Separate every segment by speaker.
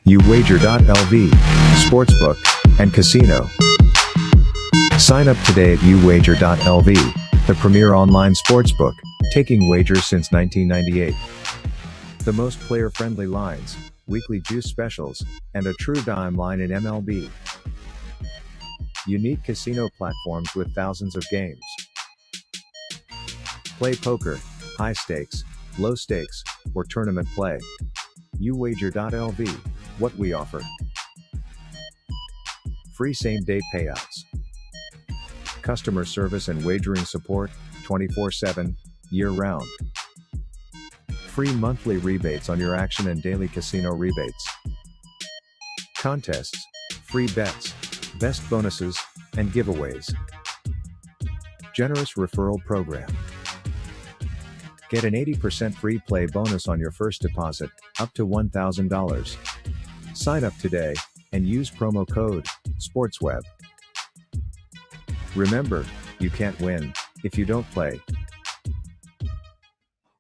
Speaker 1: uwager.lv, sportsbook, and casino. Sign up today at uwager.lv, the premier online sportsbook, taking wagers since 1998. The most player-friendly lines, weekly juice specials, and a true dime line in MLB. Unique casino platforms with thousands of games. Play poker, high stakes, low stakes, or tournament play. uwager.lv, what we offer. Free same-day payouts. Customer service and wagering support, 24/7, year-round. Free monthly rebates on your action and daily casino rebates. Contests, free bets, best bonuses, and giveaways. Generous referral program. Get an 80% free play bonus on your first deposit, up to $1,000. Sign up today, and use promo code SPORTSWEB. Remember, you can't win if you don't play.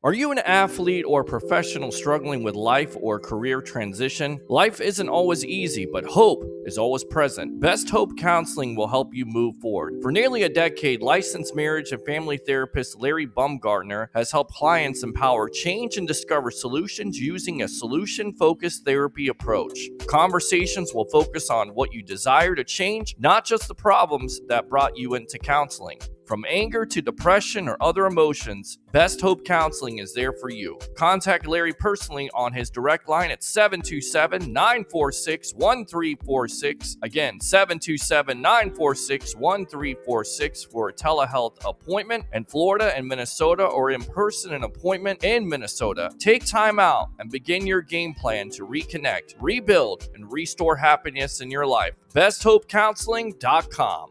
Speaker 2: Are you an athlete or professional struggling with life or career transition? Life isn't always easy, but hope is always present. Best Hope Counseling will help you move forward. For nearly a decade, licensed marriage and family therapist Larry Baumgartner has helped clients empower change and discover solutions using a solution-focused therapy approach. Conversations will focus on what you desire to change, not just the problems that brought you into counseling. From anger to depression or other emotions, Best Hope Counseling is there for you. Contact Larry personally on his direct line at 727-946-1346. Again, 727-946-1346 for a telehealth appointment in Florida and Minnesota, or in person an appointment in Minnesota. Take time out and begin your game plan to reconnect, rebuild, and restore happiness in your life. BestHopeCounseling.com.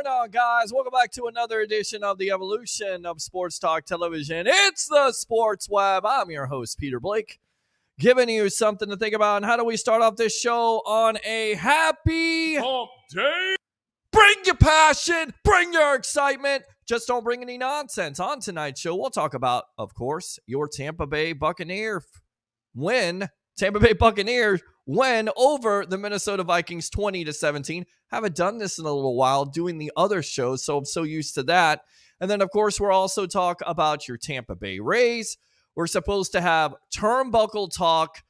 Speaker 2: going on, guys? Welcome back to another edition of the Evolution of Sports Talk Television. It's the Sports Web. I'm your host, Peter Blake, giving you something to think about. And how do we start off this show on a happy hump day? Bring your passion, bring your excitement. Just don't bring any nonsense. On tonight's show, we'll talk about, of course, your Tampa Bay Buccaneers win. Tampa Bay Buccaneers win over the Minnesota Vikings 20-17. Haven't done this in a little while, doing the other shows, so I'm so used to that. And then, of course, we'll also talk about your Tampa Bay Rays. We're supposed to have turnbuckle talk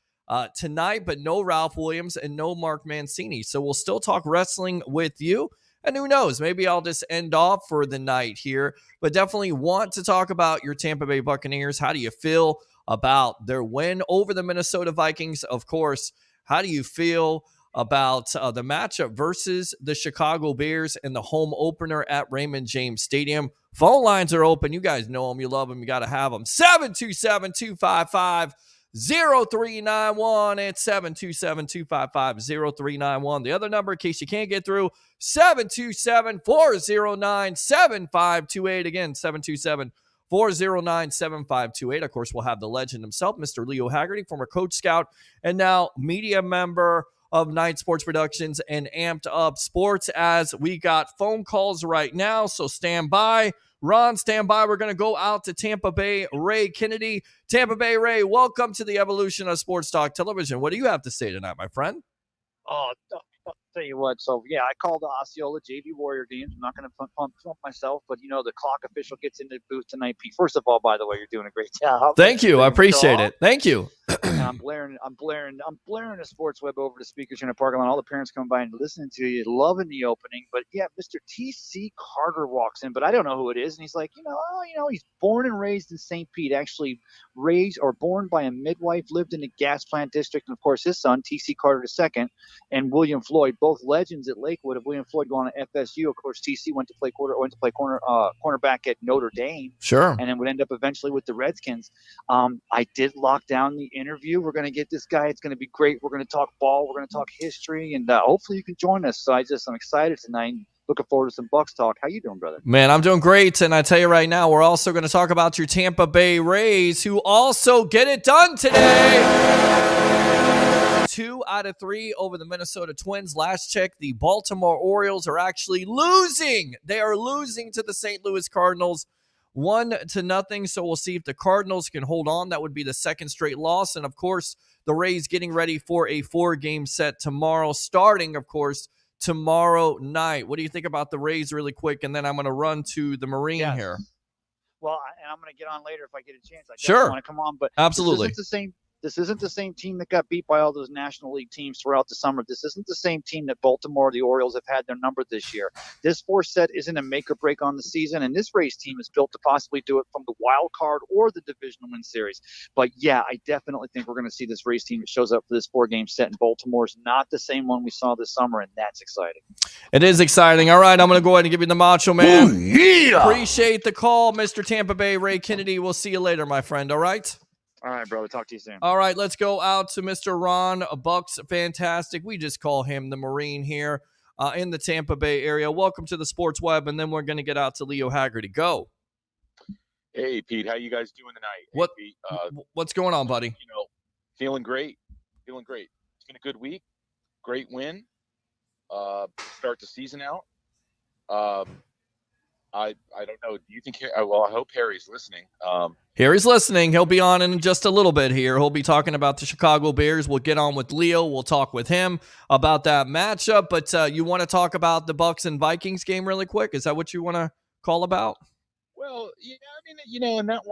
Speaker 2: tonight, but no Ralph Williams and no Mark Mancini. So we'll still talk wrestling with you. And who knows, maybe I'll just end off for the night here. But definitely want to talk about your Tampa Bay Buccaneers. How do you feel about their win over the Minnesota Vikings? Of course, how do you feel about the matchup versus the Chicago Bears in the home opener at Raymond James Stadium? Phone lines are open. You guys know them. You love them. You got to have them. 727-255-0391. It's 727-255-0391. The other number, in case you can't get through, 727-409-7528. Again, 727-409-7528. Of course, we'll have the legend himself, Mr. Leo Haggerty, former Coach Scout and now media member of Night Sports Productions and Amped Up Sports, as we got phone calls right now. So stand by. Ron, stand by. We're going to go out to Tampa Bay. Ray Kennedy. Tampa Bay Ray, welcome to the Evolution of Sports Talk Television. What do you have to say tonight, my friend?
Speaker 3: Oh, I'll tell you what. So, yeah, I called the Osceola JV Warrior games. I'm not going to pump myself, but, the clock official gets into the booth tonight. Pete, first of all, by the way, you're doing a great job.
Speaker 2: Thank you. I appreciate it. Thank you.
Speaker 3: And I'm blaring the Sports Web over the speakers in the parking lot. All the parents come by and listening to you, loving the opening. But, yeah, Mr. T.C. Carter walks in, but I don't know who it is. And he's like, he's born and raised in St. Pete, actually raised or born by a midwife, lived in the gas plant district. And, of course, his son, T.C. Carter II, and William Floyd, both legends at Lakewood. Of William Floyd going to FSU, of course, TC went to play cornerback at Notre Dame.
Speaker 2: Sure.
Speaker 3: And then would end up eventually with the Redskins. I did lock down the interview. We're going to get this guy. It's going to be great. We're going to talk ball. We're going to talk history, and hopefully you can join us. So I'm excited tonight. Looking forward to some Bucs talk. How you doing, brother?
Speaker 2: Man, I'm doing great. And I tell you right now, we're also going to talk about your Tampa Bay Rays, who also get it done today. 2 out of 3 over the Minnesota Twins. Last check, the Baltimore Orioles are actually losing. They are losing to the St. Louis Cardinals 1-0. So we'll see if the Cardinals can hold on. That would be the second straight loss. And, of course, the Rays getting ready for a 4-game set tomorrow, starting, of course, tomorrow night. What do you think about the Rays really quick? And then I'm going to run to the Marine here.
Speaker 3: Well, and I'm going to get on later if I get a chance. I
Speaker 2: sure.
Speaker 3: want to come on, but
Speaker 2: absolutely.
Speaker 3: This isn't the same team that got beat by all those National League teams throughout the summer. This isn't the same team that Baltimore, the Orioles, have had their number this year. This fourth set isn't a make or break on the season, and this Rays team is built to possibly do it from the wild card or the divisional win series. But, yeah, I definitely think we're going to see this Rays team that shows up for this 4-game set in Baltimore is not the same one we saw this summer, and that's exciting.
Speaker 2: It is exciting. All right, I'm going to go ahead and give you the Macho Man.
Speaker 4: Ooh, yeah.
Speaker 2: Appreciate the call, Mr. Tampa Bay Ray Kennedy. We'll see you later, my friend. All right?
Speaker 3: All right, brother. Talk to you soon.
Speaker 2: All right, let's go out to Mr. Ron Bucs. Fantastic. We just call him the Marine here in the Tampa Bay area. Welcome to the Sports Web, and then we're going to get out to Leo Haggerty. Go.
Speaker 4: Hey, Pete. How you guys doing tonight?
Speaker 2: What?
Speaker 4: Hey, Pete,
Speaker 2: what's going on, buddy?
Speaker 4: Feeling great. Feeling great. It's been a good week. Great win. Start the season out. I don't know. Do you think? Well, I hope Harry's listening.
Speaker 2: Harry's listening. He'll be on in just a little bit here. He'll be talking about the Chicago Bears. We'll get on with Leo. We'll talk with him about that matchup. But you want to talk about the Bucs and Vikings game really quick? Is that what you want to call about?
Speaker 4: Well, yeah. I mean, and that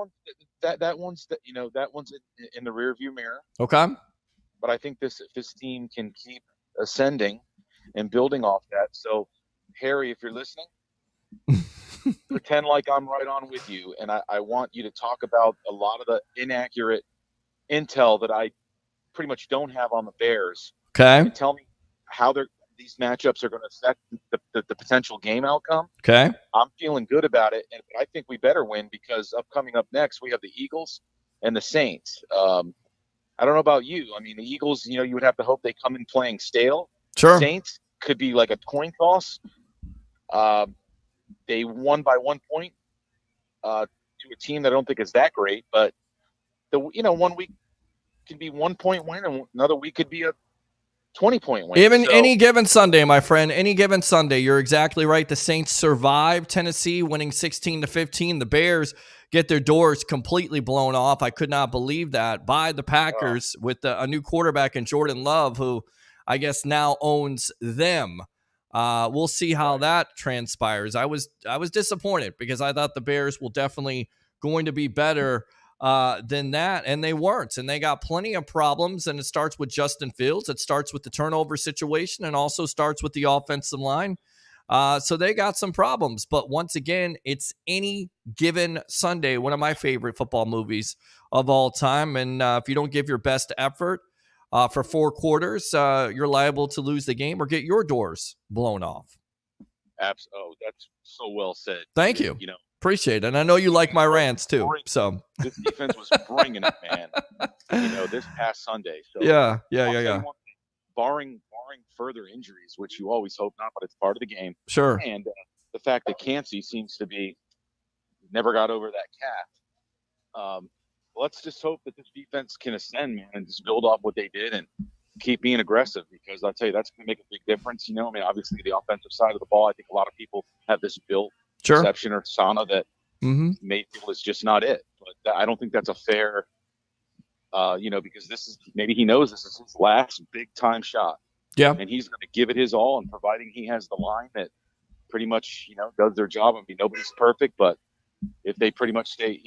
Speaker 4: one's in the rearview mirror.
Speaker 2: Okay.
Speaker 4: But I think this team can keep ascending and building off that. So, Harry, if you're listening. Pretend like I'm right on with you, and I want you to talk about a lot of the inaccurate intel that I pretty much don't have on the Bears.
Speaker 2: Okay.
Speaker 4: And tell me how these matchups are going to affect the potential game outcome.
Speaker 2: Okay.
Speaker 4: I'm feeling good about it, and I think we better win because coming up next we have the Eagles and the Saints. I don't know about you. I mean, the Eagles, you would have to hope they come in playing stale.
Speaker 2: Sure.
Speaker 4: Saints could be like a coin toss. they won by 1 point to a team that I don't think is that great. But 1 week could be 1 point win, and another week could be a 20-point win.
Speaker 2: Even any given Sunday, my friend, any given Sunday, you're exactly right. The Saints survive Tennessee, winning 16-15. The Bears get their doors completely blown off. I could not believe that by the Packers with a new quarterback in Jordan Love, who I guess now owns them. We'll see how that transpires. I was disappointed because I thought the Bears will definitely going to be better than that, and they weren't, and they got plenty of problems. And it starts with Justin Fields, it starts with the turnover situation, and also starts with the offensive line. So they got some problems. But once again, it's Any Given Sunday, one of my favorite football movies of all time. And if you don't give your best effort for 4 quarters, you're liable to lose the game or get your doors blown off.
Speaker 4: Oh, that's so well said.
Speaker 2: Thank you. Appreciate it. And I know you like my rants too. So
Speaker 4: this defense was bringing it, man. This past Sunday. So
Speaker 2: yeah.
Speaker 4: Barring further injuries, which you always hope not, but it's part of the game.
Speaker 2: Sure.
Speaker 4: And the fact that Kancey seems to be never got over that calf. Let's just hope that this defense can ascend, man, and just build off what they did and keep being aggressive, because I'll tell you, that's going to make a big difference. Obviously the offensive side of the ball, I think a lot of people have this built perception or persona that Mayfield is just not it. But I don't think that's a fair, because maybe he knows this is his last big time shot.
Speaker 2: Yeah.
Speaker 4: And he's going to give it his all, and providing he has the line that pretty much, does their job. I mean, nobody's perfect, but if they pretty much stay,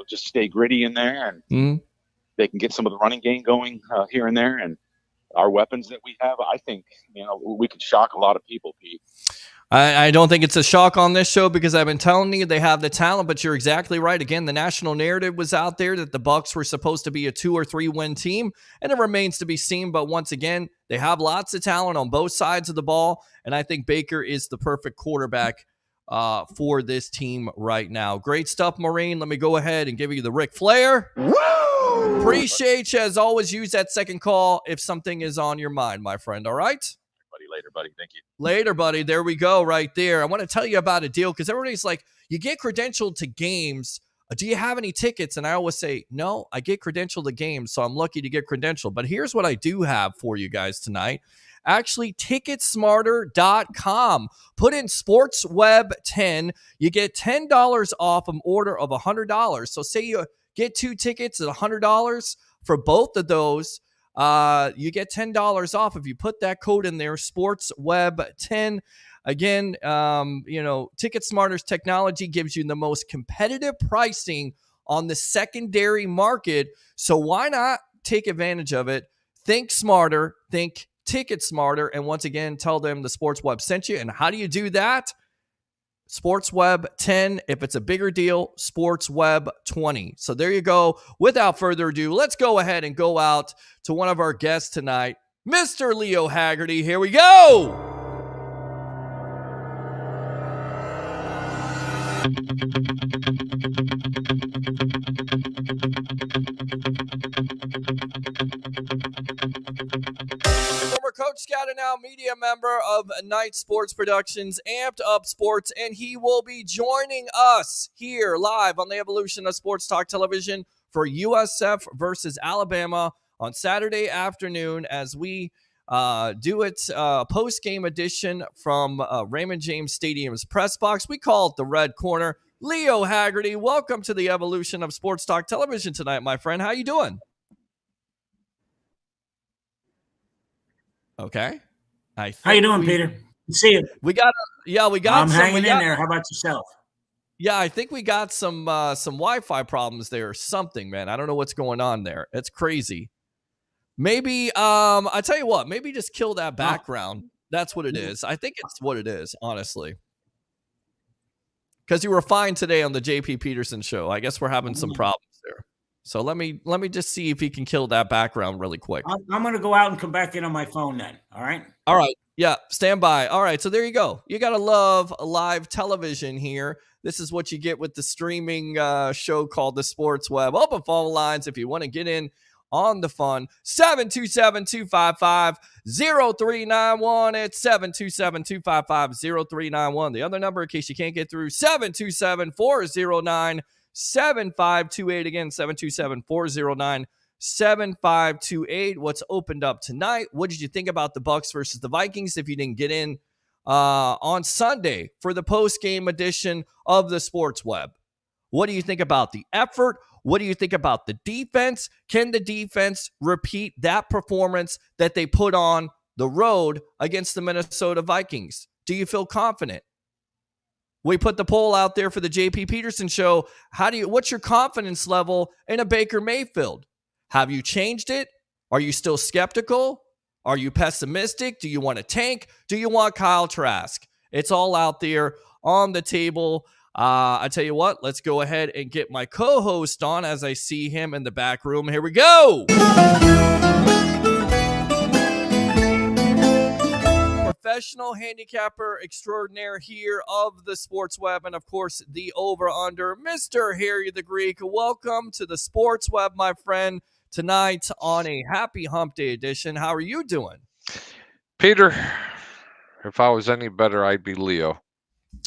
Speaker 4: just stay gritty in there, and they can get some of the running game going here and there, and our weapons that we have, I think, we could shock a lot of people, Pete.
Speaker 2: I don't think it's a shock on this show, because I've been telling you they have the talent, but you're exactly right. Again, the national narrative was out there that the Bucs were supposed to be a 2 or 3 win team, and it remains to be seen. But once again, they have lots of talent on both sides of the ball, and I think Baker is the perfect quarterback for this team right now. Great stuff, Maureen. Let me go ahead and give you the Ric Flair. Woo! Appreciate you as always. Use that second call if something is on your mind, my friend. All right?
Speaker 4: Later, buddy. Thank you.
Speaker 2: Later, buddy. There we go right there. I want to tell you about a deal, because everybody's like, you get credentialed to games. Do you have any tickets? And I always say, no, I get credentialed to games, so I'm lucky to get credentialed. But here's what I do have for you guys tonight. Actually, ticketsmarter.com. Put in SportsWeb10. You get $10 off an order of $100. So say you get 2 tickets at $100 for both of those. You get $10 off if you put that code in there, SportsWeb10. Again, TicketSmarter's technology gives you the most competitive pricing on the secondary market. So why not take advantage of it? Think smarter, think TicketSmarter, and once again, tell them the SportsWeb sent you. And how do you do that? SportsWeb10. If it's a bigger deal, SportsWeb20. So there you go. Without further ado, let's go ahead and go out to one of our guests tonight, Mr. Leo Haggerty. Here we go. Former Coach Scout and now media member of Night Sports Productions, Amped Up Sports, and he will be joining us here live on the Evolution of Sports Talk Television for USF versus Alabama on Saturday afternoon as we do it post-game edition from Raymond James Stadium's press box. We call it the Red Corner. Leo Haggerty, welcome to the Evolution of Sports Talk Television tonight, my friend. How you doing? Okay.
Speaker 5: How you doing, Peter? Good to see you.
Speaker 2: We got
Speaker 5: I'm hanging in there. How about yourself?
Speaker 2: Yeah, I think we got some Wi-Fi problems there or something, man. I don't know what's going on there. It's crazy. Maybe I tell you what, maybe just kill that background. That's what it is. I think it's what it is, honestly. Because you were fine today on the JP Peterson show. I guess we're having some problems there. So let me just see if he can kill that background really quick.
Speaker 5: I'm going to go out and come back in on my phone then. All right.
Speaker 2: All right. Yeah. Stand by. All right. So there you go. You got to love live television here. This is what you get with the streaming show called the Sports Web. Open phone lines if you want to get in on the fun. 727-255-0391. It's 727-255-0391. The other number, in case you can't get through, 727-409-7528. Again, 727-409-7528. What's opened up tonight? What did you think about the Bucs versus the Vikings? If you didn't get in on Sunday for the post-game edition of the Sports Web, what do you think about the effort? What do you think about the defense? Can the defense repeat that performance that they put on the road against the Minnesota Vikings? Do you feel confident? We put the poll out there for the JP Peterson show. What's your confidence level in a Baker Mayfield? Have you changed it? Are you still skeptical? Are you pessimistic? Do you want a tank? Do you want Kyle Trask? It's all out there on the table. I tell you what, let's go ahead and get my co-host on as I see him in the back room. Here we go. Professional handicapper extraordinaire here of the Sports Web, and of course the over-under, Mr. Harry the Greek. Welcome to the Sports Web, my friend, tonight on a happy hump day edition. How are you doing?
Speaker 6: Peter, if I was any better, I'd be Leo.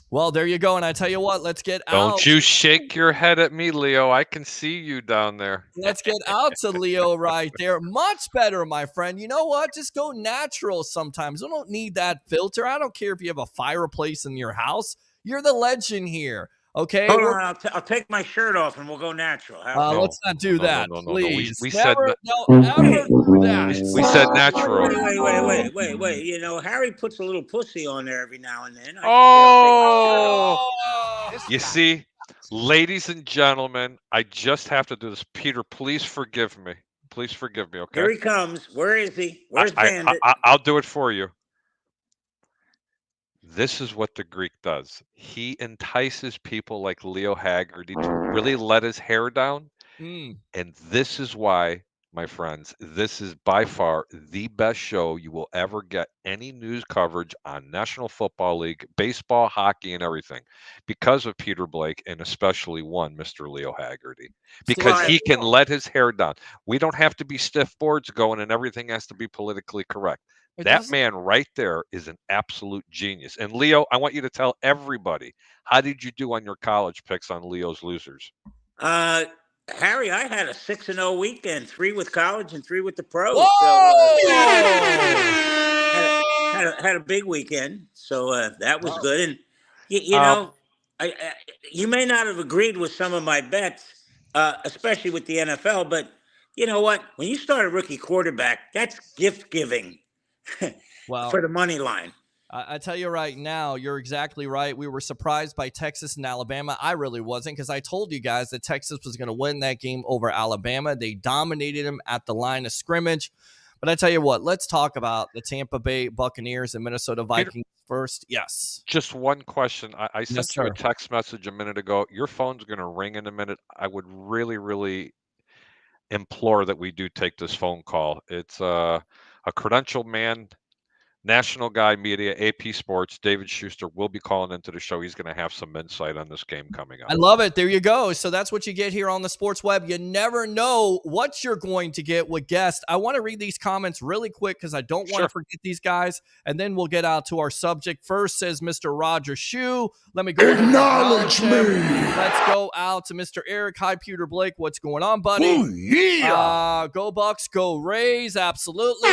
Speaker 2: Well, there you go. And I tell you what, let's get out.
Speaker 6: Don't you shake your head at me, Leo. I can see you down there.
Speaker 2: Let's get out to Leo right there. Much better, my friend. You know what? Just go natural sometimes. You don't need that filter. I don't care if you have a fireplace in your house. You're the legend here. Okay.
Speaker 5: Hold on, I'll take my shirt off and we'll go natural.
Speaker 2: Let's not do that, please.
Speaker 6: We
Speaker 2: never
Speaker 6: said
Speaker 2: do that.
Speaker 6: We said natural.
Speaker 5: Wait. You know, Harry puts a little pussy on there every now and then.
Speaker 6: You see, ladies and gentlemen, I just have to do this. Peter, please forgive me. Please forgive me, okay?
Speaker 5: Here he comes. Where is he? Where's Bandit?
Speaker 6: I'll do it for you. This is what the Greek does. He entices people like Leo Haggerty to really let his hair down. And this is why, my friends, this is by far the best show you will ever get any news coverage on National Football League, baseball, hockey, and everything. Because of Peter Blake, and especially one, Mr. Leo Haggerty. Because he can let his hair down. We don't have to be stiff boards going, and everything has to be politically correct. That man right there is an absolute genius. And Leo, I want you to tell everybody, how did you do on your college picks on Leo's Losers?
Speaker 5: Harry, I had a 6-0 weekend, 3 with college and 3 with the pros.
Speaker 2: Whoa!
Speaker 5: So, had a big weekend, so that was good. And you know, you may not have agreed with some of my bets, especially with the NFL, but you know what? When you start a rookie quarterback, that's gift giving.
Speaker 2: Well,
Speaker 5: for the money line.
Speaker 2: I tell you right now, you're exactly right. We were surprised by Texas and Alabama. I really wasn't, because I told you guys that Texas was going to win that game over Alabama. They dominated them at the line of scrimmage. But I tell you what, let's talk about the Tampa Bay Buccaneers and Minnesota Vikings first. Yes.
Speaker 6: Just one question. I sent you a text message a minute ago. Your phone's going to ring in a minute. I would really, really implore that we do take this phone call. It's a credentialed man, national guy, media, AP Sports, David Schuster will be calling into the show. He's going to have some insight on this game coming up.
Speaker 2: I love it. There you go. So that's what you get here on the Sports Web. You never know what you're going to get with guests. I want to read these comments really quick because I don't want to forget these guys, and then we'll get out to our subject. First, says Mr. Roger Shue. Let me go. Acknowledge me. Let's go out to Mr. Eric. Hi, Peter Blake. What's going on, buddy?
Speaker 7: Ooh, yeah.
Speaker 2: Go Bucs, go Rays. Absolutely.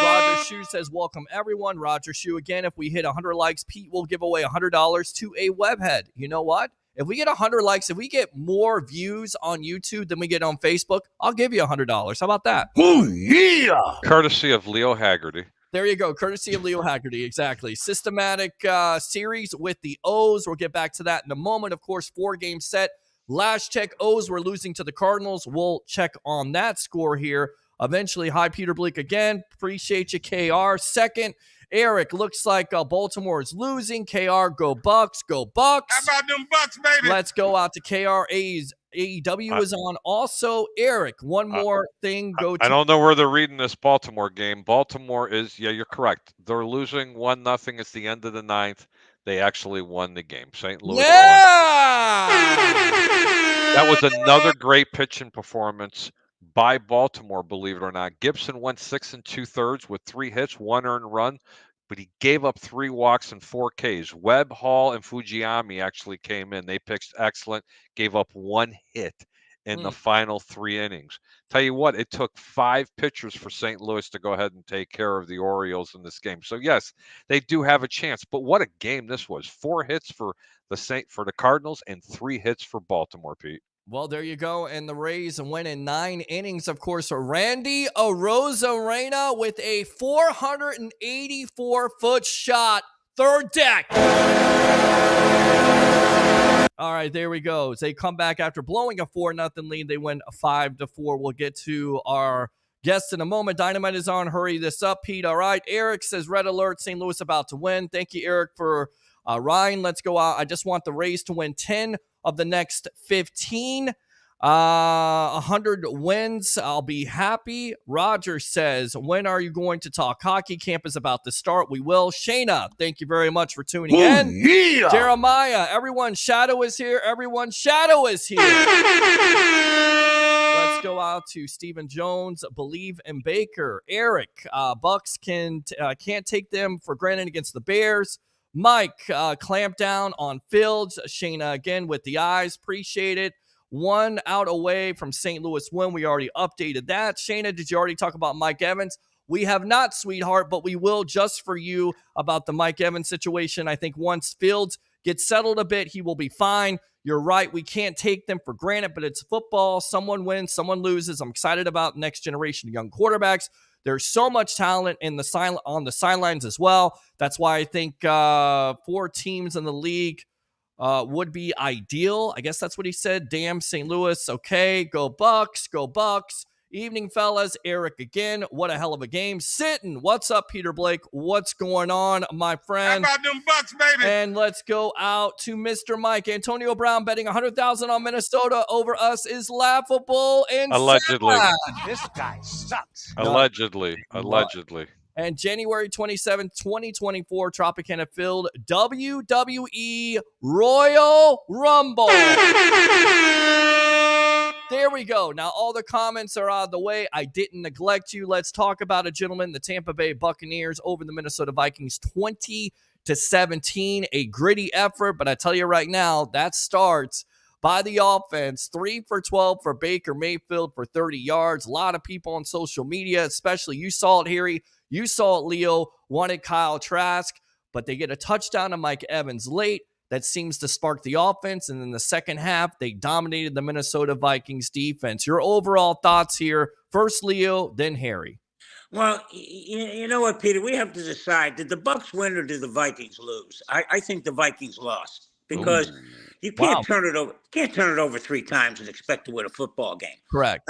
Speaker 2: Roger Shue says, welcome everyone. Roger Shue, again, if we hit 100 likes, Pete will give away $100 to a webhead. You know what? If we get 100 likes, if we get more views on YouTube than we get on Facebook, I'll give you $100. How about that?
Speaker 7: Oh, yeah.
Speaker 6: Courtesy of Leo Haggerty.
Speaker 2: There you go. Courtesy of Leo Haggerty. Exactly. Systematic series with the O's. We'll get back to that in a moment. Of course, 4-game set. Last check, O's were losing to the Cardinals. We'll check on that score here eventually. Hi, Peter Bleak again. Appreciate you, KR. Second, Eric, looks like Baltimore is losing. KR, go Bucs. Go Bucs.
Speaker 7: How about them Bucs, baby?
Speaker 2: Let's go out to KR. AEW is on. Also, Eric, one more thing.
Speaker 6: I don't know where they're reading this Baltimore game. Baltimore is, yeah, you're correct. They're losing 1-0. It's the end of the 9th. They actually won the game. St. Louis won. That was another great pitching performance by Baltimore, believe it or not. Gibson went 6 2/3 with 3 hits, 1 earned run, but he gave up 3 walks and 4 Ks. Webb, Hall, and Fujiyami actually came in. They pitched excellent, gave up 1 hit in the final 3 innings. Tell you what, it took 5 pitchers for St. Louis to go ahead and take care of the Orioles in this game. So yes, they do have a chance, but what a game this was. 4 hits for the Cardinals and 3 hits for Baltimore, Pete.
Speaker 2: Well, there you go. And the Rays win in 9 innings. Of course, Randy Arozarena with a 484-foot shot. Third deck. All right, there we go. They come back after blowing a 4-0 lead. They win 5-4. We'll get to our guests in a moment. Dynamite is on. Hurry this up, Pete. All right. Eric says, red alert, St. Louis about to win. Thank you, Eric, for Ryan. Let's go out. I just want the Rays to win 10 of the next 15. 100 wins. I'll be happy. Roger says, when are you going to talk hockey? Camp is about to start. We will. Shayna, thank you very much for tuning in.
Speaker 7: Yeah.
Speaker 2: Jeremiah, everyone, Shadow is here. Everyone, Shadow is here. Let's go out to Stephen Jones, Believe in Baker. Eric, Bucs can't take them for granted against the Bears. Mike, clamp down on Fields. Shayna again with the eyes. Appreciate it. 1 out away from St. Louis win. We already updated that. Shayna, did you already talk about Mike Evans? We have not, sweetheart, but we will just for you about the Mike Evans situation. I think once Fields gets settled a bit, he will be fine. You're right. We can't take them for granted, but it's football. Someone wins, someone loses. I'm excited about next generation of young quarterbacks. There's so much talent on the sidelines as well. That's why I think 4 teams in the league would be ideal. I guess that's what he said. Damn, St. Louis. Okay, go Bucs, go Bucs. Evening, fellas. Eric again. What a hell of a game. Sitting. What's up, Peter Blake? What's going on, my friend?
Speaker 7: How about them Bucs, baby?
Speaker 2: And let's go out to Mr. Mike. Antonio Brown betting $100,000 on Minnesota over us is laughable and
Speaker 6: Allegedly.
Speaker 2: sad.
Speaker 7: This guy sucks.
Speaker 6: Allegedly.
Speaker 2: And January 27th, 2024, Tropicana filled WWE Royal Rumble. There we go. Now all the comments are out of the way. I didn't neglect you. Let's talk about it, gentlemen. The Tampa Bay Buccaneers over the Minnesota Vikings 20-17. A gritty effort, but I tell you right now, that starts by the offense. 3 for 12 for Baker Mayfield for 30 yards. A lot of people on social media, especially you saw it, Harry. You saw it, Leo, wanted Kyle Trask, but they get a touchdown to Mike Evans late. That seems to spark the offense. And in the second half, they dominated the Minnesota Vikings defense. Your overall thoughts here. First, Leo, then Harry.
Speaker 5: Well, you know what, Peter? We have to decide, did the Bucs win or did the Vikings lose? I think the Vikings lost because you can't turn it over. Can't turn it over 3 times and expect to win a football game.
Speaker 2: Correct.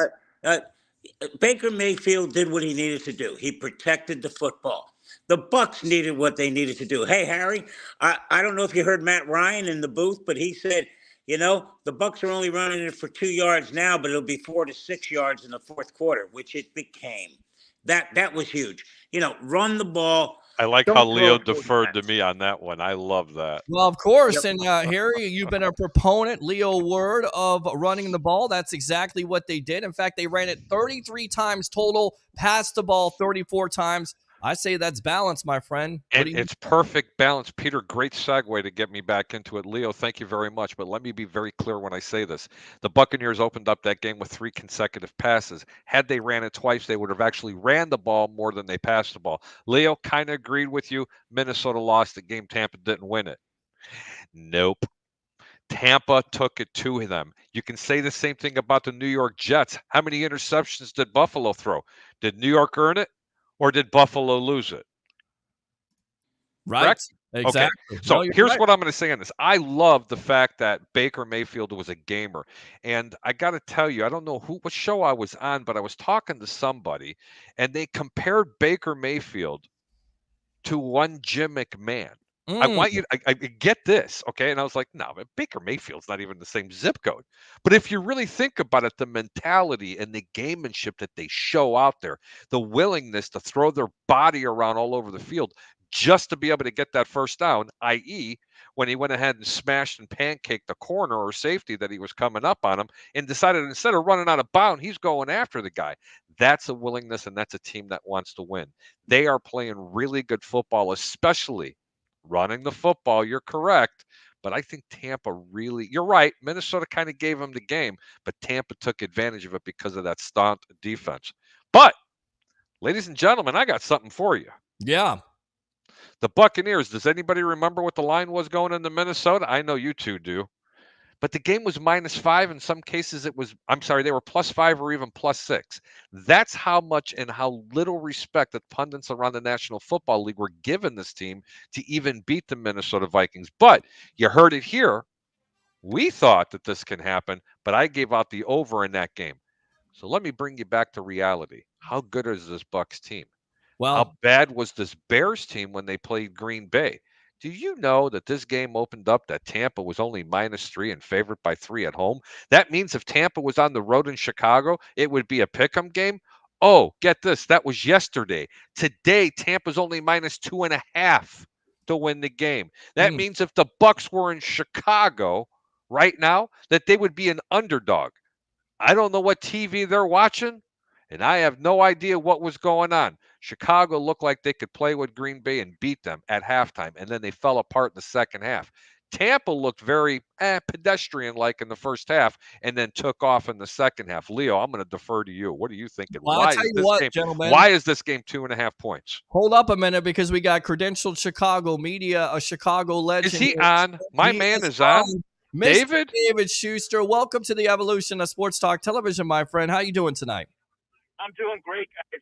Speaker 5: Baker Mayfield did what he needed to do. He protected the football. The Bucs needed what they needed to do. Hey, Harry, I don't know if you heard Matt Ryan in the booth, but he said, you know, the Bucs are only running it for 2 yards now, but it'll be 4 to 6 yards in the fourth quarter, which it became. That was huge. You know, run the ball.
Speaker 6: I like how Leo deferred to me on that one. I love that.
Speaker 2: Well, of course. Yep. And Harry, you've been a proponent, Leo word, of running the ball. That's exactly what they did. In fact, they ran it 33 times total, passed the ball 34 times. I say that's balance, my friend.
Speaker 6: And it's perfect balance. Peter, great segue to get me back into it. Leo, thank you very much. But let me be very clear when I say this. The Buccaneers opened up that game with 3 consecutive passes. Had they ran it twice, they would have actually ran the ball more than they passed the ball. Leo, kind of agreed with you. Minnesota lost the game. Tampa didn't win it. Nope. Tampa took it to them. You can say the same thing about the New York Jets. How many interceptions did Buffalo throw? Did New York earn it? Or did Buffalo lose it?
Speaker 2: Right.
Speaker 6: Correct?
Speaker 2: Exactly.
Speaker 6: Okay. So here's what I'm going to say on this. I love the fact that Baker Mayfield was a gamer. And I got to tell you, I don't know what show I was on, but I was talking to somebody, and they compared Baker Mayfield to one Jim McMahon. I want you I get this, okay? And I was like, no, Baker Mayfield's not even the same zip code. But if you really think about it, the mentality and the gamemanship that they show out there, the willingness to throw their body around all over the field just to be able to get that first down, i.e., when he went ahead and smashed and pancaked the corner or safety that he was coming up on him and decided instead of running out of bounds, he's going after the guy. That's a willingness, and that's a team that wants to win. They are playing really good football, especially running the football. You're correct. But I think Tampa really, you're right, Minnesota kind of gave them the game, but Tampa took advantage of it because of that staunch defense. But, ladies and gentlemen, I got something for you.
Speaker 2: Yeah.
Speaker 6: The Buccaneers, does anybody remember what the line was going into Minnesota? I know you two do. But the game was -5. In some cases, they were +5 or even +6. That's how much and how little respect that pundits around the National Football League were giving this team to even beat the Minnesota Vikings. But you heard it here. We thought that this can happen, but I gave out the over in that game. So let me bring you back to reality. How good is this Bucs team?
Speaker 2: Well,
Speaker 6: how bad was this Bears team when they played Green Bay? Do you know that this game opened up that Tampa was only -3 and favored by 3 at home? That means if Tampa was on the road in Chicago, it would be a pick'em game. Oh, get this. That was yesterday. Today, Tampa's only -2.5 to win the game. That means if the Bucs were in Chicago right now, that they would be an underdog. I don't know what TV they're watching, and I have no idea what was going on. Chicago looked like they could play with Green Bay and beat them at halftime, and then they fell apart in the second half. Tampa looked very pedestrian-like in the first half and then took off in the second half. Leo, I'm going to defer to you. What are you thinking?
Speaker 2: Well, I'll tell you what, gentlemen.
Speaker 6: Why is this game 2.5 points?
Speaker 2: Hold up a minute, because we got credentialed Chicago media, a Chicago legend.
Speaker 6: Is he on? My man is on.
Speaker 2: Mr. David Schuster, welcome to the Evolution of Sports Talk Television, my friend. How you doing tonight?
Speaker 8: I'm doing great, guys.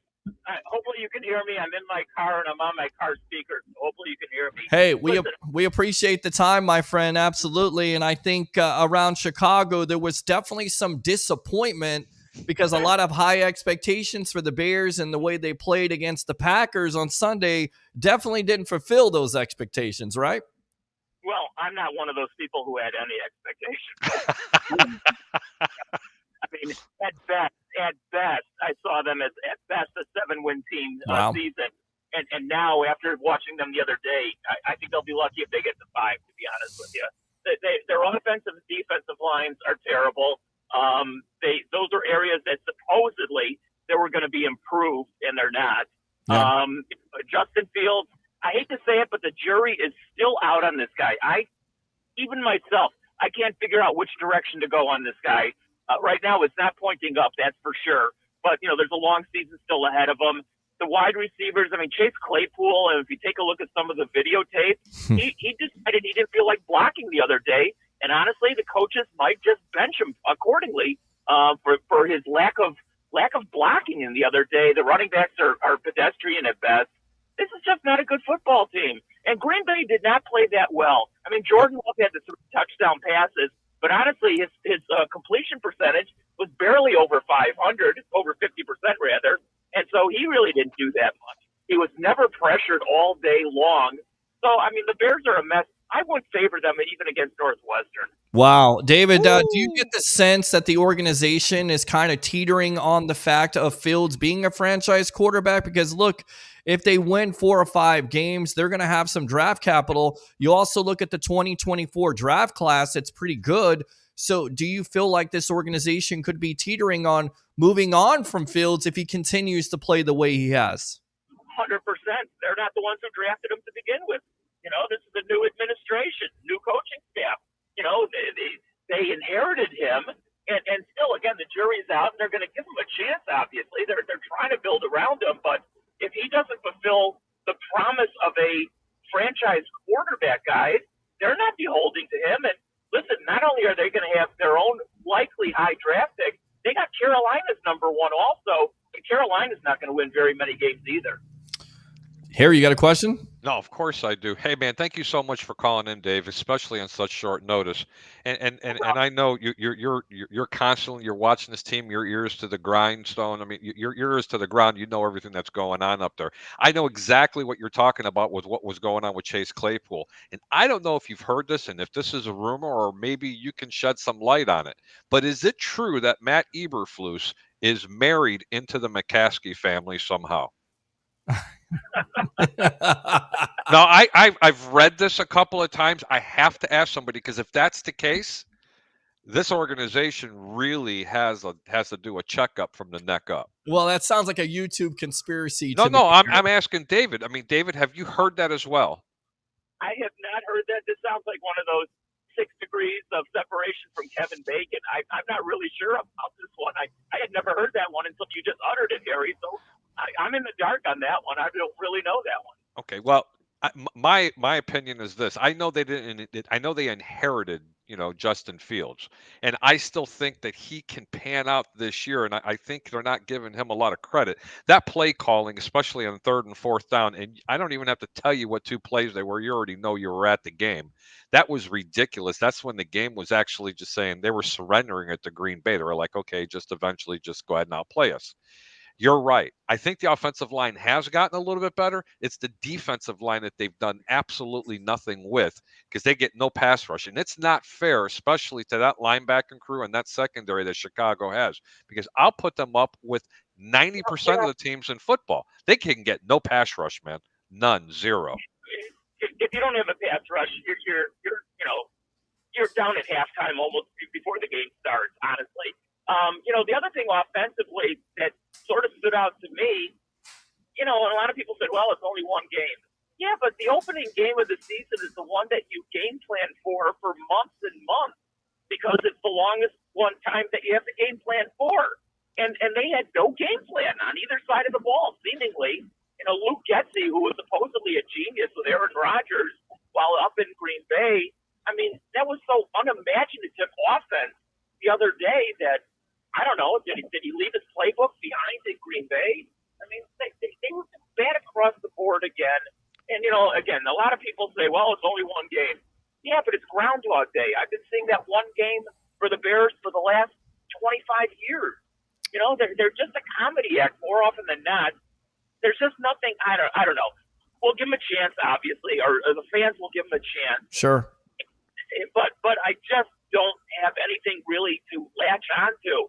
Speaker 8: Hopefully you can hear me. I'm in my car, and I'm on my car speaker. So hopefully you can hear me.
Speaker 2: Hey, we appreciate the time, my friend, absolutely. And I think around Chicago, there was definitely some disappointment because a lot of high expectations for the Bears and the way they played against the Packers on Sunday definitely didn't fulfill those expectations, right?
Speaker 8: Well, I'm not one of those people who had any expectations. I mean, at best, I saw them as at best a 7-win team season. And now, after watching them the other day, I think they'll be lucky if they get to 5, to be honest with you. Their offensive and defensive lines are terrible. Those are areas that supposedly they were going to be improved, and they're not. Yeah. Justin Fields, I hate to say it, but the jury is still out on this guy. Even myself, I can't figure out which direction to go on this guy. Right now, it's not pointing up, that's for sure. But, there's a long season still ahead of him. The wide receivers, Chase Claypool, and if you take a look at some of the videotape, he decided he didn't feel like blocking the other day. And honestly, the coaches might just bench him accordingly for his lack of blocking in the other day. The running backs are pedestrian at best. This is just not a good football team. And Green Bay did not play that well. Jordan Love had the 3 touchdown passes, but honestly, his completion percentage was barely over 500, over 50% rather. And so he really didn't do that much. He was never pressured all day long. So, the Bears are a mess. I wouldn't favor them even against Northwestern.
Speaker 2: Wow. David, do you get the sense that the organization is kind of teetering on the fact of Fields being a franchise quarterback? Because, look, if they win 4 or 5 games, they're going to have some draft capital. You also look at the 2024 draft class. It's pretty good. So do you feel like this organization could be teetering on moving on from Fields if he continues to play the way he has?
Speaker 8: 100%. They're not the ones who drafted him to begin with. This is a new administration, new coaching staff. They inherited him, and still, again, the jury's out, and they're going to give him a chance, obviously. They're trying to build around him, but if he doesn't fulfill the promise of a franchise quarterback, guys, they're not beholding to him. And listen, not only are they going to have their own likely high draft pick, they got Carolina's number 1 also, and Carolina's not going to win very many games either.
Speaker 2: Harry, you got a question?
Speaker 6: No, of course I do. Hey, man, thank you so much for calling in, Dave, especially on such short notice. And I know you're constantly watching this team. Your ears to the grindstone. Your ears to the ground. You know everything that's going on up there. I know exactly what you're talking about with what was going on with Chase Claypool. And I don't know if you've heard this and if this is a rumor or maybe you can shed some light on it. But is it true that Matt Eberflus is married into the McCaskey family somehow? No, I've read this a couple of times. I have to ask somebody, because if that's the case, this organization really has to do a checkup from the neck up.
Speaker 2: Well, that sounds like a YouTube conspiracy
Speaker 6: No,
Speaker 2: to me.
Speaker 6: I'm asking David. I mean, David, have you heard that as well?
Speaker 8: I have not heard that. This sounds like one of those 6 degrees of separation from Kevin Bacon. I'm not really sure about this one. I had never heard that one until you just uttered it, Harry. So I'm in the dark on that one. I don't really know that one.
Speaker 6: Okay, well, my opinion is this. I know they didn't. I know they inherited, Justin Fields, and I still think that he can pan out this year. And I think they're not giving him a lot of credit. That play calling, especially on 3rd and 4th down, and I don't even have to tell you what 2 plays they were. You already know you were at the game. That was ridiculous. That's when the game was actually just saying they were surrendering it to Green Bay. They were like, okay, just eventually just go ahead and outplay us. You're right. I think the offensive line has gotten a little bit better. It's the defensive line that they've done absolutely nothing with, because they get no pass rush. And it's not fair, especially to that linebacking crew and that secondary that Chicago has, because I'll put them up with 90% of the teams in football. They can get no pass rush, man. None. Zero.
Speaker 8: If you don't have a pass rush, you're down at halftime almost before the game starts, honestly. The other thing offensively that sort of stood out to me, and a lot of people said, well, it's only one game. Yeah, but the opening game of the season is the one that you game plan for months and months, because it's the longest one time that you have to game plan for. And they had no game plan on either side of the ball, seemingly. Luke Getsy, who was supposedly a genius with Aaron Rodgers while up in Green Bay, I mean, that was so unimaginative offense the other day that, I don't know, did he leave his playbook behind in Green Bay? I mean, they were bad across the board again. And, again, a lot of people say, well, it's only one game. Yeah, but it's Groundhog Day. I've been seeing that one game for the Bears for the last 25 years. They're just a comedy act more often than not. There's just nothing, I don't know. We'll give them a chance, obviously, or the fans will give them a chance.
Speaker 2: Sure.
Speaker 8: But I just don't have anything really to latch on to.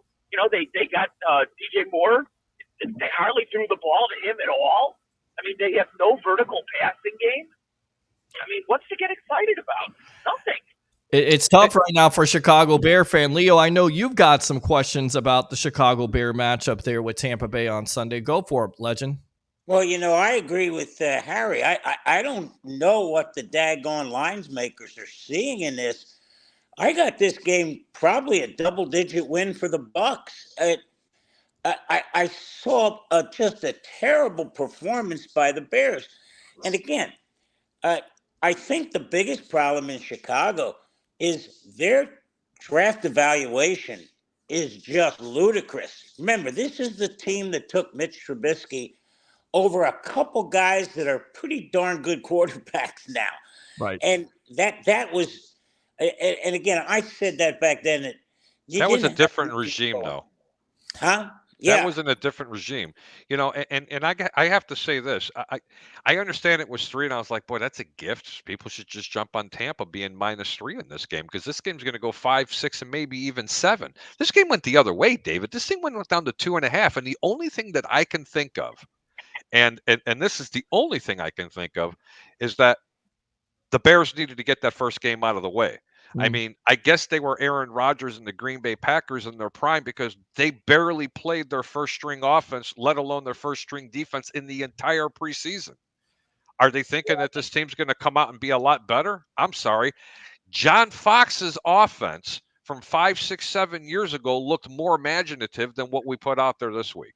Speaker 8: They got DJ Moore. They hardly threw the ball to him at all. I mean, they have no vertical passing game. I mean, what's to get excited about? Nothing.
Speaker 2: It's tough right now for a Chicago Bear fan. Leo, I know you've got some questions about the Chicago Bear matchup there with Tampa Bay on Sunday. Go for it, legend.
Speaker 5: Well, I agree with Harry. I don't know what the daggone lines makers are seeing in this. I got this game probably a double-digit win for the Bucs. I saw just a terrible performance by the Bears. And again, I think the biggest problem in Chicago is their draft evaluation is just ludicrous. Remember, this is the team that took Mitch Trubisky over a couple guys that are pretty darn good quarterbacks now.
Speaker 2: Right.
Speaker 5: And that was... And again, I said that back then.
Speaker 6: That was a different regime, though.
Speaker 5: Huh? Yeah.
Speaker 6: That was in a different regime, and I have to say this. I understand it was 3, and I was like, boy, that's a gift. People should just jump on Tampa being -3 in this game, because this game's going to go 5, 6, and maybe even 7. This game went the other way, David. This thing went down to 2.5, and the only thing that I can think of, and this is the only thing I can think of, is that the Bears needed to get that first game out of the way. I mean, I guess they were Aaron Rodgers and the Green Bay Packers in their prime, because they barely played their first string offense, let alone their first string defense in the entire preseason. Are they thinking that this team's going to come out and be a lot better? I'm sorry. John Fox's offense from 5, 6, 7 years ago looked more imaginative than what we put out there this week.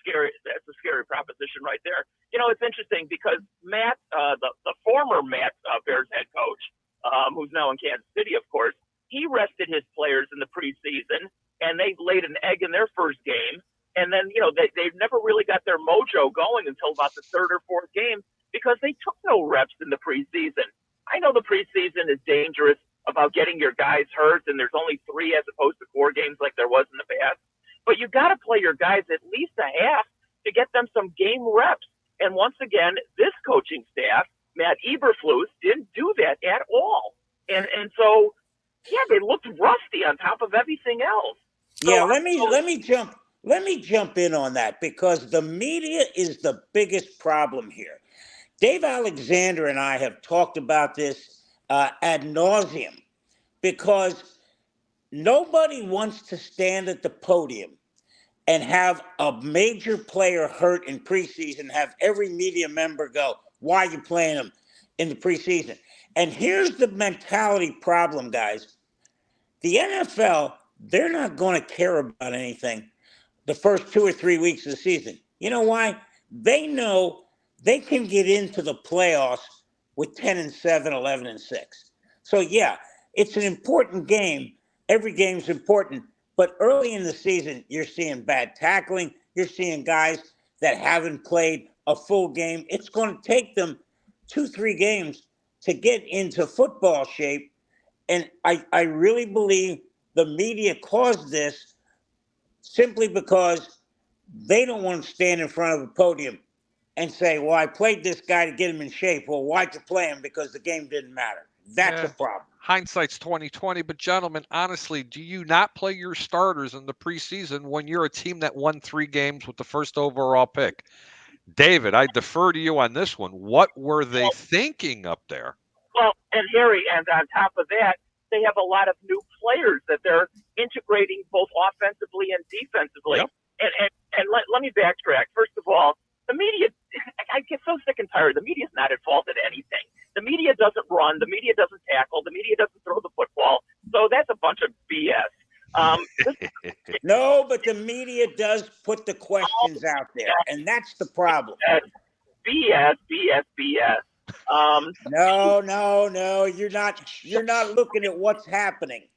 Speaker 8: Scary. That's a scary proposition right there. It's interesting because Matt, the former Matt Bears head coach, who's now in Kansas City, of course, he rested his players in the preseason, and they laid an egg in their first game. And then, they've never really got their mojo going until about the 3rd or 4th game, because they took no reps in the preseason. I know the preseason is dangerous about getting your guys hurt, and there's only 3 as opposed to 4 games like there was in the past. But you got to play your guys at least a half to get them some game reps. And once again, this coaching staff, Matt Eberflus, didn't do that at all. And so, yeah, they looked rusty on top of everything else. So
Speaker 5: yeah, let me jump in on that, because the media is the biggest problem here. Dave Alexander and I have talked about this ad nauseum because nobody wants to stand at the podium and have a major player hurt in preseason, have every media member go, why are you playing him in the preseason? And here's the mentality problem, guys. The NFL, they're not going to care about anything the first 2 or 3 weeks of the season. You know why? They know they can get into the playoffs with 10-7, 11-6. So, yeah, it's an important game. Every game's important. But early in the season, you're seeing bad tackling. You're seeing guys that haven't played a full game. It's going to take them 2-3 games to get into football shape. And I really believe the media caused this simply because they don't want to stand in front of a podium and say, well, I played this guy to get him in shape. Well, why'd you play him? Because the game didn't matter. That's a problem.
Speaker 6: Hindsight's 2020, but gentlemen, honestly, do you not play your starters in the preseason when you're a team that won 3 games with the first overall pick? David, I defer to you on this one. What were they thinking up there?
Speaker 8: Well, and Harry, and on top of that, they have a lot of new players that they're integrating both offensively and defensively.
Speaker 6: Yep.
Speaker 8: And let me backtrack. First of all, the media, I get so sick and tired. The media's not at fault at anything. The media doesn't run. The media doesn't tackle. The media doesn't throw the football. So that's a bunch of BS.
Speaker 5: No, but the media does put the questions out there, and that's the problem.
Speaker 8: BS.
Speaker 5: No. You're not looking at what's happening.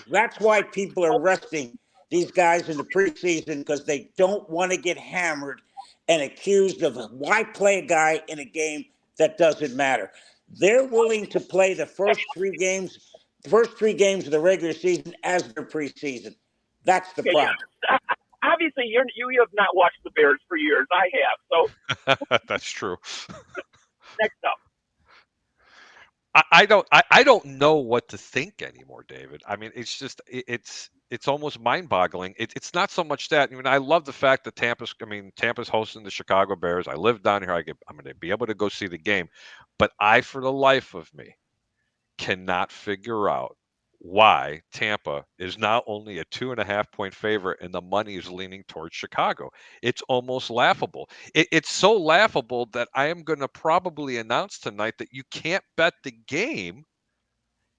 Speaker 5: That's why people are resting these guys in the preseason, because they don't want to get hammered and accused of why play a guy in a game that doesn't matter. They're willing to play the first three games of the regular season as their preseason. That's the problem.
Speaker 8: Yeah. Obviously, you have not watched the Bears for years. I have. So
Speaker 6: That's true.
Speaker 8: Next up.
Speaker 6: I don't know what to think anymore, David. I mean, it's just it's almost mind-boggling. It's not so much that. I mean, I love the fact that Tampa's hosting the Chicago Bears. I live down here. I'm going to be able to go see the game, but I, for the life of me, cannot figure out why Tampa is not only a 2.5-point favorite and the money is leaning towards Chicago. It's almost laughable. It's so laughable that I am going to probably announce tonight that you can't bet the game,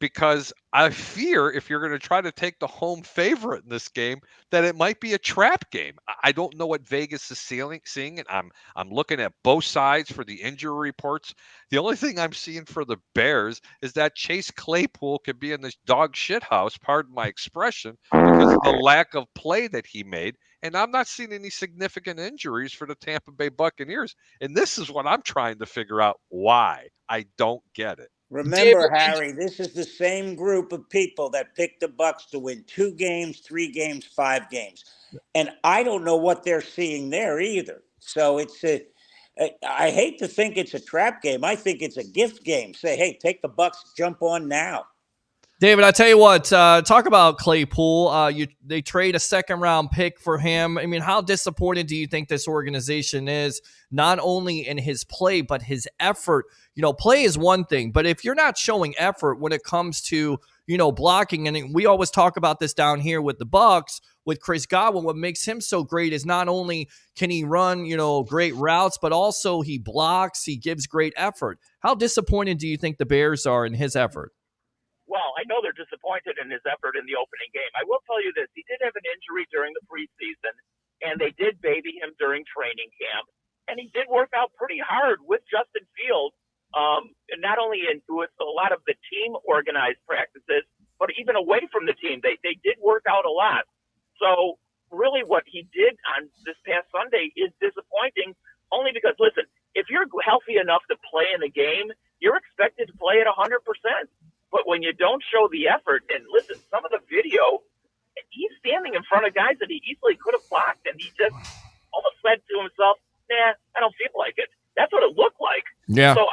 Speaker 6: because I fear if you're going to try to take the home favorite in this game, that it might be a trap game. I don't know what Vegas is seeing, and I'm looking at both sides for the injury reports. The only thing I'm seeing for the Bears is that Chase Claypool could be in this dog shit house, pardon my expression, because of the lack of play that he made. And I'm not seeing any significant injuries for the Tampa Bay Buccaneers. And this is what I'm trying to figure out why. I don't get it.
Speaker 5: Remember, Harry, this is the same group of people that picked the Bucs to win 2 games, 3 games, 5 games. And I don't know what they're seeing there either. So I hate to think it's a trap game. I think it's a gift game. Say, hey, take the Bucs, jump on now.
Speaker 2: David, I tell you what, talk about Claypool. They trade a second-round pick for him. I mean, how disappointed do you think this organization is, not only in his play, but his effort? You know, play is one thing, but if you're not showing effort when it comes to, blocking, and we always talk about this down here with the Bucs, with Chris Godwin, what makes him so great is not only can he run, great routes, but also he blocks, he gives great effort. How disappointed do you think the Bears are in his effort?
Speaker 8: Well, I know they're disappointed in his effort in the opening game. I will tell you this. He did have an injury during the preseason, and they did baby him during training camp. And he did work out pretty hard with Justin Fields, and not only with a lot of the team-organized practices, but even away from the team. They did work out a lot. So really what he did on this past Sunday is disappointing, only because, listen, if you're healthy enough to play in the game, you're expected to play at 100%. But when you don't show the effort, and listen, some of the video, he's standing in front of guys that he easily could have blocked, and he just almost said to himself, nah, I don't feel like it. That's what it looked like.
Speaker 2: Yeah.
Speaker 8: So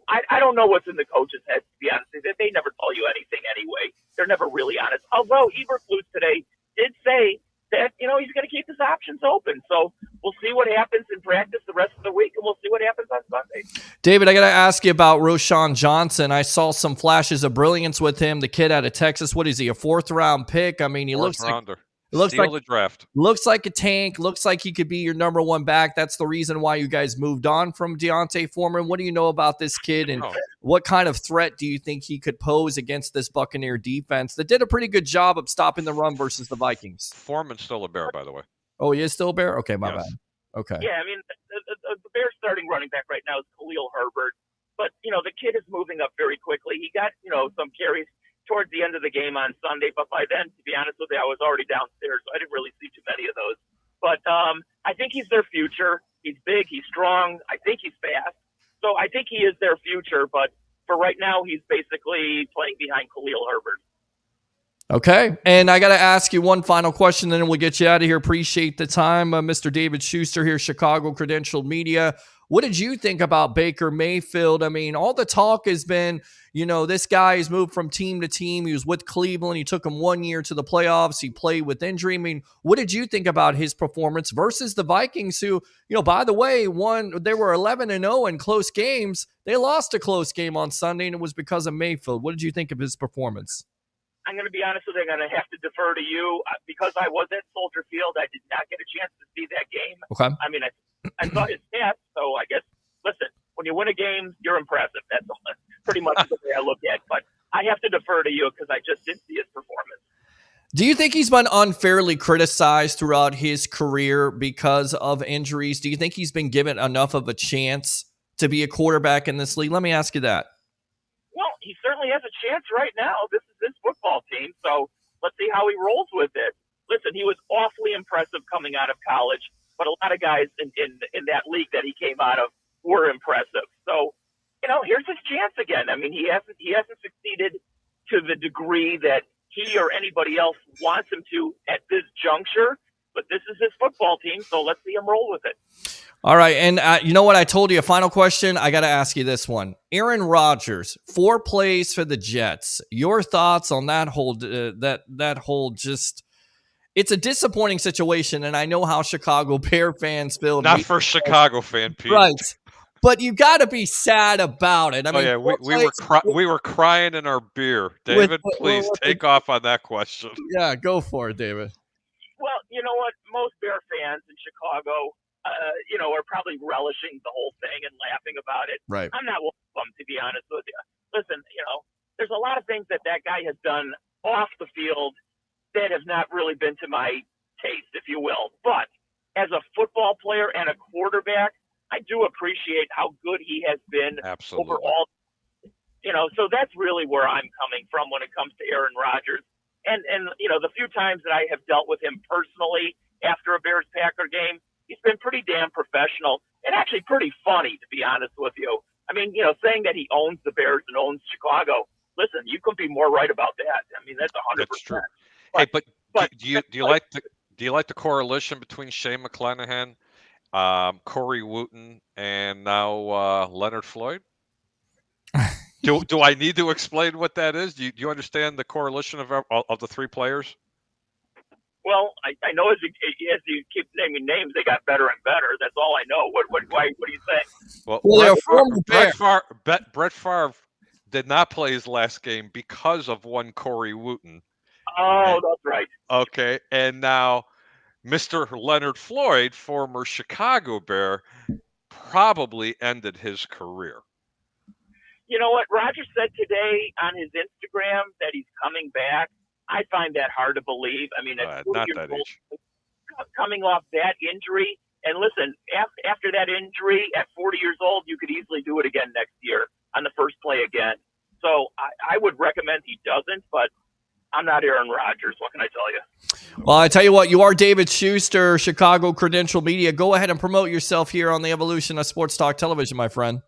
Speaker 8: I don't know what's in the coach's head, to be honest. They never tell you anything anyway. They're never really honest. Although Eberflus today did say that, he's going to keep his options open. So we'll see what happens in practice the rest of the week, and we'll see what happens on Sunday.
Speaker 2: David, I got to ask you about Roshan Johnson. I saw some flashes of brilliance with him. The kid out of Texas. What is he? A 4th-round pick? I mean, he looks
Speaker 6: rounder.
Speaker 2: like
Speaker 6: Steal the draft.
Speaker 2: Looks like a tank. Looks like he could be your number 1 back. That's the reason why you guys moved on from Deontay Foreman. What do you know about this kid, and what kind of threat do you think he could pose against this Buccaneer defense that did a pretty good job of stopping the run versus the Vikings?
Speaker 6: Foreman's still a Bear, by the way.
Speaker 2: Oh, he is still a Bear? Okay, my bad. Okay.
Speaker 8: Yeah, I mean, the Bears starting running back right now is Khalil Herbert. But, the kid is moving up very quickly. He got, some carries towards the end of the game on Sunday. But by then, to be honest with you, I was already downstairs, so I didn't really see too many of those. But I think he's their future. He's big. He's strong. I think he's fast. So I think he is their future. But for right now, he's basically playing behind Khalil Herbert.
Speaker 2: Okay, and I got to ask you one final question, then we'll get you out of here. Appreciate the time. Mr. David Schuster here, Chicago Credentialed Media. What did you think about Baker Mayfield? I mean, all the talk has been, this guy has moved from team to team. He was with Cleveland. He took him 1 year to the playoffs. He played with injury. I mean, what did you think about his performance versus the Vikings who, by the way, they were 11-0 in close games. They lost a close game on Sunday, and it was because of Mayfield. What did you think of his performance?
Speaker 8: I'm going to be honest with you. I'm going to have to defer to you because I was at Soldier Field. I did not get a chance to see that game.
Speaker 2: Okay.
Speaker 8: I mean, I saw his stats, so I guess, listen, when you win a game, you're impressive. That's pretty much the way I look at it. But I have to defer to you because I just didn't see his performance.
Speaker 2: Do you think he's been unfairly criticized throughout his career because of injuries? Do you think he's been given enough of a chance to be a quarterback in this league? Let me ask you that.
Speaker 8: Well, he certainly has a chance right now. This is his football team, so let's see how he rolls with it. Listen, he was awfully impressive coming out of college, but a lot of guys in that league that he came out of were impressive. So, here's his chance again. I mean, he hasn't succeeded to the degree that he or anybody else wants him to at this juncture, but this is his football team, so let's see him roll with it.
Speaker 2: All right, and you know what? I told you a final question. I got to ask you this one. Aaron Rodgers, 4 plays for the Jets. Your thoughts on that whole that whole just? It's a disappointing situation, and I know how Chicago Bear fans feel.
Speaker 6: Not for Chicago fan, Pete.
Speaker 2: Right, but you got to be sad about it. I mean,
Speaker 6: we were crying in our beer. David, please take off on that question.
Speaker 2: Yeah, go for it, David.
Speaker 8: Well, you know what? Most Bear fans in Chicago, are probably relishing the whole thing and laughing about it.
Speaker 2: Right.
Speaker 8: I'm not one of them, to be honest with you. Listen, there's a lot of things that guy has done off the field that have not really been to my taste, if you will. But as a football player and a quarterback, I do appreciate how good he has been overall. So that's really where I'm coming from when it comes to Aaron Rodgers. And the few times that I have dealt with him personally after a Bears-Packer game, he's been pretty damn professional and actually pretty funny, to be honest with you. I mean, saying that he owns the Bears and owns Chicago, listen, you couldn't be more right about that. I mean, that's 100%.
Speaker 6: That's true. But do you like the correlation between Shane McClanahan, Corey Wooten, and now Leonard Floyd? Do I need to explain what that is? Do you understand the correlation of the 3 players?
Speaker 8: Well, I know as you keep naming names, they got better and better. That's all I know. What do you think?
Speaker 6: Well, Brett Favre did not play his last game because of one Corey Wooten.
Speaker 8: Oh, that's right.
Speaker 6: Okay, and now Mr. Leonard Floyd, former Chicago Bear, probably ended his career.
Speaker 8: You know what? Roger said today on his Instagram that he's coming back. I find that hard to believe. I mean, at 40
Speaker 6: not
Speaker 8: years
Speaker 6: that
Speaker 8: old,
Speaker 6: age.
Speaker 8: coming off that injury, and listen, after that injury, at 40 years old, you could easily do it again next year on the first play again. So I would recommend he doesn't, but I'm not Aaron Rodgers. What can I tell you?
Speaker 2: Well, I tell you what, you are David Schuster, Chicago Credentialed Media. Go ahead and promote yourself here on the evolution of Sports Talk Television, my friend.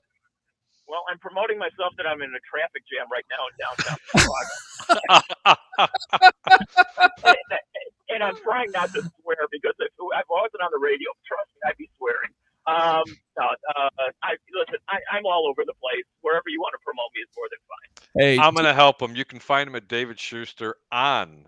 Speaker 8: Well, I'm promoting myself that I'm in a traffic jam right now in downtown Chicago. And I'm trying not to swear because if I wasn't on the radio, trust me, I'd be swearing. Listen, I'm all over the place. Wherever you want to promote me is more than fine.
Speaker 6: Hey, I'm going to help him. You can find him at David Schuster on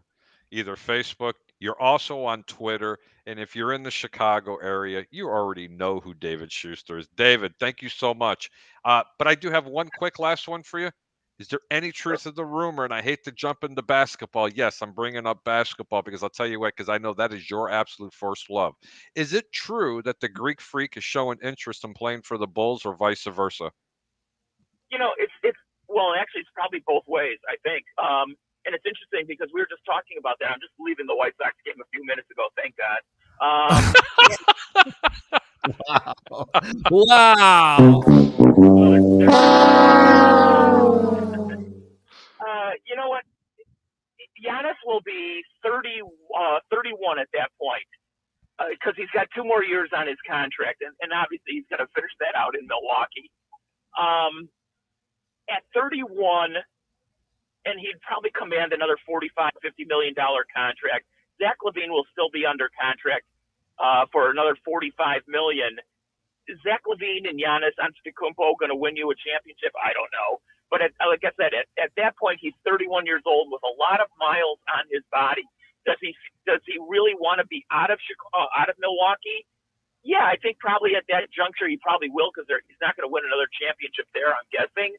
Speaker 6: either Facebook, You're also on Twitter. And if you're in the Chicago area, you already know who David Schuster is. David, thank you so much. But I do have one quick last one for you. Is there any truth to the rumor? And I hate to jump into basketball. Yes, I'm bringing up basketball because I'll tell you what, because I know that is your absolute first love. Is it true that the Greek Freak is showing interest in playing for the Bulls or vice versa?
Speaker 8: Well, actually, it's probably both ways, I think. And it's interesting because we were just talking about that. I'm just leaving the White Sox game a few minutes ago. Thank God.
Speaker 2: Wow.
Speaker 8: You know what? Giannis will be 31 at that point because he's got 2 more years on his contract, and obviously he's going to finish that out in Milwaukee. At 31, and he'd probably command another $45-50 million contract. Zach LaVine will still be under contract for another $45 million. Is Zach LaVine and Giannis Antetokounmpo going to win you a championship? I don't know. But like I said, at that point, he's 31 years old with a lot of miles on his body. Does he really want to be out of Milwaukee? Yeah, I think probably at that juncture he probably will because he's not going to win another championship there, I'm guessing.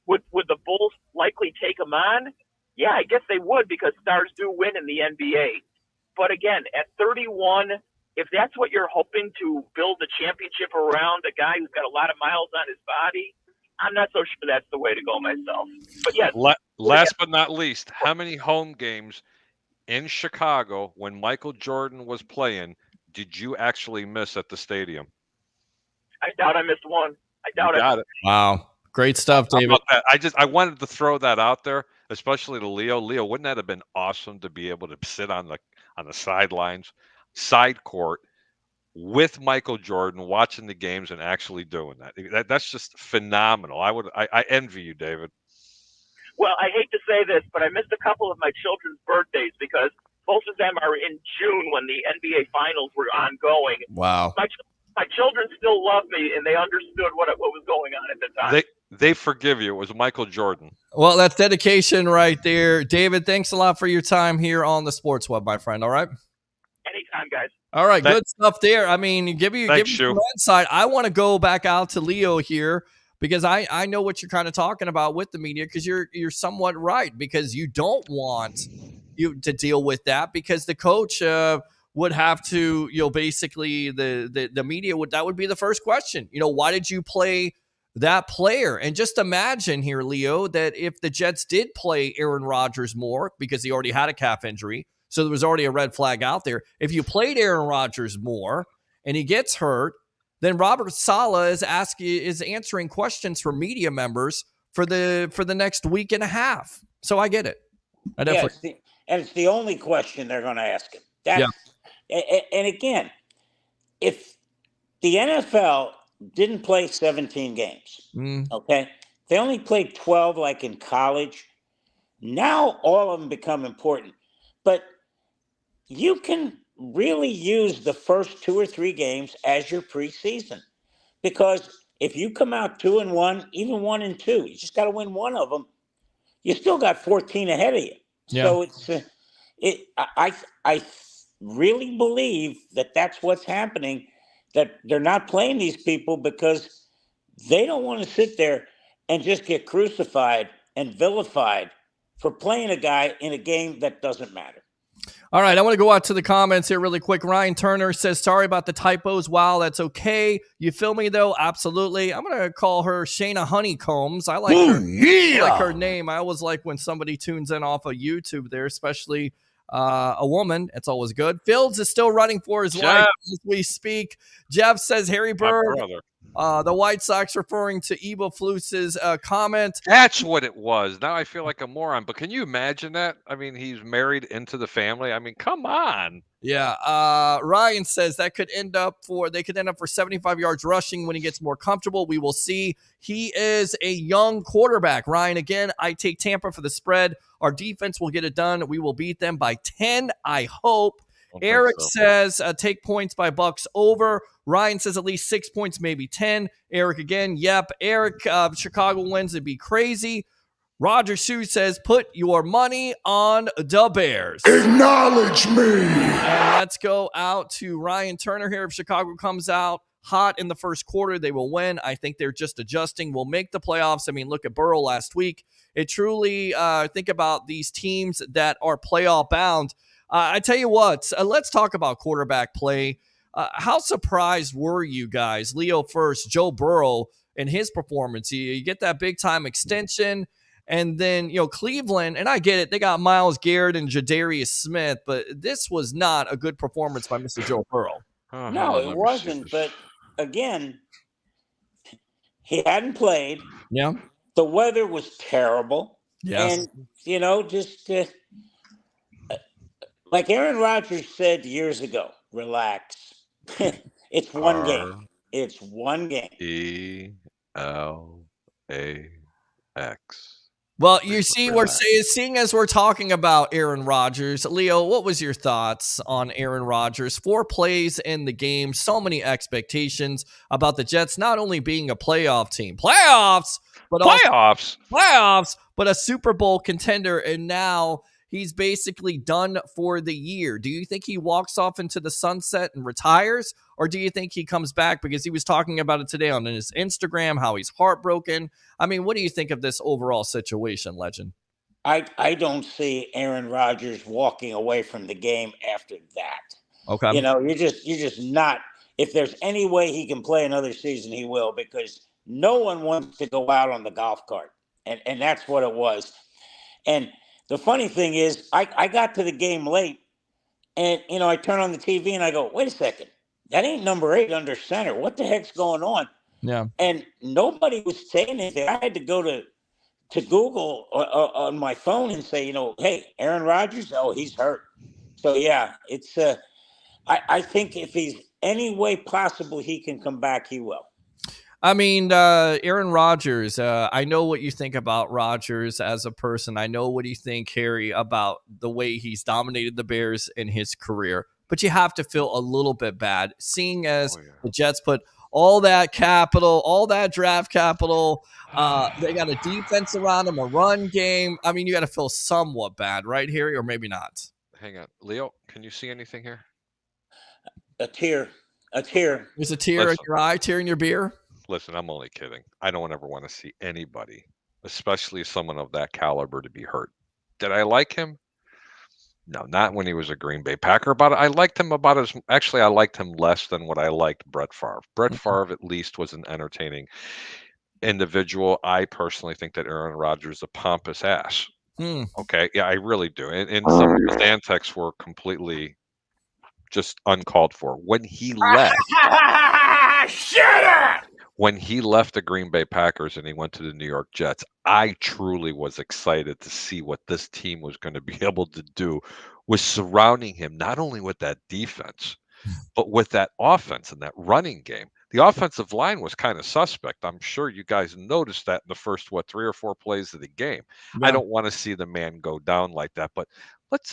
Speaker 8: Would the Bulls likely take him on? Yeah, I guess they would because stars do win in the NBA. But again, at 31, if that's what you're hoping to build a championship around, a guy who's got a lot of miles on his body, I'm not so sure that's the way to go myself. But yes.
Speaker 6: Last but not least, how many home games in Chicago when Michael Jordan was playing did you actually miss at the stadium?
Speaker 8: I doubt I missed one. I doubt it.
Speaker 6: Got it.
Speaker 2: Wow. Great stuff, David.
Speaker 6: I wanted to throw that out there, especially to Leo. Leo, wouldn't that have been awesome to be able to sit on the sidelines, side court, with Michael Jordan, watching the games and actually doing that? That's just phenomenal. I envy you, David.
Speaker 8: Well, I hate to say this, but I missed a couple of my children's birthdays because both of them are in June when the NBA Finals were ongoing.
Speaker 2: Wow.
Speaker 8: My children still love me, and they understood what was going on at the time.
Speaker 6: They forgive you. It was Michael Jordan.
Speaker 2: Well, that's dedication right there. David, thanks a lot for your time here on the Sports Web, my friend. All right?
Speaker 8: Anytime, guys.
Speaker 2: All right, good stuff there. I mean, give you some insight. I want to go back out to Leo here because I know what you're kind of talking about with the media because you're somewhat right because you don't want you to deal with that because the coach would have to, basically the media that would be the first question. Why did you play that player? And just imagine here, Leo, that if the Jets did play Aaron Rodgers more because he already had a calf injury, so there was already a red flag out there. If you played Aaron Rodgers more and he gets hurt, then Robert Saleh is answering questions from media members for the next week and a half. So I get it. And
Speaker 5: it's the only question they're going to ask him. And again, if the NFL didn't play 17 games, okay, they only played 12 like in college. Now all of them become important. But you can really use the first 2 or 3 games as your preseason because if you come out 2-1, even 1-2, you just got to win one of them. You still got 14 ahead of you. Yeah. So I really believe that that's what's happening, that they're not playing these people because they don't want to sit there and just get crucified and vilified for playing a guy in a game that doesn't matter.
Speaker 2: All right, I want to go out to the comments here really quick. Ryan Turner says, sorry about the typos. Wow, that's okay. You feel me, though? Absolutely. I'm going to call her Shayna Honeycombs. I like her. I like her name. I always like when somebody tunes in off of YouTube there, especially a woman. It's always good. Fields is still running for his life as we speak. Jeff says, Harry Bird. The White Sox referring to Eberflus's comment.
Speaker 6: That's what it was. Now I feel like a moron. But can you imagine that? I mean, he's married into the family. I mean, come on.
Speaker 2: Yeah. Ryan says they could end up for 75 yards rushing when he gets more comfortable. We will see. He is a young quarterback. Ryan, again, I take Tampa for the spread. Our defense will get it done. We will beat them by 10, I hope. Eric says take points by Bucs over. Ryan says at least 6 points, maybe 10. Eric again, yep. Eric, Chicago wins. It'd be crazy. Roger Sue says, put your money on the Bears.
Speaker 7: Acknowledge me.
Speaker 2: And let's go out to Ryan Turner here. If Chicago comes out hot in the first quarter, they will win. I think they're just adjusting. We'll make the playoffs. I mean, look at Burrow last week. It truly, think about these teams that are playoff bound. I tell you what, let's talk about quarterback play. How surprised were you guys? Leo first, Joe Burrow and his performance. You get that big time extension, and then Cleveland. And I get it; they got Myles Garrett and Jadarius Smith, but this was not a good performance by Mr. Joe Burrow.
Speaker 5: No, it wasn't. But again, he hadn't played.
Speaker 2: Yeah,
Speaker 5: the weather was terrible.
Speaker 2: Yes.
Speaker 5: And just like Aaron Rodgers said years ago, relax. It's one game. It's one game.
Speaker 6: ELAX.
Speaker 2: Well, you see, we're seeing as we're talking about Aaron Rodgers. Leo, what was your thoughts on Aaron Rodgers? 4 plays in the game, so many expectations about the Jets not only being a playoff team, playoffs, but a Super Bowl contender, and now he's basically done for the year. Do you think he walks off into the sunset and retires, or do you think he comes back? Because he was talking about it today on his Instagram, how he's heartbroken. I mean, what do you think of this overall situation, Legend?
Speaker 5: I don't see Aaron Rodgers walking away from the game after that.
Speaker 2: Okay.
Speaker 5: You're just not. If there's any way he can play another season, he will, because no one wants to go out on the golf cart. And that's what it was. And the funny thing is, I got to the game late, and, I turn on the TV and I go, wait a second, that ain't number 8 under center. What the heck's going on?
Speaker 2: Yeah.
Speaker 5: And nobody was saying anything. I had to go to Google on my phone and say, hey, Aaron Rodgers, oh, he's hurt. So, yeah, it's I think if he's any way possible he can come back, he will.
Speaker 2: I mean, Aaron Rodgers, I know what you think about Rodgers as a person. I know what you think, Harry, about the way he's dominated the Bears in his career. But you have to feel a little bit bad, seeing as the Jets put all that capital, all that draft capital. They got a defense around them, a run game. I mean, you got to feel somewhat bad, right, Harry, or maybe not.
Speaker 6: Hang on. Leo, can you see anything here?
Speaker 5: A tear.
Speaker 2: There's a tear in your eye, tear in your beer?
Speaker 6: Listen, I'm only kidding. I don't ever want to see anybody, especially someone of that caliber, to be hurt. Did I like him? No, not when he was a Green Bay Packer. I liked him I liked him less than what I liked Brett Favre. Brett Favre at least was an entertaining individual. I personally think that Aaron Rodgers is a pompous ass. Okay, yeah, I really do. And some of his antics were completely just uncalled for. When he left, when he left the Green Bay Packers and he went to the New York Jets, I truly was excited to see what this team was going to be able to do with surrounding him, not only with that defense, but with that offense and that running game. The offensive line was kind of suspect. I'm sure you guys noticed that in the first, 3 or 4 plays of the game. Yeah. I don't want to see the man go down like that, but let's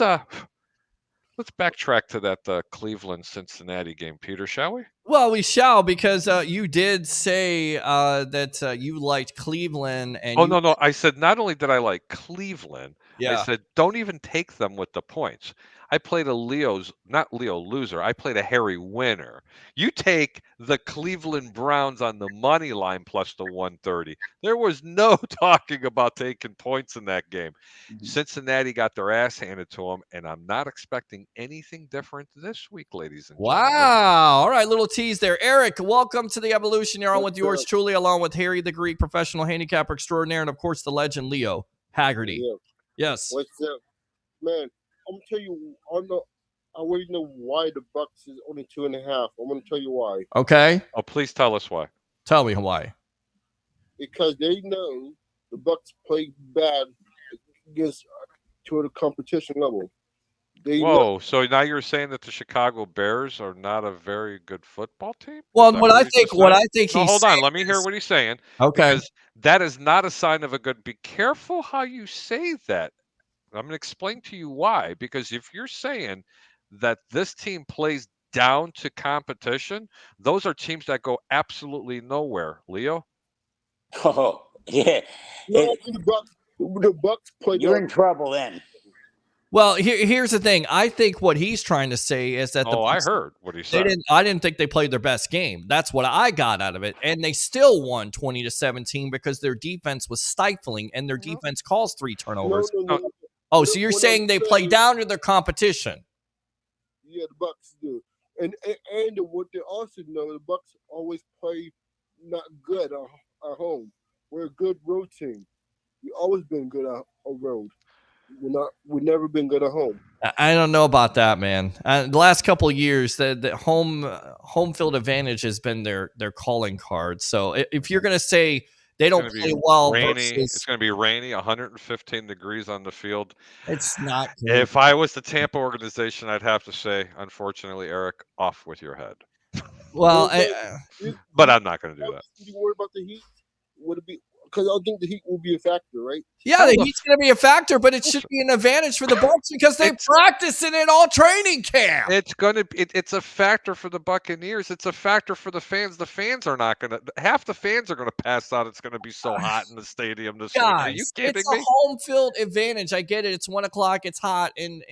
Speaker 6: backtrack to that Cleveland-Cincinnati game, Peter, shall we?
Speaker 2: Well, we shall, because you did say that you liked Cleveland. And
Speaker 6: no. I said not only did I like Cleveland, I said don't even take them with the points. I played not Leo loser. I played a Harry winner. You take the Cleveland Browns on the money line plus the 130. There was no talking about taking points in that game. Mm-hmm. Cincinnati got their ass handed to them, and I'm not expecting anything different this week, ladies and gentlemen.
Speaker 2: Wow. All right, little tease there. Eric, welcome to the Evolution. You're on with yours truly, along with Harry the Greek, professional handicapper extraordinaire, and, of course, the legend Leo Haggerty.
Speaker 9: Yeah.
Speaker 2: Yes.
Speaker 9: What's up? Man, I'm going to tell you, I already know why the Bucs is only 2.5. I'm going to tell you why.
Speaker 2: Okay.
Speaker 6: Oh, please tell us why.
Speaker 2: Tell me why.
Speaker 9: Because they know the Bucs play bad against to the competition level.
Speaker 6: So now you're saying that the Chicago Bears are not a very good football team?
Speaker 2: Well, what I think he's
Speaker 6: hold on, let me hear what he's saying.
Speaker 2: Okay.
Speaker 6: Because that is not a sign of a good. Be careful how you say that. I'm going to explain to you why. Because if you're saying that this team plays down to competition, those are teams that go absolutely nowhere. Leo?
Speaker 5: Oh, yeah.
Speaker 9: No, The Bucs played.
Speaker 5: You're in trouble then.
Speaker 2: Well, here's the thing. I think what he's trying to say is that
Speaker 6: I heard what he said.
Speaker 2: I didn't think they played their best game. That's what I got out of it. And they still won 20-17 because their defense was stifling and their defense caused 3 turnovers.
Speaker 9: No.
Speaker 2: Oh, so you're saying they play down to their competition?
Speaker 9: Yeah, the Bucs do. And what they also know, the Bucs always play not good at home. We're a good road team. We've always been good on road. We've never been good at home.
Speaker 2: I don't know about that, man. The last couple of years, the home field advantage has been their calling card. So if you're going to say they don't play well,
Speaker 6: it's going to be rainy, 115 degrees on the field.
Speaker 2: It's not
Speaker 6: good. If I was the Tampa organization, I'd have to say, unfortunately, Eric, off with your head.
Speaker 2: Well,
Speaker 6: but I'm not going to do that.
Speaker 9: You worry about the Heat? Would it be? Because I think the Heat will be a factor, right?
Speaker 2: Yeah, the Heat's going to be a factor, but it should be an advantage for the Bucs because they practice it in all training camp.
Speaker 6: It's a factor for the Buccaneers. It's a factor for the fans. The fans are not going to. Half the fans are going to pass out. It's going to be so hot in the stadium this week. Are you kidding me?
Speaker 2: It's a home field advantage. I get it. It's 1 o'clock. It's hot, and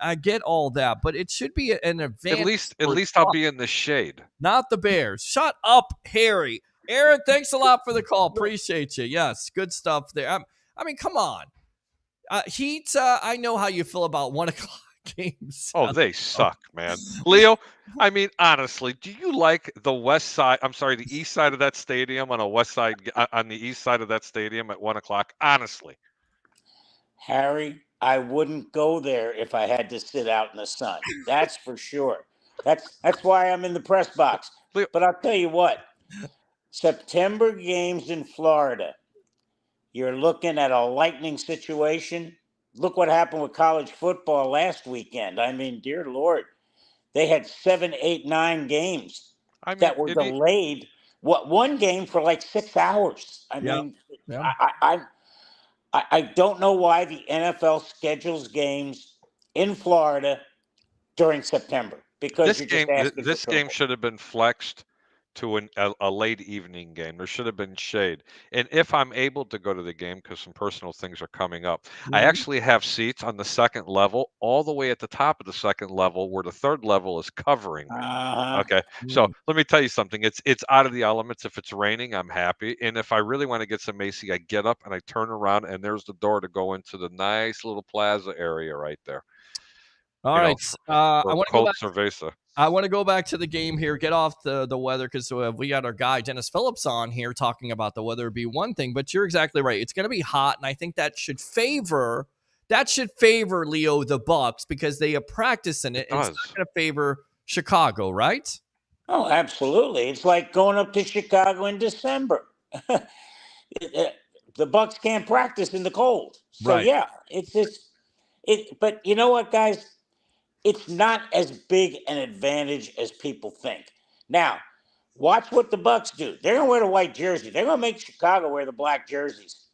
Speaker 2: I get all that, but it should be an advantage.
Speaker 6: At least I'll be in the shade.
Speaker 2: Not the Bears. Shut up, Harry. Aaron, thanks a lot for the call. Appreciate you. Yes, good stuff there. I mean, come on. Heat, I know how you feel about 1 o'clock games.
Speaker 6: Oh, they suck, man. Leo, I mean, honestly, do you like the the east side of that stadium on the east side of that stadium at 1 o'clock? Honestly.
Speaker 5: Harry, I wouldn't go there if I had to sit out in the sun. That's for sure. That's why I'm in the press box. But I'll tell you what. September games in Florida, you're looking at a lightning situation. Look what happened with college football last weekend. I mean, dear Lord, they had 7, 8, 9 games that were delayed. One game for like 6 hours. I mean, I don't know why the NFL schedules games in Florida during September because
Speaker 6: this game should have been flexed to a late evening game. There should have been shade. And if I'm able to go to the game because some personal things are coming up, I actually have seats on the second level, all the way at the top of the second level where the third level is covering me. Okay. So let me tell you something. It's out of the elements. If it's raining, I'm happy. And if I really want to get some AC, I get up and I turn around and there's the door to go into the nice little plaza area right there.
Speaker 2: All right. I want to go back.
Speaker 6: Cerveza.
Speaker 2: I want to go back to the game here, get off the weather, because we got our guy, Dennis Phillips, on here talking about the weather would be one thing, but you're exactly right. It's going to be hot, and I think that should favor Leo, the Bucs, because they have practice in it. And it's not going to favor Chicago, right?
Speaker 5: Oh, absolutely. It's like going up to Chicago in December. The Bucs can't practice in the cold. So, yeah, but you know what, guys? It's not as big an advantage as people think. Now, watch what the Bucs do. They're going to wear the white jersey. They're going to make Chicago wear the black jerseys.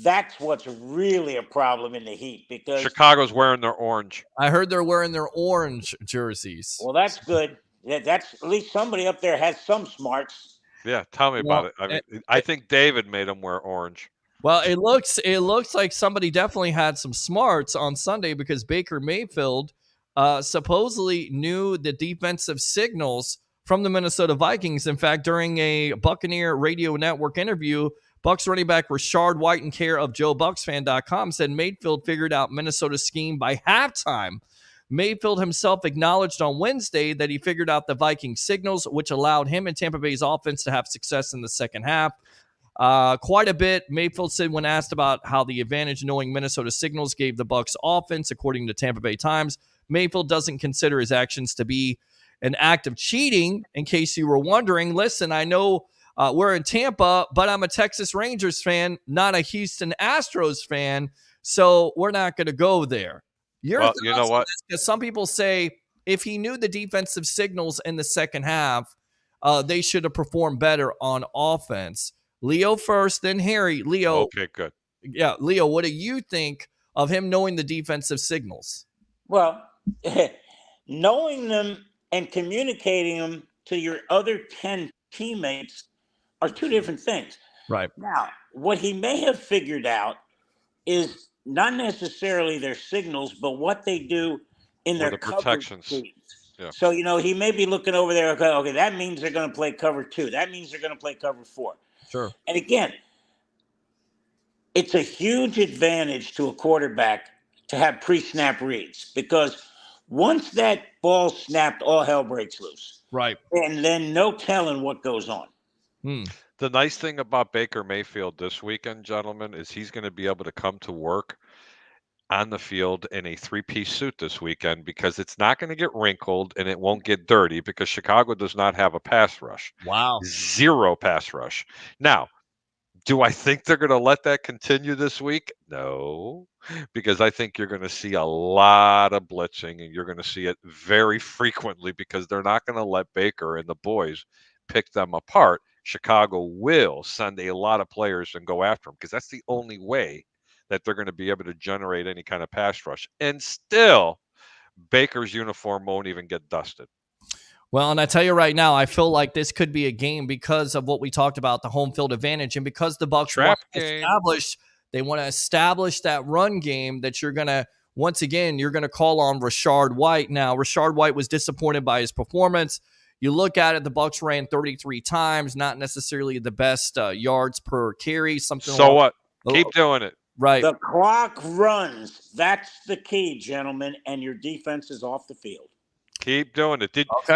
Speaker 5: That's what's really a problem in the Heat because
Speaker 6: Chicago's wearing their orange.
Speaker 2: I heard they're wearing their orange jerseys.
Speaker 5: Well, that's good. That's at least somebody up there has some smarts.
Speaker 6: Yeah, tell me about it. I mean, I think David made them wear orange.
Speaker 2: Well, it looks like somebody definitely had some smarts on Sunday because Baker Mayfield supposedly knew the defensive signals from the Minnesota Vikings. In fact, during a Buccaneer Radio Network interview, Bucs running back Rashard White, in care of JoeBucsFan.com, said Mayfield figured out Minnesota's scheme by halftime. Mayfield himself acknowledged on Wednesday that he figured out the Vikings signals, which allowed him and Tampa Bay's offense to have success in the second half. Quite a bit. Mayfield said when asked about how the advantage knowing Minnesota signals gave the Bucs offense, according to Tampa Bay Times, Mayfield doesn't consider his actions to be an act of cheating. In case you were wondering, listen, I know we're in Tampa, but I'm a Texas Rangers fan, not a Houston Astros fan, so we're not going to go there.
Speaker 6: You know what?
Speaker 2: Because some people say if he knew the defensive signals in the second half, they should have performed better on offense. Leo first, then Harry. Leo.
Speaker 6: Okay, good.
Speaker 2: Yeah, Leo, what do you think of him knowing the defensive signals?
Speaker 5: Well, knowing them and communicating them to your other 10 teammates are two different things.
Speaker 2: Right.
Speaker 5: Now, what he may have figured out is not necessarily their signals, but what they do in their
Speaker 6: the
Speaker 5: coverage
Speaker 6: protections.
Speaker 5: schemes.
Speaker 6: Yeah.
Speaker 5: So, he may be looking over there, okay, that means they're going to play cover 2. That means they're going to play cover 4.
Speaker 2: Sure.
Speaker 5: And again, it's a huge advantage to a quarterback to have pre-snap reads, because once that ball snapped, all hell breaks loose.
Speaker 2: Right.
Speaker 5: And then no telling what goes on.
Speaker 6: The nice thing about Baker Mayfield this weekend, gentlemen, is he's going to be able to come to work on the field in a 3-piece suit this weekend, because it's not going to get wrinkled and it won't get dirty, because Chicago does not have a pass rush.
Speaker 2: Wow.
Speaker 6: 0 pass rush. Now, do I think they're going to let that continue this week? No, because I think you're going to see a lot of blitzing, and you're going to see it very frequently, because they're not going to let Baker and the boys pick them apart. Chicago will send a lot of players and go after them, because that's the only way that they're going to be able to generate any kind of pass rush. And still, Baker's uniform won't even get dusted.
Speaker 2: Well, and I tell you right now, I feel like this could be a game because of what we talked about, the home field advantage, and because the Bucs want to establish that run game, that you're going to, once again, you're going to call on Rachaad White. Now, Rachaad White was disappointed by his performance. You look at it, the Bucs ran 33 times, not necessarily the best yards per carry.
Speaker 6: So what? Keep doing it.
Speaker 2: Right.
Speaker 5: The clock runs. That's the key, gentlemen, and your defense is off the field.
Speaker 6: Keep doing it.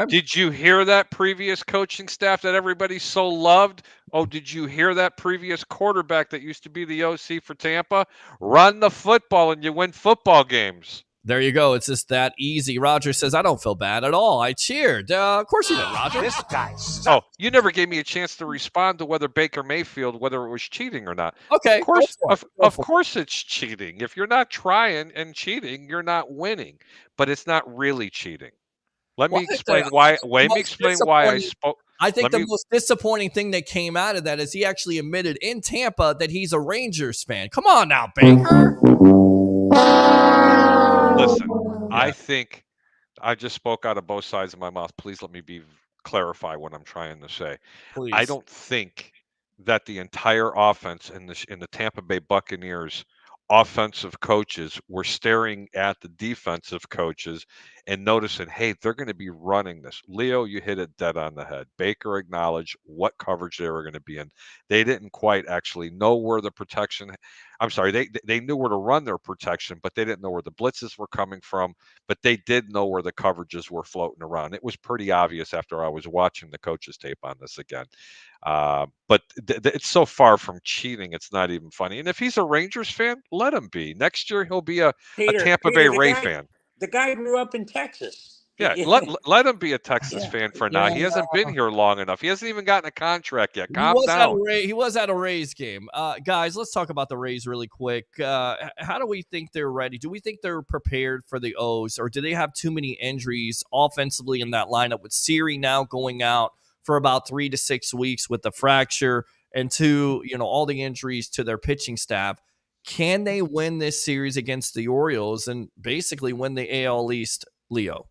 Speaker 6: Did you hear that previous coaching staff that everybody so loved? Oh, did you hear that previous quarterback that used to be the OC for Tampa? Run the football and you win football games.
Speaker 2: There you go. It's just that easy. Roger says, I don't feel bad at all. I cheered. Of course you did, Roger.
Speaker 7: This guy sucks.
Speaker 6: Oh, you never gave me a chance to respond to whether Baker Mayfield, whether it was cheating or not.
Speaker 2: Okay.
Speaker 6: Of course it's cheating. If you're not trying and cheating, you're not winning. But it's not really cheating. Let me explain why I spoke.
Speaker 2: I think the most disappointing thing that came out of that is he actually admitted in Tampa that he's a Rangers fan. Come on now, Baker.
Speaker 6: Listen, I think I just spoke out of both sides of my mouth. Please let me clarify what I'm trying to say.
Speaker 2: Please.
Speaker 6: I don't think that the entire offense in the Tampa Bay Buccaneers offensive coaches were staring at the defensive coaches and noticing, hey, they're going to be running this. Leo, you hit it dead on the head. Baker acknowledged what coverage they were going to be in. They didn't quite actually know where the protection. I'm sorry, they knew where to run their protection, but they didn't know where the blitzes were coming from. But they did know where the coverages were floating around. It was pretty obvious after I was watching the coaches tape on this again. But it's so far from cheating, it's not even funny. And if he's a Rangers fan, let him be. Next year, he'll be a Tampa Bay Ray fan.
Speaker 5: The guy grew up in Texas.
Speaker 6: Yeah, let him be a Texas fan for now. He hasn't been here long enough. He hasn't even gotten a contract yet. Calm down.
Speaker 2: He was at a Rays game. Guys, let's talk about the Rays really quick. How do we think they're ready? Do we think they're prepared for the O's, or do they have too many injuries offensively in that lineup, with Siri now going out for about 3 to 6 weeks with the fracture, and all the injuries to their pitching staff? Can they win this series against the Orioles and basically win the AL East, Leo?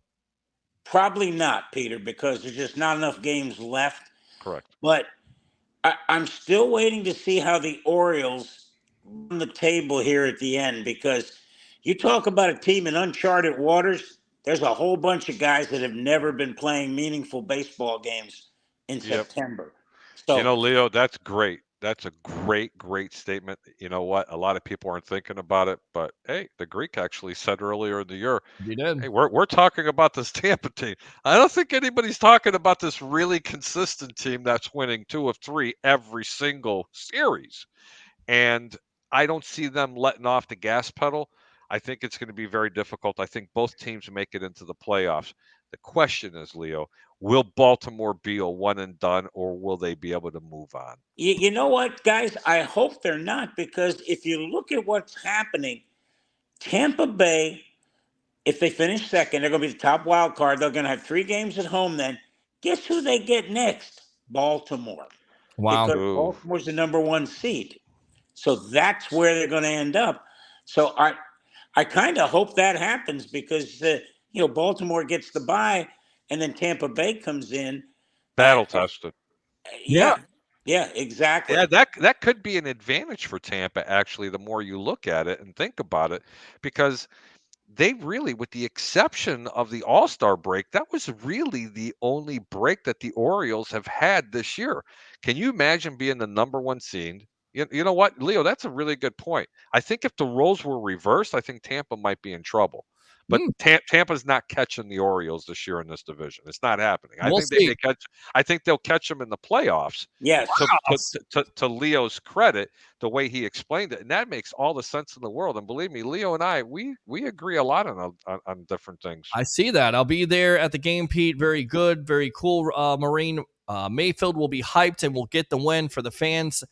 Speaker 5: Probably not, Peter, because there's just not enough games left.
Speaker 6: Correct.
Speaker 5: But I'm still waiting to see how the Orioles run the table here at the end, because you talk about a team in uncharted waters. There's a whole bunch of guys that have never been playing meaningful baseball games in September. So,
Speaker 6: Leo, that's great. That's a great statement. You know what? A lot of people aren't thinking about it, but hey, the Greek actually said earlier in the year,
Speaker 2: he did.
Speaker 6: Hey, we're talking about this Tampa team. I don't think anybody's talking about this really consistent team that's winning 2 of 3 every single series. And I don't see them letting off the gas pedal. I think it's going to be very difficult. I think both teams make it into the playoffs. The question is, Leo, will Baltimore be a one and done, or will they be able to move on?
Speaker 5: You know what, guys? I hope they're not, because if you look at what's happening, Tampa Bay, if they finish second, they're going to be the top wild card. They're going to have 3 games at home then. Guess who they get next? Baltimore.
Speaker 2: Wow.
Speaker 5: Because Baltimore's the number 1 seed. So that's where they're going to end up. So I kind of hope that happens, because Baltimore gets the bye, and then Tampa Bay comes in.
Speaker 6: Battle tested.
Speaker 5: Yeah. Yeah, exactly.
Speaker 6: Yeah, that could be an advantage for Tampa, actually, the more you look at it and think about it, because they really, with the exception of the All-Star break, that was really the only break that the Orioles have had this year. Can you imagine being the number one seed? You know what, Leo, that's a really good point. I think if the roles were reversed, I think Tampa might be in trouble. But Tampa's not catching the Orioles this year in this division. It's not happening. I
Speaker 2: We'll
Speaker 6: think
Speaker 2: see.
Speaker 6: they may catch. I think they'll catch them in the playoffs.
Speaker 5: Yes.
Speaker 6: To Leo's credit, the way he explained it, and that makes all the sense in the world. And believe me, Leo and I, we agree a lot on different things.
Speaker 2: I see that. I'll be there at the game, Pete. Very good, very cool. Marine Mayfield will be hyped, and we'll get the win for the fans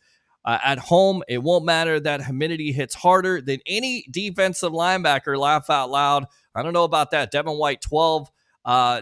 Speaker 2: at home. It won't matter that humidity hits harder than any defensive linebacker. Laugh out loud. I don't know about that. Devin White, 12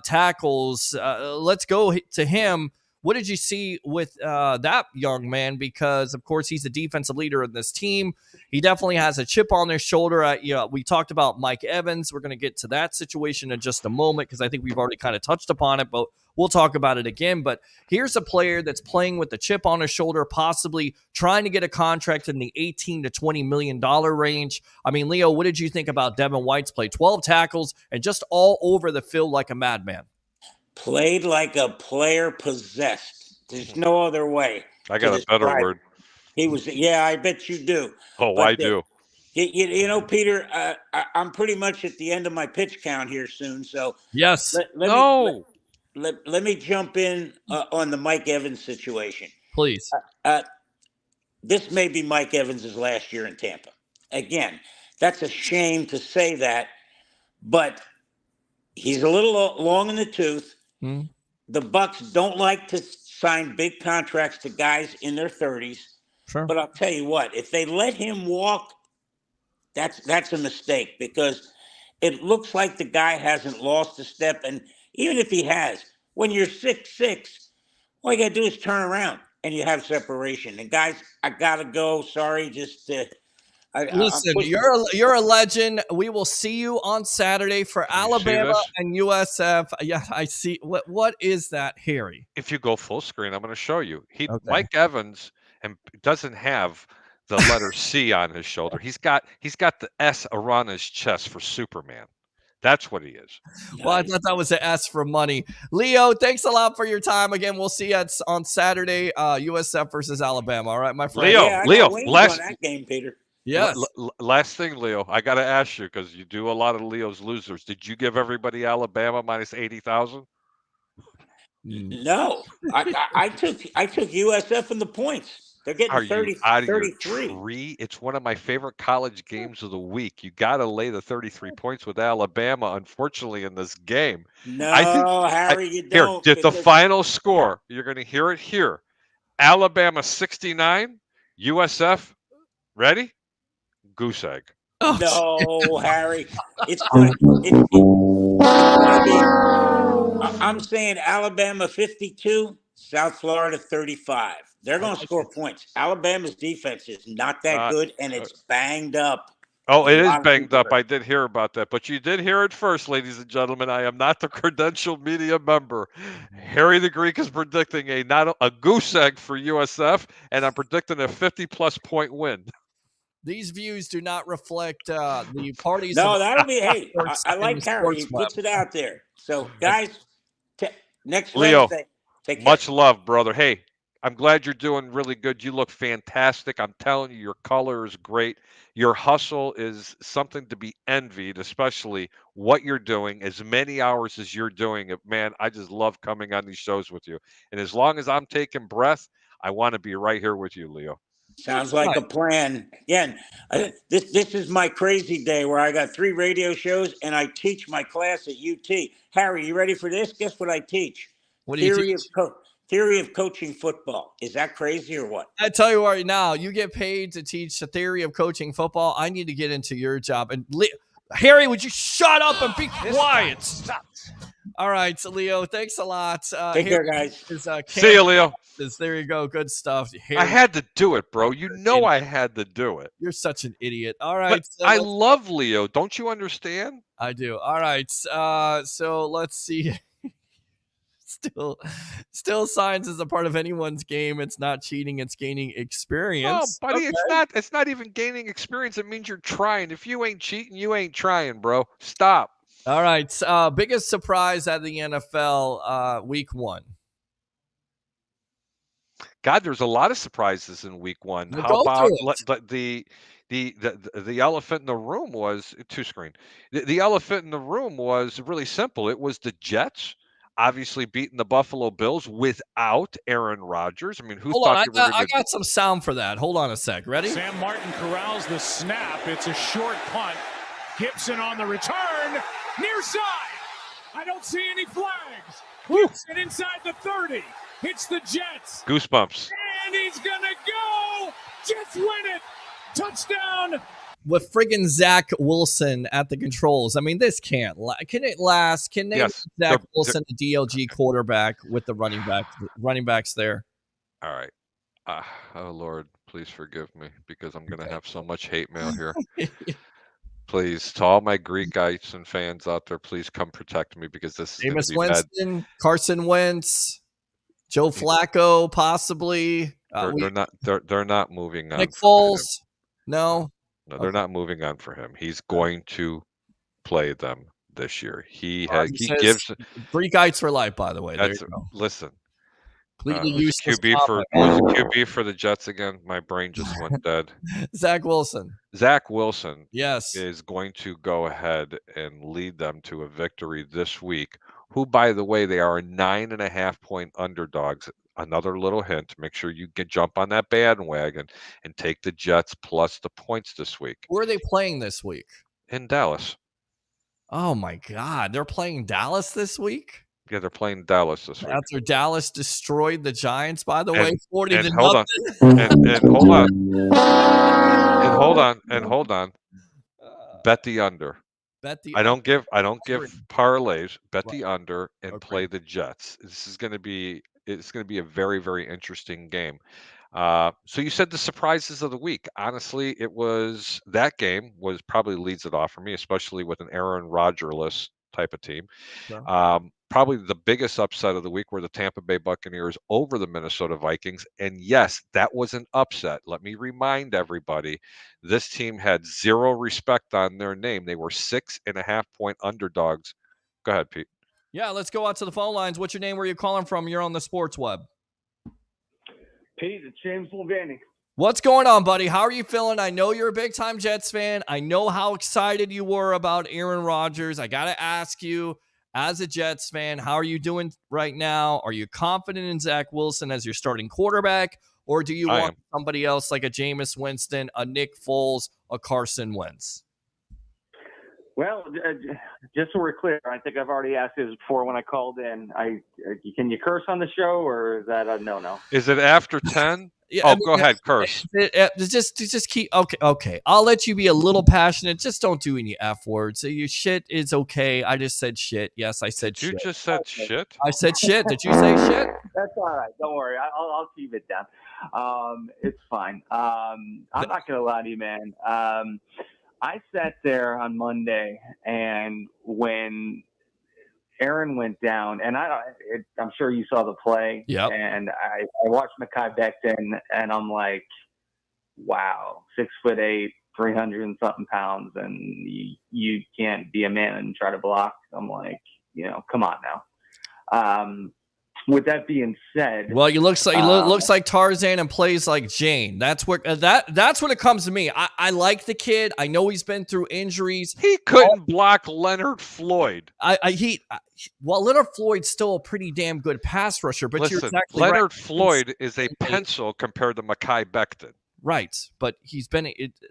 Speaker 2: tackles. Let's go to him. What did you see with that young man? Because, of course, he's the defensive leader of this team. He definitely has a chip on their shoulder. We talked about Mike Evans. We're going to get to that situation in just a moment because I think we've already kind of touched upon it, but we'll talk about it again. But here's a player that's playing with the chip on his shoulder, possibly trying to get a contract in the $18 to $20 million range. I mean, Leo, what did you think about Devin White's play? 12 tackles and just all over the field like a madman.
Speaker 5: Played like a player possessed. There's no other way.
Speaker 6: I got a better word.
Speaker 5: He was, yeah, I bet you do.
Speaker 6: Oh, I do.
Speaker 5: You know, Peter, I'm pretty much at the end of my pitch count here soon. So
Speaker 2: yes,
Speaker 5: let me jump in on the Mike Evans situation,
Speaker 2: please.
Speaker 5: This may be Mike Evans' last year in Tampa. Again, that's a shame to say that, but he's a little long in the tooth.
Speaker 2: Mm.
Speaker 5: The Bucs don't like to sign big contracts to guys in their 30s.
Speaker 2: Sure.
Speaker 5: But I'll tell you what, if they let him walk, that's a mistake because it looks like the guy hasn't lost a step. And even if he has, when you're 6'6", all you got to do is turn around and you have separation. And guys, I got to go. Sorry, just
Speaker 2: listen, you're a legend. We will see you on Saturday for Alabama and USF. Yeah, I see. What is that, Harry?
Speaker 6: If you go full screen, I'm going to show you. Mike Evans doesn't have the letter C on his shoulder. He's got the S around his chest for Superman. That's what he is.
Speaker 2: Well, I thought that was an S for money. Leo, thanks a lot for your time. Again, we'll see you on Saturday, USF versus Alabama. All right, my friend.
Speaker 6: Leo,
Speaker 5: last that game, Peter.
Speaker 2: Yes.
Speaker 6: Last thing, Leo, I got to ask you because you do a lot of Leo's losers. Did you give everybody Alabama minus 80,000?
Speaker 5: No, I took USF in the points. They're getting 30, 33.
Speaker 6: It's one of my favorite college games of the week. You got to lay the 33 points with Alabama, unfortunately, in this game.
Speaker 5: No, Harry, you don't.
Speaker 6: Here, the final score. You're going to hear it here. Alabama 69, USF, ready? Goose egg.
Speaker 5: No, Harry. It's going to be, I'm saying Alabama 52, South Florida 35. They're going to score points. Alabama's defense is not that good, and it's banged up.
Speaker 6: Oh, it is banged up. I did hear about that. But you did hear it first, ladies and gentlemen. I am not the credentialed media member. Harry the Greek is predicting a goose egg for USF, and I'm predicting a 50-plus point win.
Speaker 2: These views do not reflect the parties.
Speaker 5: No, that'll be, hey, I like Harry. He puts it out there. So, guys, next
Speaker 6: Leo,
Speaker 5: Wednesday, take care.
Speaker 6: Much love, brother. Hey, I'm glad you're doing really good. You look fantastic. I'm telling you, your color is great. Your hustle is something to be envied, especially what you're doing, as many hours as you're doing it. Man, I just love coming on these shows with you. And as long as I'm taking breath, I want to be right here with you, Leo.
Speaker 5: Sounds like a plan. Again, this is my crazy day where I got 3 radio shows and I teach my class at UT. Harry, you ready for this? Guess what I teach?
Speaker 2: What do you teach?
Speaker 5: Theory of coaching football. Is that crazy or what?
Speaker 2: I tell you right now, you get paid to teach the theory of coaching football. I need to get into your job. And Harry, would you shut up and be quiet? All right, so Leo, thanks a lot.
Speaker 5: Take care, guys.
Speaker 6: See you, Leo.
Speaker 2: There you go. Good stuff. Harry,
Speaker 6: I had to do it, bro. You know I had to do it.
Speaker 2: You're such an idiot. All right.
Speaker 6: But I love Leo. Don't you understand?
Speaker 2: I do. All right. So let's see. still signs as a part of anyone's game. It's not cheating, it's gaining experience.
Speaker 6: Oh, buddy,
Speaker 2: Okay.
Speaker 6: it's not even gaining experience. It means you're trying. If you ain't cheating, you ain't trying, bro. Stop.
Speaker 2: All right. Biggest surprise at the NFL week 1.
Speaker 6: God, there's a lot of surprises in week 1.
Speaker 2: We'll
Speaker 6: How
Speaker 2: go
Speaker 6: about
Speaker 2: through it.
Speaker 6: the elephant in the room was two screen. The elephant in the room was really simple. It was the Jets obviously beating the Buffalo Bills without Aaron Rodgers. I mean, who
Speaker 2: Hold
Speaker 6: thought
Speaker 2: on,
Speaker 6: they were
Speaker 2: I
Speaker 6: going to
Speaker 2: got some sound for that. Hold on a sec. Ready?
Speaker 7: Sam Martin corrals the snap. It's a short punt. Gibson on the return. Near side. I don't see any flags. Gibson inside the 30. Hits the Jets.
Speaker 6: Goosebumps.
Speaker 7: And he's going to go. Jets win it. Touchdown.
Speaker 2: With friggin' Zach Wilson at the controls. I mean, this can't last. Can it last? Can they
Speaker 6: Yes.
Speaker 2: make Zach Wilson a DLG quarterback with the running backs there?
Speaker 6: All right. Oh, Lord, please forgive me because I'm going to have so much hate mail here. Please, to all my Greekites and fans out there, please come protect me because this is going to
Speaker 2: Jameis
Speaker 6: be bad.
Speaker 2: Winston, Carson Wentz, Joe Flacco, possibly.
Speaker 6: They're not moving on.
Speaker 2: Nick Foles. No,
Speaker 6: they're not moving on for him. He's going to play them this year. He gives
Speaker 2: Greekites for life. By the way, there you go.
Speaker 6: Listen.
Speaker 2: Completely
Speaker 6: was
Speaker 2: useless.
Speaker 6: QB for the Jets again? My brain just went dead.
Speaker 2: Zach Wilson.
Speaker 6: Zach Wilson,
Speaker 2: yes,
Speaker 6: is going to go ahead and lead them to a victory this week. Who, by the way, they are 9.5-point underdogs. Another little hint: make sure you jump on that bandwagon and take the Jets plus the points this week.
Speaker 2: Where are they playing this week?
Speaker 6: In Dallas.
Speaker 2: Oh my God, they're playing Dallas this week.
Speaker 6: Yeah, they're playing Dallas this week.
Speaker 2: After Dallas destroyed the Giants, by the way, 40 to
Speaker 6: hold
Speaker 2: nothing.
Speaker 6: And hold on. Bet the under. I don't give parlays. Bet the under and play the Jets. It's going to be a very, very interesting game. So you said the surprises of the week. Honestly, that game was probably leads it off for me, especially with an Aaron Rodgers-less type of team. Sure. Probably the biggest upset of the week were the Tampa Bay Buccaneers over the Minnesota Vikings. And yes, that was an upset. Let me remind everybody, this team had zero respect on their name. They were 6.5-point underdogs. Go ahead, Pete.
Speaker 2: Yeah, let's go out to the phone lines. What's your name? Where are you calling from? You're on the Sports Web.
Speaker 10: Pete, it's James Mulvaney.
Speaker 2: What's going on, buddy? How are you feeling? I know you're a big-time Jets fan. I know how excited you were about Aaron Rodgers. I got to ask you, as a Jets fan, how are you doing right now? Are you confident in Zach Wilson as your starting quarterback, or do you want somebody else like a Jameis Winston, a Nick Foles, a Carson Wentz?
Speaker 10: Well, just so we're clear, I think I've already asked this before when I called in. Can you curse on the show, or is that a no-no?
Speaker 6: Is it after 10? Yeah, go ahead, curse.
Speaker 2: Just keep okay. I'll let you be a little passionate. Just don't do any F words. Your shit is okay. I just said shit. Yes, I said shit.
Speaker 6: You just said shit?
Speaker 2: I said shit. Did you say shit?
Speaker 10: That's all right. Don't worry. I'll keep it down. It's fine. I'm not going to lie to you, man. I sat there on Monday, and when Aaron went down, and I'm sure you saw the play.
Speaker 2: Yep.
Speaker 10: And I watched Mekhi Becton, and I'm like, wow, 6'8", 300 and something pounds, and you can't be a man and try to block. I'm like, come on now. With that being said,
Speaker 2: well, he looks like Tarzan and plays like Jane. That's what it comes to me. I like the kid. I know he's been through injuries.
Speaker 6: He couldn't block Leonard Floyd.
Speaker 2: Leonard Floyd's still a pretty damn good pass rusher. But
Speaker 6: listen,
Speaker 2: you're exactly
Speaker 6: Leonard
Speaker 2: right.
Speaker 6: Floyd is a pencil compared to Mekhi Becton.
Speaker 2: Right, but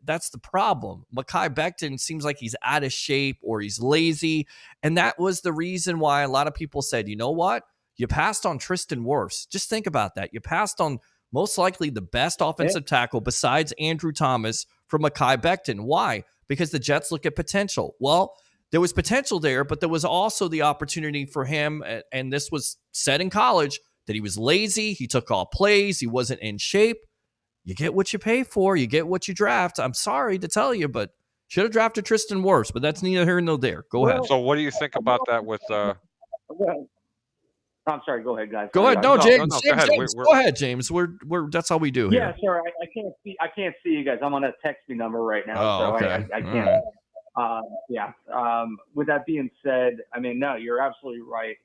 Speaker 2: that's the problem. Mekhi Becton seems like he's out of shape or he's lazy, and that was the reason why a lot of people said, you know what? You passed on Tristan Wirfs. Just think about that. You passed on most likely the best offensive tackle besides Andrew Thomas for Mekhi Becton. Why? Because the Jets look at potential. Well, there was potential there, but there was also the opportunity for him, and this was said in college, that he was lazy. He took all plays. He wasn't in shape. You get what you pay for. You get what you draft. I'm sorry to tell you, but should have drafted Tristan Wirfs, but that's neither here nor there. Go ahead.
Speaker 6: So what do you think about that with
Speaker 10: I'm sorry. Go ahead, guys.
Speaker 2: Go ahead. No, James.
Speaker 6: go ahead.
Speaker 2: James, go ahead, James. We're that's all we do here.
Speaker 10: Yeah, sorry. I can't see you guys. I'm on a text me number right now, so
Speaker 2: okay.
Speaker 10: I can't. With that being said, I mean, no, you're absolutely right.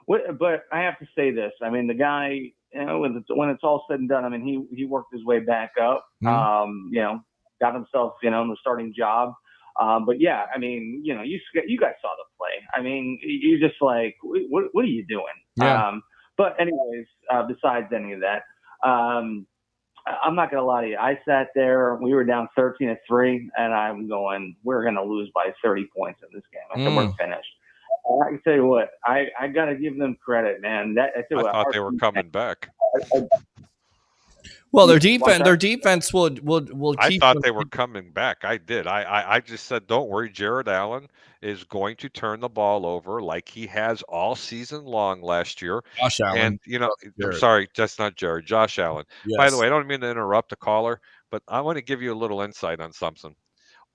Speaker 10: But I have to say this. I mean, the guy, when it's all said and done, I mean, he worked his way back up. Got himself, in the starting job. But yeah, I mean, you guys saw the play. I mean, you're just like, what are you doing?
Speaker 2: Yeah.
Speaker 10: But anyways, besides any of that, I'm not going to lie to you. I sat there, we were down 13-3, and I'm going, we're going to lose by 30 points in this game. I said, we're finished. I can tell you what, I got to give them credit, man.
Speaker 6: I thought they were coming back.
Speaker 2: Well, their defense will keep.
Speaker 6: I thought they were coming back. I did. I just said, don't worry. Jared Allen is going to turn the ball over like he has all season long last year.
Speaker 2: Josh Allen.
Speaker 6: And I'm sorry, that's not Jared. Josh Allen.
Speaker 2: Yes.
Speaker 6: By the way, I don't mean to interrupt the caller, but I want to give you a little insight on something.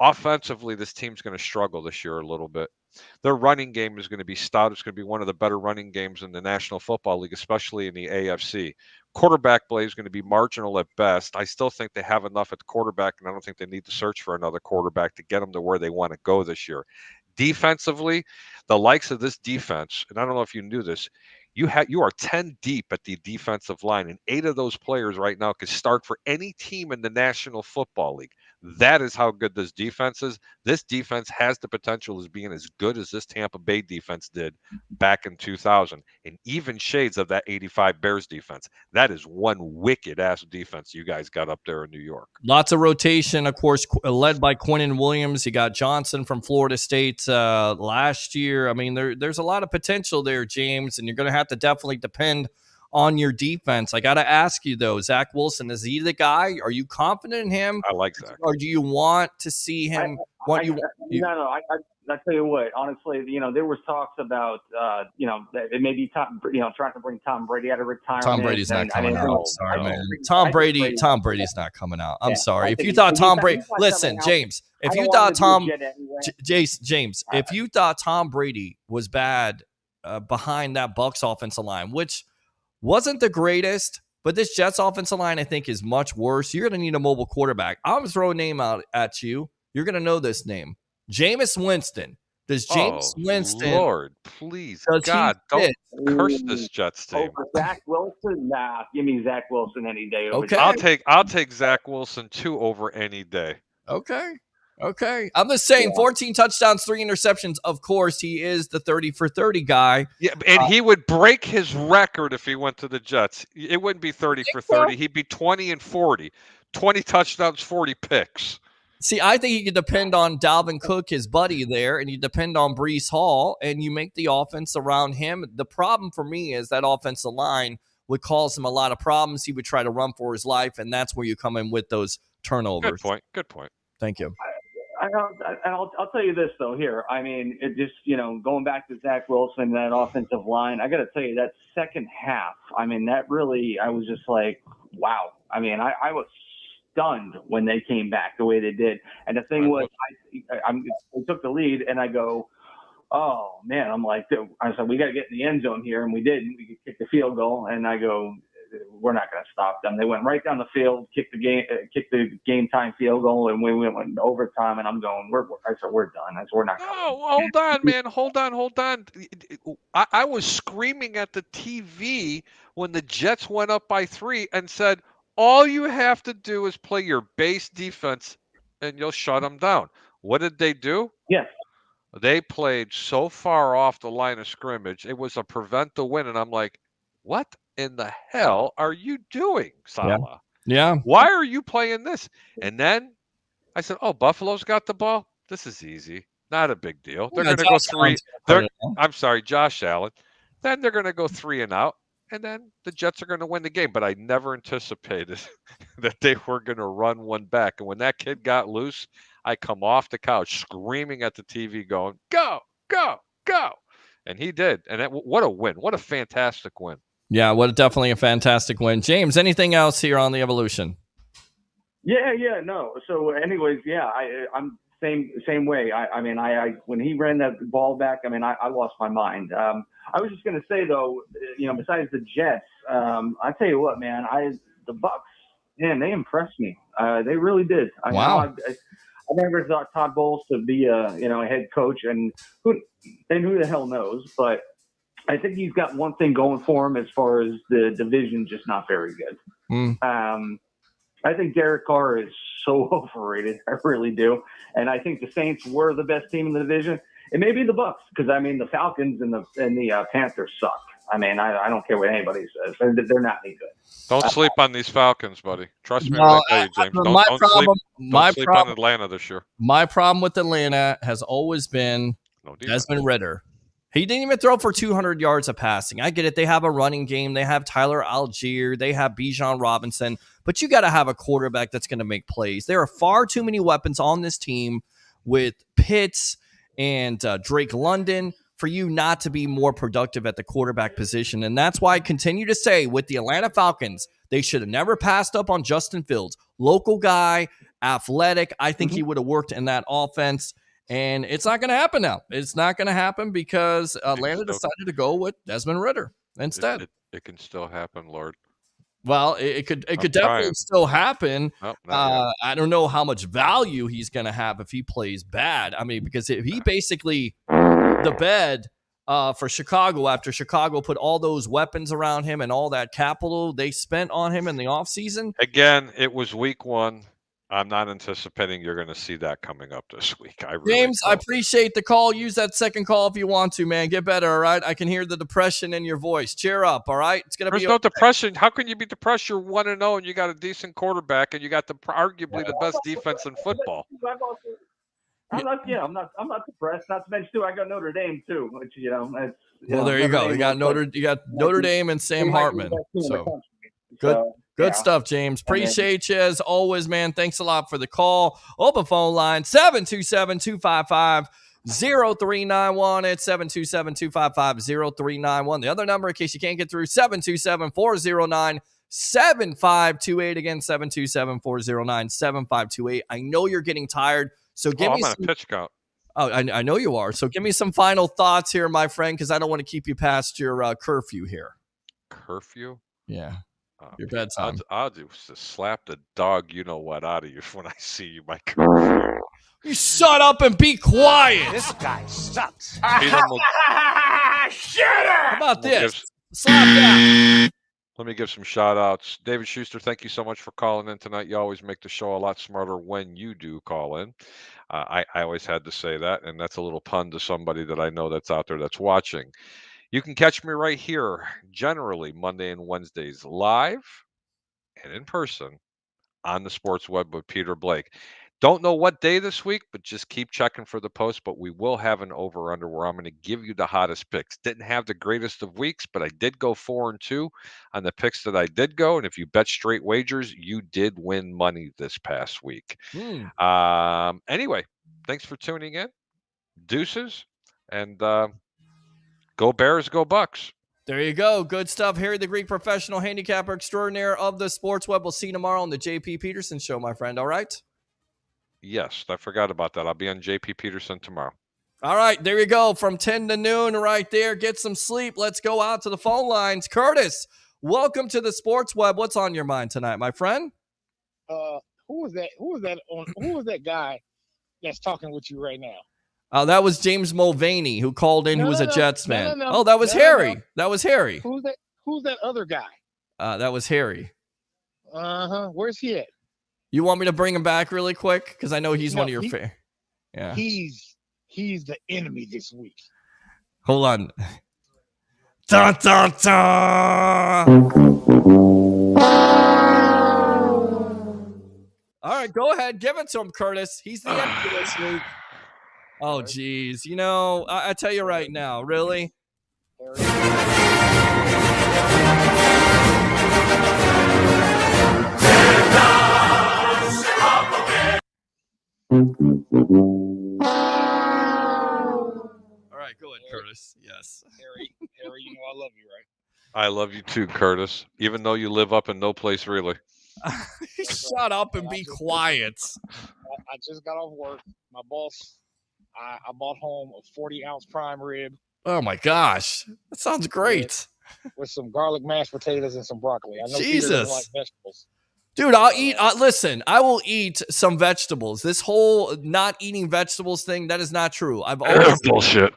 Speaker 6: Offensively, this team's going to struggle this year a little bit. Their running game is going to be stout. It's going to be one of the better running games in the National Football League, especially in the AFC. Quarterback play is going to be marginal at best. I still think they have enough at the quarterback, and I don't think they need to search for another quarterback to get them to where they want to go this year. Defensively, the likes of this defense, and I don't know if you knew this, you are 10 deep at the defensive line, and 8 of those players right now could start for any team in the National Football League. That is how good this defense is. This defense has the potential as being as good as this Tampa Bay defense did back in 2000, and even shades of that 85 Bears defense. That is one wicked-ass defense you guys got up there in New York.
Speaker 2: Lots of rotation, of course, led by Quinnen Williams. You got Johnson from Florida State last year. I mean, there's a lot of potential there, James, and you're going to have to definitely depend on your defense. I got to ask you, though, Zach Wilson, is he the guy? Are you confident in him?
Speaker 6: I like Zach.
Speaker 2: Or do you want to see him?
Speaker 10: No. I tell you what, honestly, there was talks about, it may be trying to bring Tom Brady out of retirement.
Speaker 2: Tom Brady's not coming out. Sorry, man. Tom Brady's not coming out. I'm sorry. If you thought Tom Brady, listen, James, if you thought James, if you thought Tom Brady was bad behind that Bucs offensive line, which wasn't the greatest, but this Jets offensive line, I think, is much worse. You're going to need a mobile quarterback. I'm going to throw a name out at you. You're going to know this name. Jameis Winston. Does Jameis Winston?
Speaker 6: Lord, please, God, don't curse this Jets team.
Speaker 10: Over Zach Wilson? Nah, give me Zach Wilson any day.
Speaker 2: Okay.
Speaker 6: I'll take Zach Wilson too over any day.
Speaker 2: Okay. I'm just saying, 14 touchdowns, 3 interceptions. Of course, he is the 30 for 30 guy.
Speaker 6: Yeah, and he would break his record if he went to the Jets. It wouldn't be 30 for 30. He'd be 20 and 40. 20 touchdowns, 40 picks.
Speaker 2: See, I think you could depend on Dalvin Cook, his buddy there, and you depend on Breece Hall, and you make the offense around him. The problem for me is that offensive line would cause him a lot of problems. He would try to run for his life, and that's where you come in with those turnovers.
Speaker 6: Good point.
Speaker 2: Thank you.
Speaker 10: I'll tell you this, though, here. I mean, it just, going back to Zach Wilson and that offensive line, I got to tell you, that second half, I mean, that really, I was just like, wow. I mean, I was stunned when they came back the way they did. And the thing was, I took the lead, and I go, oh, man. I'm like, I said, we got to get in the end zone here, and we did. We could kick the field goal, and I go, we're not going to stop them. They went right down the field, kicked the game time field goal, and we went overtime. And I'm going, I said, we're done. I said, we're not.
Speaker 6: Oh, hold on, man. Hold on. I was screaming at the TV when the Jets went up by 3 and said, all you have to do is play your base defense, and you'll shut them down. What did they do?
Speaker 10: Yes.
Speaker 6: They played so far off the line of scrimmage. It was a prevent the win, and I'm like, what in the hell are you doing, Saleh?
Speaker 2: Yeah.
Speaker 6: Why are you playing this? And then I said, oh, Buffalo's got the ball. This is easy. Not a big deal. They're going to go 3. I'm sorry, Josh Allen. Then they're going to go 3 and out. And then the Jets are going to win the game. But I never anticipated that they were going to run one back. And when that kid got loose, I come off the couch screaming at the TV going, go, go, go. And he did. And what a win. What a fantastic win.
Speaker 2: Yeah, definitely a fantastic win. James, anything else here on the Evolution?
Speaker 10: Yeah, no. So anyways, yeah, I'm same way. I mean, when he ran that ball back, I mean, I lost my mind. I was just going to say though, besides the Jets, I tell you what, man, the Bucs, man, they impressed me. They really did.
Speaker 2: Wow.
Speaker 10: I never thought Todd Bowles to be a head coach, and who the hell knows, but I think he's got one thing going for him as far as the division, just not very good. I think Derek Carr is so overrated. I really do. And I think the Saints were the best team in the division. It may be the Bucs, because I mean the Falcons and the Panthers suck. I mean, I don't care what anybody says. They're not any good.
Speaker 6: Don't sleep on these Falcons, buddy. Trust me when I tell you, James. Don't sleep on Atlanta this year.
Speaker 2: My problem with Atlanta has always been Desmond Ridder. He didn't even throw for 200 yards of passing. I get it. They have a running game. They have Tyler Algier. They have Bijan Robinson. But you got to have a quarterback that's going to make plays. There are far too many weapons on this team with Pitts and Drake London for you not to be more productive at the quarterback position. And that's why I continue to say with the Atlanta Falcons, they should have never passed up on Justin Fields. Local guy, athletic. I think he would have worked in that offense. And it's not going to happen now. It's not going to happen because Atlanta decided to go with Desmond Ridder instead.
Speaker 6: It can still happen, Lord.
Speaker 2: Well, it could definitely still happen.
Speaker 6: Nope,
Speaker 2: I don't know how much value he's going to have if he plays bad. I mean, because if he basically the bed for Chicago after Chicago put all those weapons around him and all that capital they spent on him in the offseason.
Speaker 6: Again, it was week 1. I'm not anticipating you're going to see that coming up this week.
Speaker 2: James, I appreciate the call. Use that second call if you want to, man. Get better, all right? I can hear the depression in your voice. Cheer up, all right? It's going to be
Speaker 6: no depression. How can you be depressed? You're 1-0 and you got a decent quarterback and you got arguably the best defense in football.
Speaker 10: I'm not depressed. Not to mention too, I got Notre Dame too, which
Speaker 2: there you go. You got Notre Dame and Sam Hartman. So good. Good stuff, James. Appreciate you as always, man. Thanks a lot for the call. Open phone line 727-255-0391. It's 727-255-0391. The other number, in case you can't get through, 727-409-7528. Again, 727-409-7528. I know you're getting tired, so give me
Speaker 6: I'm on a pitch count.
Speaker 2: Oh, I know you are. So give me some final thoughts here, my friend, because I don't want to keep you past your curfew here.
Speaker 6: Curfew?
Speaker 2: Yeah. Your bedtime.
Speaker 6: I'll just slap the dog out of you when I see you, my curfew.
Speaker 2: You shut up and be quiet.
Speaker 11: This guy sucks.
Speaker 7: Shut up.
Speaker 2: How about this? Slap that.
Speaker 6: Let me give some shout outs. David Schuster, thank you so much for calling in tonight. You always make the show a lot smarter when you do call in. I always had to say that, and that's a little pun to somebody that I know that's out there that's watching. You can catch me right here, generally Monday and Wednesdays, live and in person on the Sports Web with Peter Blake. Don't know what day this week, but just keep checking for the post. But we will have an over-under where I'm going to give you the hottest picks. Didn't have the greatest of weeks, but I did go 4-2 on the picks that I did go. And if you bet straight wagers, you did win money this past week. Anyway, thanks for tuning in. Deuces. And go Bears, go Bucs.
Speaker 2: There you go. Good stuff. Harry the Greek, professional handicapper extraordinaire of the Sports Web. We'll see you tomorrow on the JP Peterson Show, my friend. All right?
Speaker 6: Yes, I forgot about that. I'll be on JP Peterson tomorrow.
Speaker 2: All right, there you go. From 10 to noon right there. Get some sleep. Let's go out to the phone lines. Curtis, welcome to the Sports Web. What's on your mind tonight, my friend?
Speaker 11: Who was that guy that's talking with you right now?
Speaker 2: That was James Mulvaney, who called in, who was a Jets fan. Oh, that was Harry. That was Harry.
Speaker 11: Who's that other guy?
Speaker 2: That was Harry.
Speaker 11: Where's he at?
Speaker 2: You want me to bring him back really quick? Because I know he's one of your fans. Yeah.
Speaker 11: He's the enemy this week.
Speaker 2: Hold on. Dun, dun, dun. All right, go ahead. Give it to him, Curtis. He's the enemy this week. Oh, geez. I tell you right now, really? All right, go ahead, Curtis. Yes.
Speaker 11: Harry, I love you, right?
Speaker 6: I love you too, Curtis, even though you live up in no place really.
Speaker 2: Shut up and be quiet.
Speaker 11: I just got off work. My boss, I bought home a 40-ounce prime rib.
Speaker 2: Oh my gosh, that sounds great.
Speaker 11: With some garlic mashed potatoes and some broccoli. I know Peter
Speaker 2: Jesus.
Speaker 11: doesn't like vegetables.
Speaker 2: Dude, I'll eat. Listen, I will eat some vegetables. This whole not eating vegetables thing, that is not true. I've always
Speaker 6: bullshit.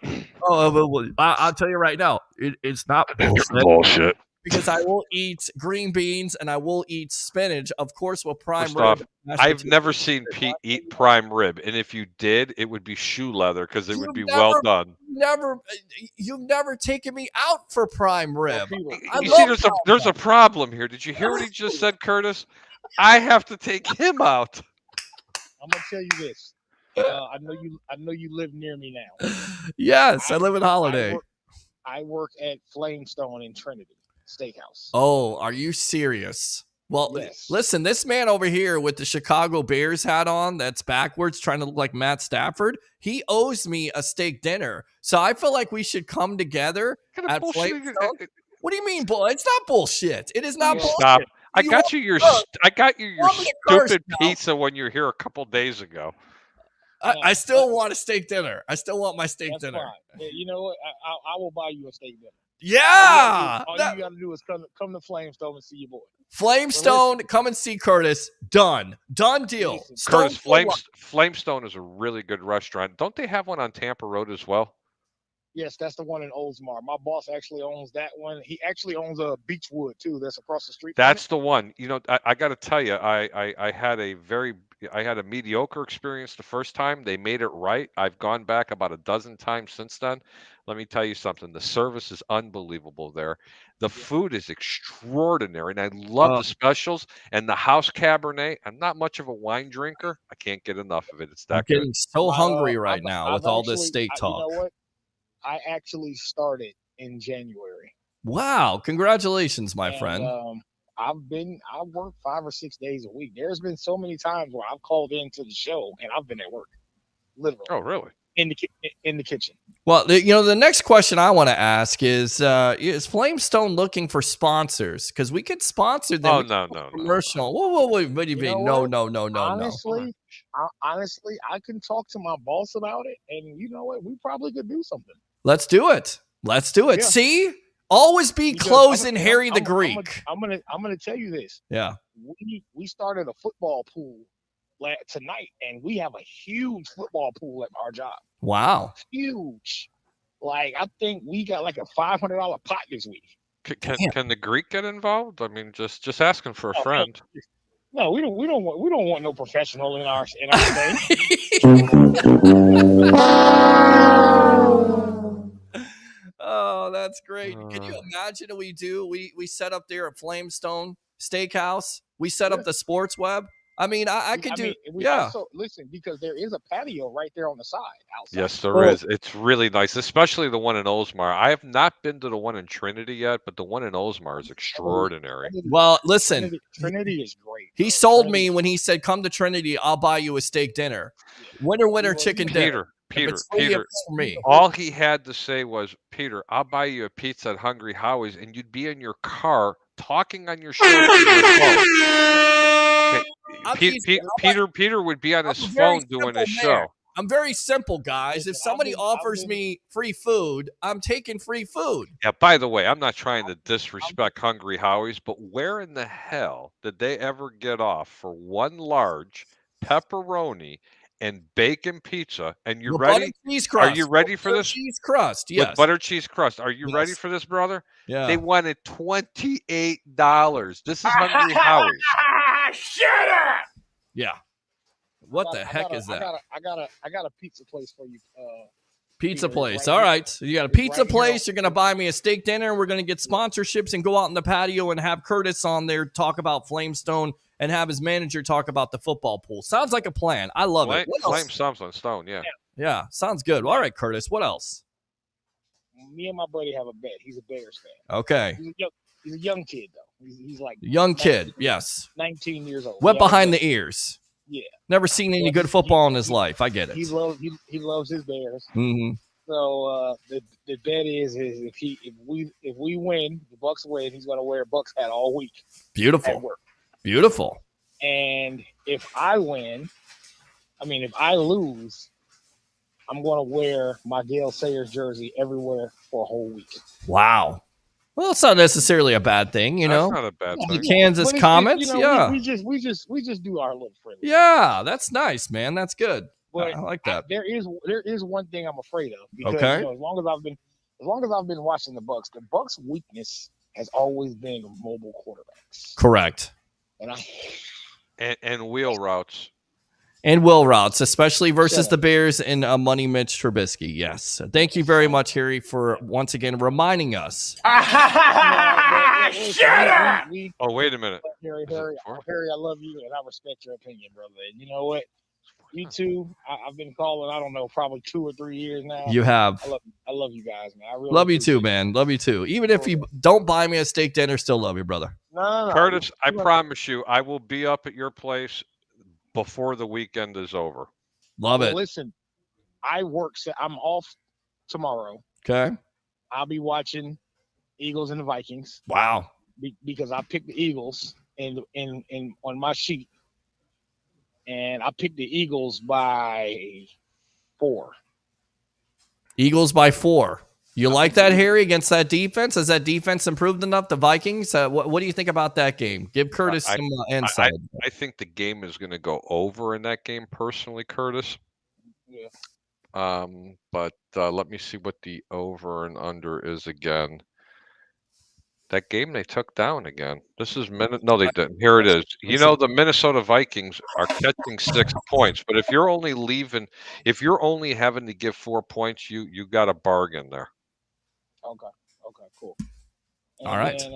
Speaker 2: I'll tell you right now, it's not
Speaker 6: Bullshit.
Speaker 2: because I will eat green beans and I will eat spinach, of course, with prime
Speaker 6: First
Speaker 2: rib.
Speaker 6: off, I've never seen Pete eat prime rib, and if you did, it would be shoe leather because it would be well done.
Speaker 2: You've never taken me out for prime rib.
Speaker 6: You see, there's a problem here. Did you hear what he just said, Curtis? I have to take him out.
Speaker 11: I'm gonna tell you this. I know you live near me now.
Speaker 2: Yes, I live in Holiday.
Speaker 11: I work at Flamestone in Trinity Steakhouse.
Speaker 2: Oh, are you serious? Well,
Speaker 11: yes.
Speaker 2: Listen, this man over here with the Chicago Bears hat on that's backwards trying to look like Matt Stafford, he owes me a steak dinner. So I feel like we should come together at Flamestone. What do you mean, bull? It's not bullshit. It is not bullshit.
Speaker 6: Stop. I got you your stupid pizza when you were here a couple days ago.
Speaker 2: I still want a steak dinner. I still want my steak dinner.
Speaker 11: Yeah, you know what? I will buy you a steak dinner.
Speaker 2: Yeah.
Speaker 11: All you got to do is come to Flamestone and see your boy.
Speaker 2: Flamestone, come and see Curtis. Done deal.
Speaker 6: Curtis, Flamestone is a really good restaurant. Don't they have one on Tampa Road as well?
Speaker 11: Yes, that's the one in Oldsmar. My boss actually owns that one. He actually owns a Beechwood too. That's across the street.
Speaker 6: That's the one. You know, I got to tell you, I had a mediocre experience the first time. They made it right. I've gone back about a dozen times since then. Let me tell you something. The service is unbelievable there. The food is extraordinary, and I love the specials and the house Cabernet. I'm not much of a wine drinker. I can't get enough of it. It's that good.
Speaker 2: I'm getting so hungry right now with all this steak talk.
Speaker 11: You know what? I actually started in January.
Speaker 2: Wow. Congratulations, my friend.
Speaker 11: I work 5 or 6 days a week. There's been so many times where I've called into the show and I've been at work. Literally.
Speaker 6: Oh, really?
Speaker 11: In the kitchen.
Speaker 2: Well, the next question I want to ask is Flamestone looking for sponsors? Because we could sponsor them.
Speaker 6: Oh, no.
Speaker 2: Commercial. Whoa. What do you mean? No.
Speaker 11: Honestly, I can talk to my boss about it, and you know what? We probably could do something.
Speaker 2: Let's do it. Yeah. See? Always be closing Harry the Greek.
Speaker 11: I'm gonna tell you this.
Speaker 2: Yeah.
Speaker 11: We started a football pool tonight, and we have a huge football pool at our job.
Speaker 2: Wow.
Speaker 11: Huge. Like, I think we got like a $500 pot this week.
Speaker 6: Can the Greek get involved? I mean, just asking for a friend.
Speaker 11: No, we don't want no professional in our thing.
Speaker 2: Oh, that's great. Can you imagine what we set up there at Flamestone Steakhouse? We set up the sports web. I mean, I could do.
Speaker 11: Also, listen, because there is a patio right there on the side outside.
Speaker 6: Yes, there is. It's really nice, especially the one in Oldsmar. I have not been to the one in Trinity yet, but the one in Oldsmar is extraordinary.
Speaker 2: Well, listen,
Speaker 11: Trinity is great.
Speaker 2: He sold me when he said, "Come to Trinity, I'll buy you a steak dinner." Winner, chicken dinner.
Speaker 6: Peter, for me. All he had to say was, "Peter, I'll buy you a pizza at Hungry Howie's," and you'd be in your car talking on your show. Peter would be on his phone doing his show.
Speaker 2: I'm very simple, guys. If somebody offers me free food, I'm taking free food.
Speaker 6: Yeah, by the way, I'm not trying to disrespect Hungry Howie's, but where in the hell did they ever get off for one large pepperoni and bacon pizza? And you're ready?
Speaker 2: Cheese crust.
Speaker 6: Are you ready for this?
Speaker 2: Cheese crust, yes.
Speaker 6: With butter cheese crust. Are you ready for this, brother?
Speaker 2: Yeah.
Speaker 6: They wanted $28. This is Hungry Howie's.
Speaker 11: Shut up!
Speaker 2: Yeah. What the heck is that?
Speaker 11: I got a pizza place for you.
Speaker 2: Pizza place. All right. So you got a pizza place. You're going to buy me a steak dinner. We're going to get sponsorships and go out in the patio and have Curtis on there talk about Flamestone and have his manager talk about the football pool. Sounds like a plan. I love it.
Speaker 6: Flamestone, yeah.
Speaker 2: Yeah, sounds good. All right, Curtis. What else?
Speaker 11: Me and my buddy have a bet. He's a Bears fan.
Speaker 2: Okay.
Speaker 11: He's a young kid, though. He's like
Speaker 2: young kid, yes.
Speaker 11: 19 years old.
Speaker 2: Wet behind the ears.
Speaker 11: Yeah.
Speaker 2: Never seen any good football in his life. I get it.
Speaker 11: He loves his Bears.
Speaker 2: Mm-hmm.
Speaker 11: So the bet is if we win, the Bucs win, he's going to wear a Bucs hat all week.
Speaker 2: Beautiful.
Speaker 11: At work.
Speaker 2: Beautiful.
Speaker 11: And if I win, I mean, if I lose, I'm going to wear my Gale Sayers jersey everywhere for a whole week.
Speaker 2: Wow. Well, it's not necessarily a bad thing, you know.
Speaker 6: That's not a bad
Speaker 2: The
Speaker 6: thing.
Speaker 2: Kansas Comets, yeah.
Speaker 11: We just do our little friendly.
Speaker 2: Yeah, that's nice, man. That's good.
Speaker 11: But
Speaker 2: I like that.
Speaker 11: There is one thing I'm afraid of because
Speaker 2: Okay.
Speaker 11: as long as I've been watching the Bucs' weakness has always been mobile quarterbacks.
Speaker 2: Correct.
Speaker 6: And wheel routes.
Speaker 2: And will routes, especially versus the Bears and Money Mitch Trubisky. Yes. Thank you very much, Harry, for once again reminding us.
Speaker 11: Shut up!
Speaker 6: Oh, wait a minute.
Speaker 11: Harry, I love you and I respect your opinion, brother. And you know what? You too. I've been calling, I don't know, probably 2 or 3 years now.
Speaker 2: You have.
Speaker 11: I love you guys, man. I really
Speaker 2: love you too, man. Love you too. Even if you don't buy me a steak dinner, still love you, brother.
Speaker 11: No.
Speaker 6: Curtis, I promise you, I will be up at your place before the weekend is over.
Speaker 2: Love it.
Speaker 11: Listen, I'm off tomorrow.
Speaker 2: Okay.
Speaker 11: I'll be watching Eagles and the Vikings.
Speaker 2: Wow.
Speaker 11: Because I picked the Eagles in on my sheet. And I picked the Eagles by 4.
Speaker 2: Eagles by 4. You like that, Harry, against that defense? Has that defense improved enough? The Vikings? What do you think about that game? Give Curtis some insight.
Speaker 6: I think the game is going to go over in that game, personally, Curtis.
Speaker 11: Yeah.
Speaker 6: But let me see what the over and under is again. That game they took down again. This is no, they didn't. Here it is. You know, the Minnesota Vikings are catching 6 points, but if you're only having to give 4 points, you got a bargain there.
Speaker 11: Okay, cool. And
Speaker 2: all right.
Speaker 11: then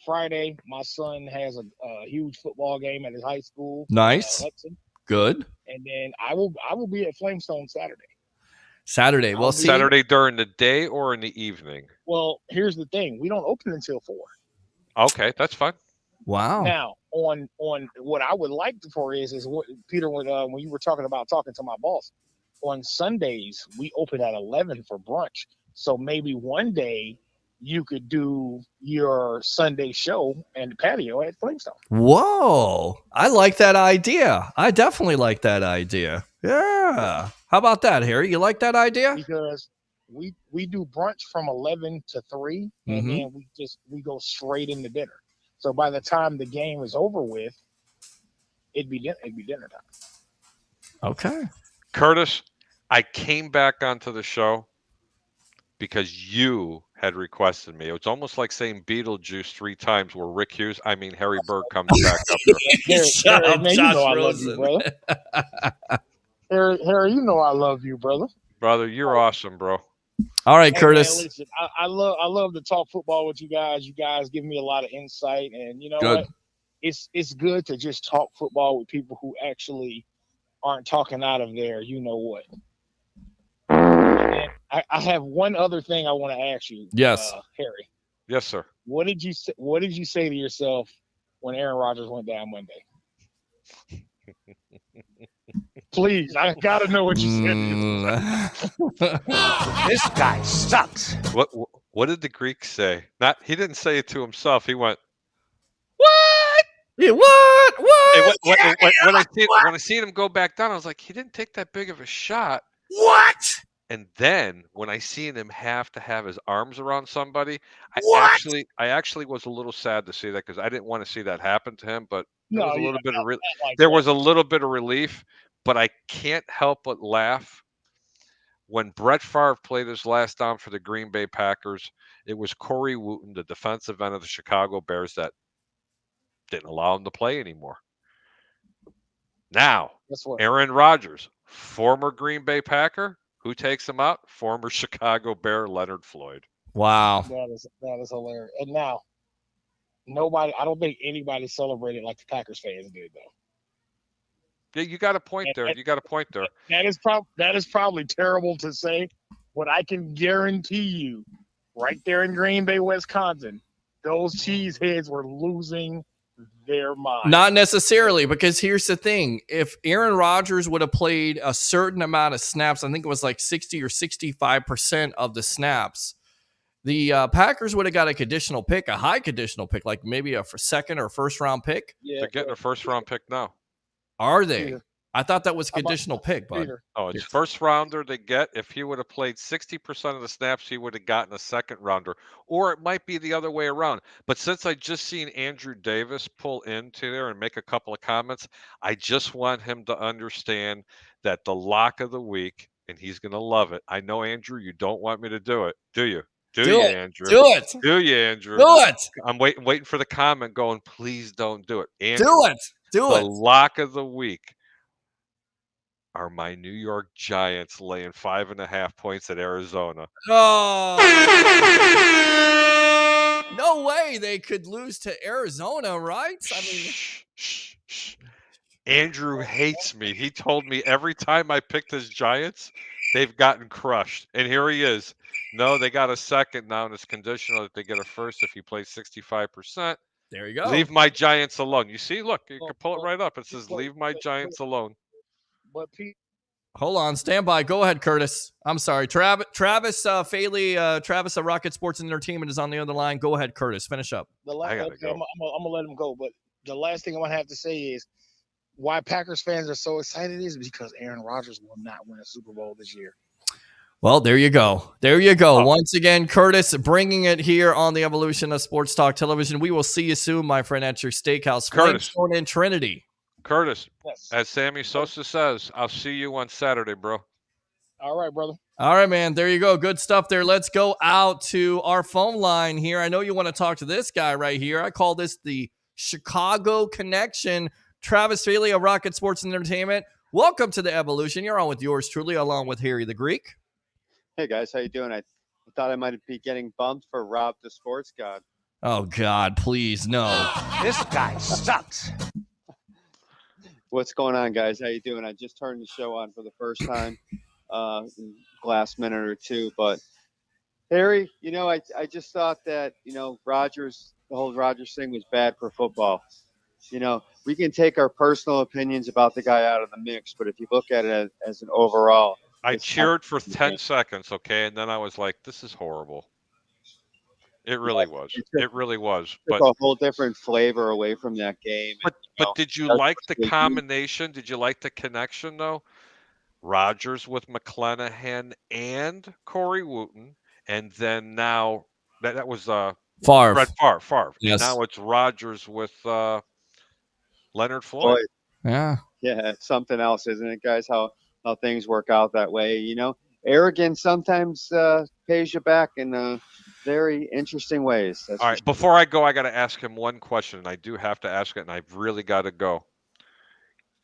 Speaker 11: Friday, my son has a huge football game at his high school.
Speaker 2: Nice. Good.
Speaker 11: And then I will be at Flamestone
Speaker 2: Saturday. Well,
Speaker 6: Saturday during the day or in the evening?
Speaker 11: Well, here's the thing. We don't open until 4.
Speaker 6: Okay, that's fine.
Speaker 2: Wow.
Speaker 11: Now, on what I would like for is what Peter, when you were talking to my boss, on Sundays, we open at 11 for brunch. So maybe one day you could do your Sunday show and patio at Flamestone.
Speaker 2: Whoa. I like that idea. I definitely like that idea. Yeah. How about that, Harry? You like that idea?
Speaker 11: Because we do brunch from 11 to 3, and then we go straight into dinner. So by the time the game is over with, it'd be dinner time.
Speaker 2: Okay.
Speaker 6: Curtis, I came back onto the show because you had requested me. It was almost like saying Beetlejuice 3 times where Harry Berg comes back up there.
Speaker 11: Harry, man, you know I love you, brother. Harry, you know I love you, brother.
Speaker 6: Brother, you're awesome, bro.
Speaker 2: All right, Curtis.
Speaker 11: Man, listen, I love to talk football with you guys. You guys give me a lot of insight, and you know what? It's good to just talk football with people who actually aren't talking out of their you know what. And I have one other thing I want to ask you.
Speaker 2: Yes,
Speaker 11: Harry.
Speaker 6: Yes, sir.
Speaker 11: What did you say to yourself when Aaron Rodgers went down Monday? Please, I gotta know what you said.
Speaker 12: This guy sucks.
Speaker 6: What did the Greek say? He didn't say it to himself. He went,
Speaker 2: "What? Yeah, what? What?"
Speaker 6: When I seen him go back down, I was like, he didn't take that big of a shot.
Speaker 12: What?
Speaker 6: And then when I seen him have to have his arms around somebody, I actually was a little sad to see that because I didn't want to see that happen to him. But there was a little bit of relief. But I can't help but laugh when Brett Favre played his last down for the Green Bay Packers. It was Corey Wooten, the defensive end of the Chicago Bears, that didn't allow him to play anymore. Now, Aaron Rodgers, former Green Bay Packer, who takes him out? Former Chicago Bear Leonard Floyd.
Speaker 2: Wow.
Speaker 11: That is hilarious. And now, I don't think anybody celebrated like the Packers fans did, though.
Speaker 6: Yeah, you got a point there.
Speaker 11: That is probably terrible to say, but I can guarantee you, right there in Green Bay, Wisconsin, those cheeseheads were losing their mind.
Speaker 2: Not necessarily, because here's the thing. If Aaron Rodgers would have played a certain amount of snaps, I think it was like 60 or 65% of the snaps, the Packers would have got a conditional pick, a high conditional pick, like maybe a second or first round pick.
Speaker 6: Yeah, they're getting a first round pick now.
Speaker 2: Are they? Yeah. I thought that was a conditional pick, bud.
Speaker 6: Oh, it's first rounder to get. If he would have played 60% of the snaps, he would have gotten a second rounder. Or it might be the other way around. But since I just seen Andrew Davis pull into there and make a couple of comments, I just want him to understand that the lock of the week, and he's going to love it. I know, Andrew, you don't want me to do it, do you? Do you, Andrew?
Speaker 2: Do it.
Speaker 6: Do you, Andrew?
Speaker 2: Do it.
Speaker 6: I'm waiting for the comment going, please don't do it. Andrew,
Speaker 2: Do it. Do
Speaker 6: the
Speaker 2: it.
Speaker 6: lock of the week are my New York Giants laying 5.5 points at Arizona.
Speaker 2: Oh. No way they could lose to Arizona, right? I mean,
Speaker 6: Andrew hates me. He told me every time I picked his Giants, they've gotten crushed. And here he is. No, they got a second now, and it's conditional that they get a first if he plays 65%.
Speaker 2: There you go.
Speaker 6: Leave my Giants alone. You see, look, you can pull it right up. It says, leave my Giants alone.
Speaker 11: But Pete,
Speaker 2: hold on, stand by. Go ahead, Curtis. I'm sorry. Travis Faley, Travis of Rocket Sports and Entertainment is on the other line. Go ahead, Curtis. Finish up.
Speaker 11: I'm going to let him go. But the last thing I'm going to have to say is why Packers fans are so excited is because Aaron Rodgers will not win a Super Bowl this year.
Speaker 2: Well, there you go. There you go. Once again, Curtis bringing it here on the Evolution of Sports Talk Television. We will see you soon, my friend, at your steakhouse.
Speaker 6: Curtis.
Speaker 2: Flintstone in Trinity.
Speaker 6: Curtis,
Speaker 11: yes.
Speaker 6: As Sammy Sosa says, I'll see you on Saturday, bro.
Speaker 11: All right, brother.
Speaker 2: All right, man. There you go. Good stuff there. Let's go out to our phone line here. I know you want to talk to this guy right here. I call this the Chicago Connection. Travis Faley of Rocket Sports and Entertainment. Welcome to the Evolution. You're on with yours truly, along with Harry the Greek.
Speaker 13: Hey, guys. How you doing? I thought I might be getting bumped for Rob the Sports God.
Speaker 2: Oh, God, please, no.
Speaker 12: This guy sucks.
Speaker 13: What's going on, guys? How you doing? I just turned the show on for the first time in the last minute or two. But, Harry, I just thought that, Rodgers, the whole Rodgers thing was bad for football. We can take our personal opinions about the guy out of the mix, but if you look at it as an overall.
Speaker 6: I cheered for 10 seconds, okay? And then I was like, this is horrible. It really was. It really was.
Speaker 13: But a whole different flavor away from that game.
Speaker 6: But did you like the combination? Did you like the connection, though? Rodgers with McClanahan and Corey Wooten. And then now, that was
Speaker 2: Favre.
Speaker 6: Brett Favre.
Speaker 2: Yes.
Speaker 6: And now it's Rodgers with Leonard Floyd.
Speaker 2: Yeah.
Speaker 13: Yeah, it's something else, isn't it, guys? How things work out that way. Arrogance sometimes pays you back in very interesting ways.
Speaker 6: All right, before I go, I got to ask him one question, and I do have to ask it, and I've really got to go.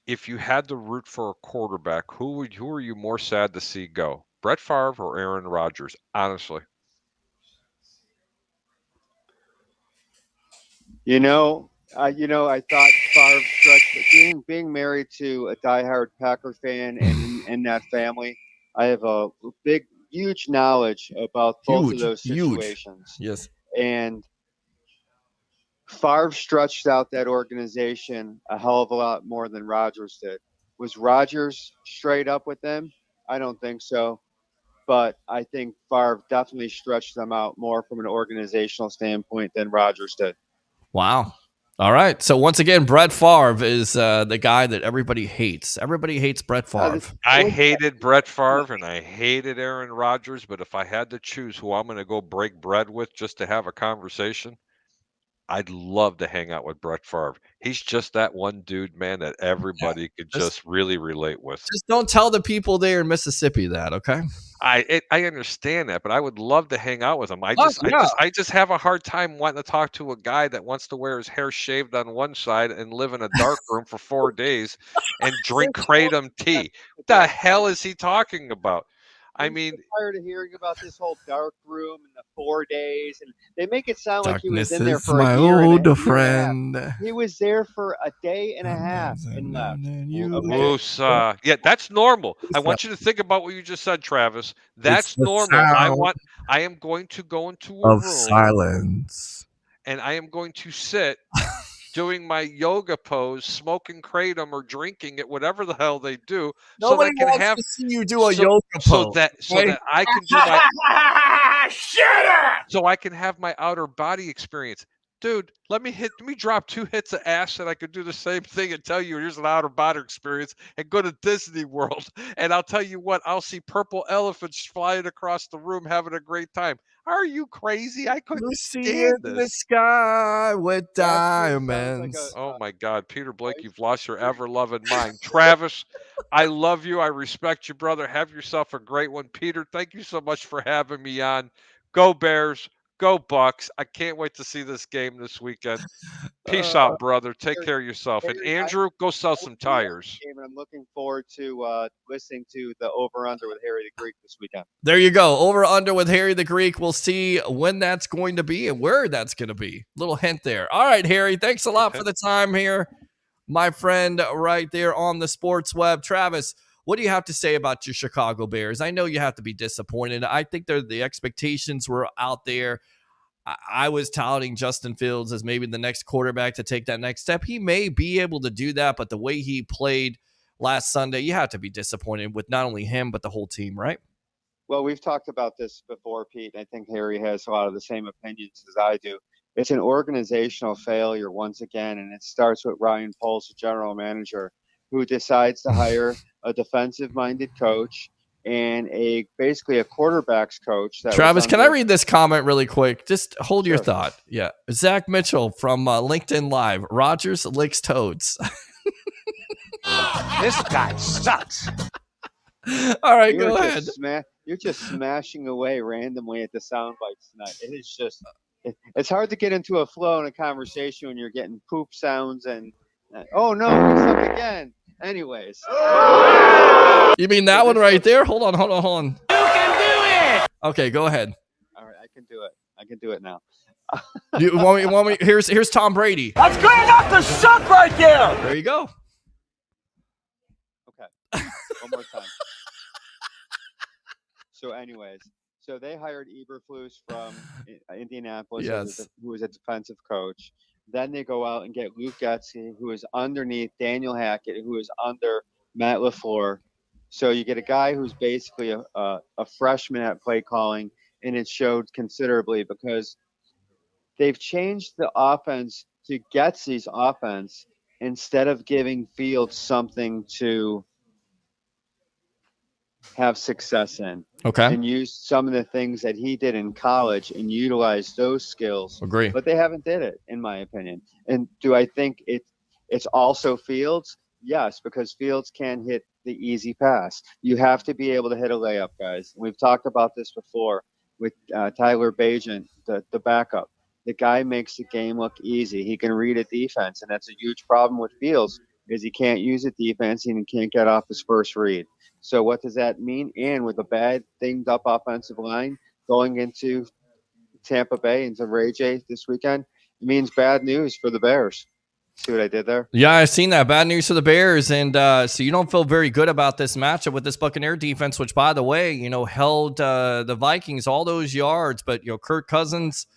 Speaker 6: If you had to root for a quarterback, who are you more sad to see go? Brett Favre or Aaron Rodgers? Honestly.
Speaker 13: I thought Favre stretched being married to a diehard Packer fan and in that family. I have a huge knowledge about both of those situations.
Speaker 2: Yes.
Speaker 13: And Favre stretched out that organization a hell of a lot more than Rodgers did. Was Rodgers straight up with them? I don't think so. But I think Favre definitely stretched them out more from an organizational standpoint than Rodgers did.
Speaker 2: Wow. All right. So once again, Brett Favre is the guy that everybody hates. Everybody hates Brett Favre.
Speaker 6: I hated Brett Favre and I hated Aaron Rodgers, but if I had to choose who I'm going to go break bread with just to have a conversation, I'd love to hang out with Brett Favre. He's just that one dude, man, that everybody could just really relate with.
Speaker 2: Just don't tell the people there in Mississippi that, okay?
Speaker 6: I understand that, but I would love to hang out with him. I just have a hard time wanting to talk to a guy that wants to wear his hair shaved on one side and live in a dark room for 4 days and drink kratom tea. What the hell is he talking about? I mean,
Speaker 13: I'm tired of hearing about this whole dark room and the 4 days, and they make it sound like he was in there for a year.
Speaker 2: Old friend.
Speaker 13: He was there for a day and a half and left.
Speaker 6: Yeah, that's normal. I want you to think about what you just said, Travis. That's normal. I am going to go into a room
Speaker 2: silence,
Speaker 6: and I am going to sit doing my yoga pose, smoking kratom or drinking it, whatever the hell they do.
Speaker 2: Nobody wants to see you do a yoga pose.
Speaker 6: So that I can do my so I can have my outer body experience. Dude, let me drop 2 hits of acid. I could do the same thing and tell you here's an outer body experience and go to Disney World. And I'll tell you what, I'll see purple elephants flying across the room having a great time. Are you crazy? I couldn't
Speaker 2: Lucy
Speaker 6: stand
Speaker 2: in
Speaker 6: this.
Speaker 2: the sky with
Speaker 13: Sounds
Speaker 2: diamonds.
Speaker 13: like
Speaker 6: Oh my God, Peter Blake, you've lost your ever-loving mind. Travis, I love you. I respect you, brother. Have yourself a great one. Peter, thank you so much for having me on. Go Bears. Go Bucs. I can't wait to see this game this weekend. Peace out, brother. Take care of yourself. And
Speaker 13: Harry,
Speaker 6: Andrew, go sell
Speaker 13: I
Speaker 6: some
Speaker 13: will be at
Speaker 6: tires.
Speaker 13: the game, and I'm looking forward to listening to the over/under with Harry the Greek this weekend.
Speaker 2: There you go. Over under with Harry the Greek. We'll see when that's going to be and where that's going to be. Little hint there. All right, Harry. Thanks a lot for the time here, my friend, right there on the sports web. Travis, what do you have to say about your Chicago Bears? I know you have to be disappointed. I think the expectations were out there. I was touting Justin Fields as maybe the next quarterback to take that next step. He may be able to do that, but the way he played last Sunday, you have to be disappointed with not only him, but the whole team, right?
Speaker 13: Well, we've talked about this before, Pete. I think Harry has a lot of the same opinions as I do. It's an organizational failure once again, and it starts with Ryan Poles, the general manager, who decides to hire a defensive-minded coach and basically a quarterbacks coach.
Speaker 2: Travis, can I read this comment really quick? Just hold your thought. Yeah. Zach Mitchell from LinkedIn Live. Rodgers licks toads.
Speaker 12: This guy sucks.
Speaker 2: All right, go ahead.
Speaker 13: You're just smashing away randomly at the sound bites tonight. It is just, it's hard to get into a flow in a conversation when you're getting poop sounds and, oh no, it's up again. Anyways.
Speaker 2: You mean that one right there? Hold on.
Speaker 12: You can do it.
Speaker 2: Okay, go ahead.
Speaker 13: All right, I can do it. I can do it now.
Speaker 2: You want me? Here's Tom Brady.
Speaker 12: That's good enough to suck right there.
Speaker 2: There you go.
Speaker 13: Okay, one more time. So anyways, so they hired Eberflus from Indianapolis,
Speaker 2: Yes.
Speaker 13: who was a defensive coach. Then they go out and get Luke Getsy, who is underneath Daniel Hackett, who is under Matt LaFleur. So you get a guy who's basically a freshman at play calling, and it showed considerably because they've changed the offense to Getsy's offense instead of giving Fields something to have success in.
Speaker 2: Okay.
Speaker 13: And use some of the things that he did in college and utilize those skills.
Speaker 2: Agree.
Speaker 13: But they haven't did it, in my opinion. And do I think it's also Fields? Yes, because Fields can hit the easy pass. You have to be able to hit a layup, guys. We've talked about this before with Tyler Bagent, the backup. The guy makes the game look easy. He can read a defense, and that's a huge problem with Fields is he can't use a defense and he can't get off his first read. So what does that mean? And with a bad, dinged-up offensive line going into Tampa Bay, into Ray J this weekend, it means bad news for the Bears. See what I did there?
Speaker 2: Yeah, I've seen that. Bad news for the Bears. And so you don't feel very good about this matchup with this Buccaneer defense, which, by the way, held the Vikings all those yards. But, Kirk Cousins,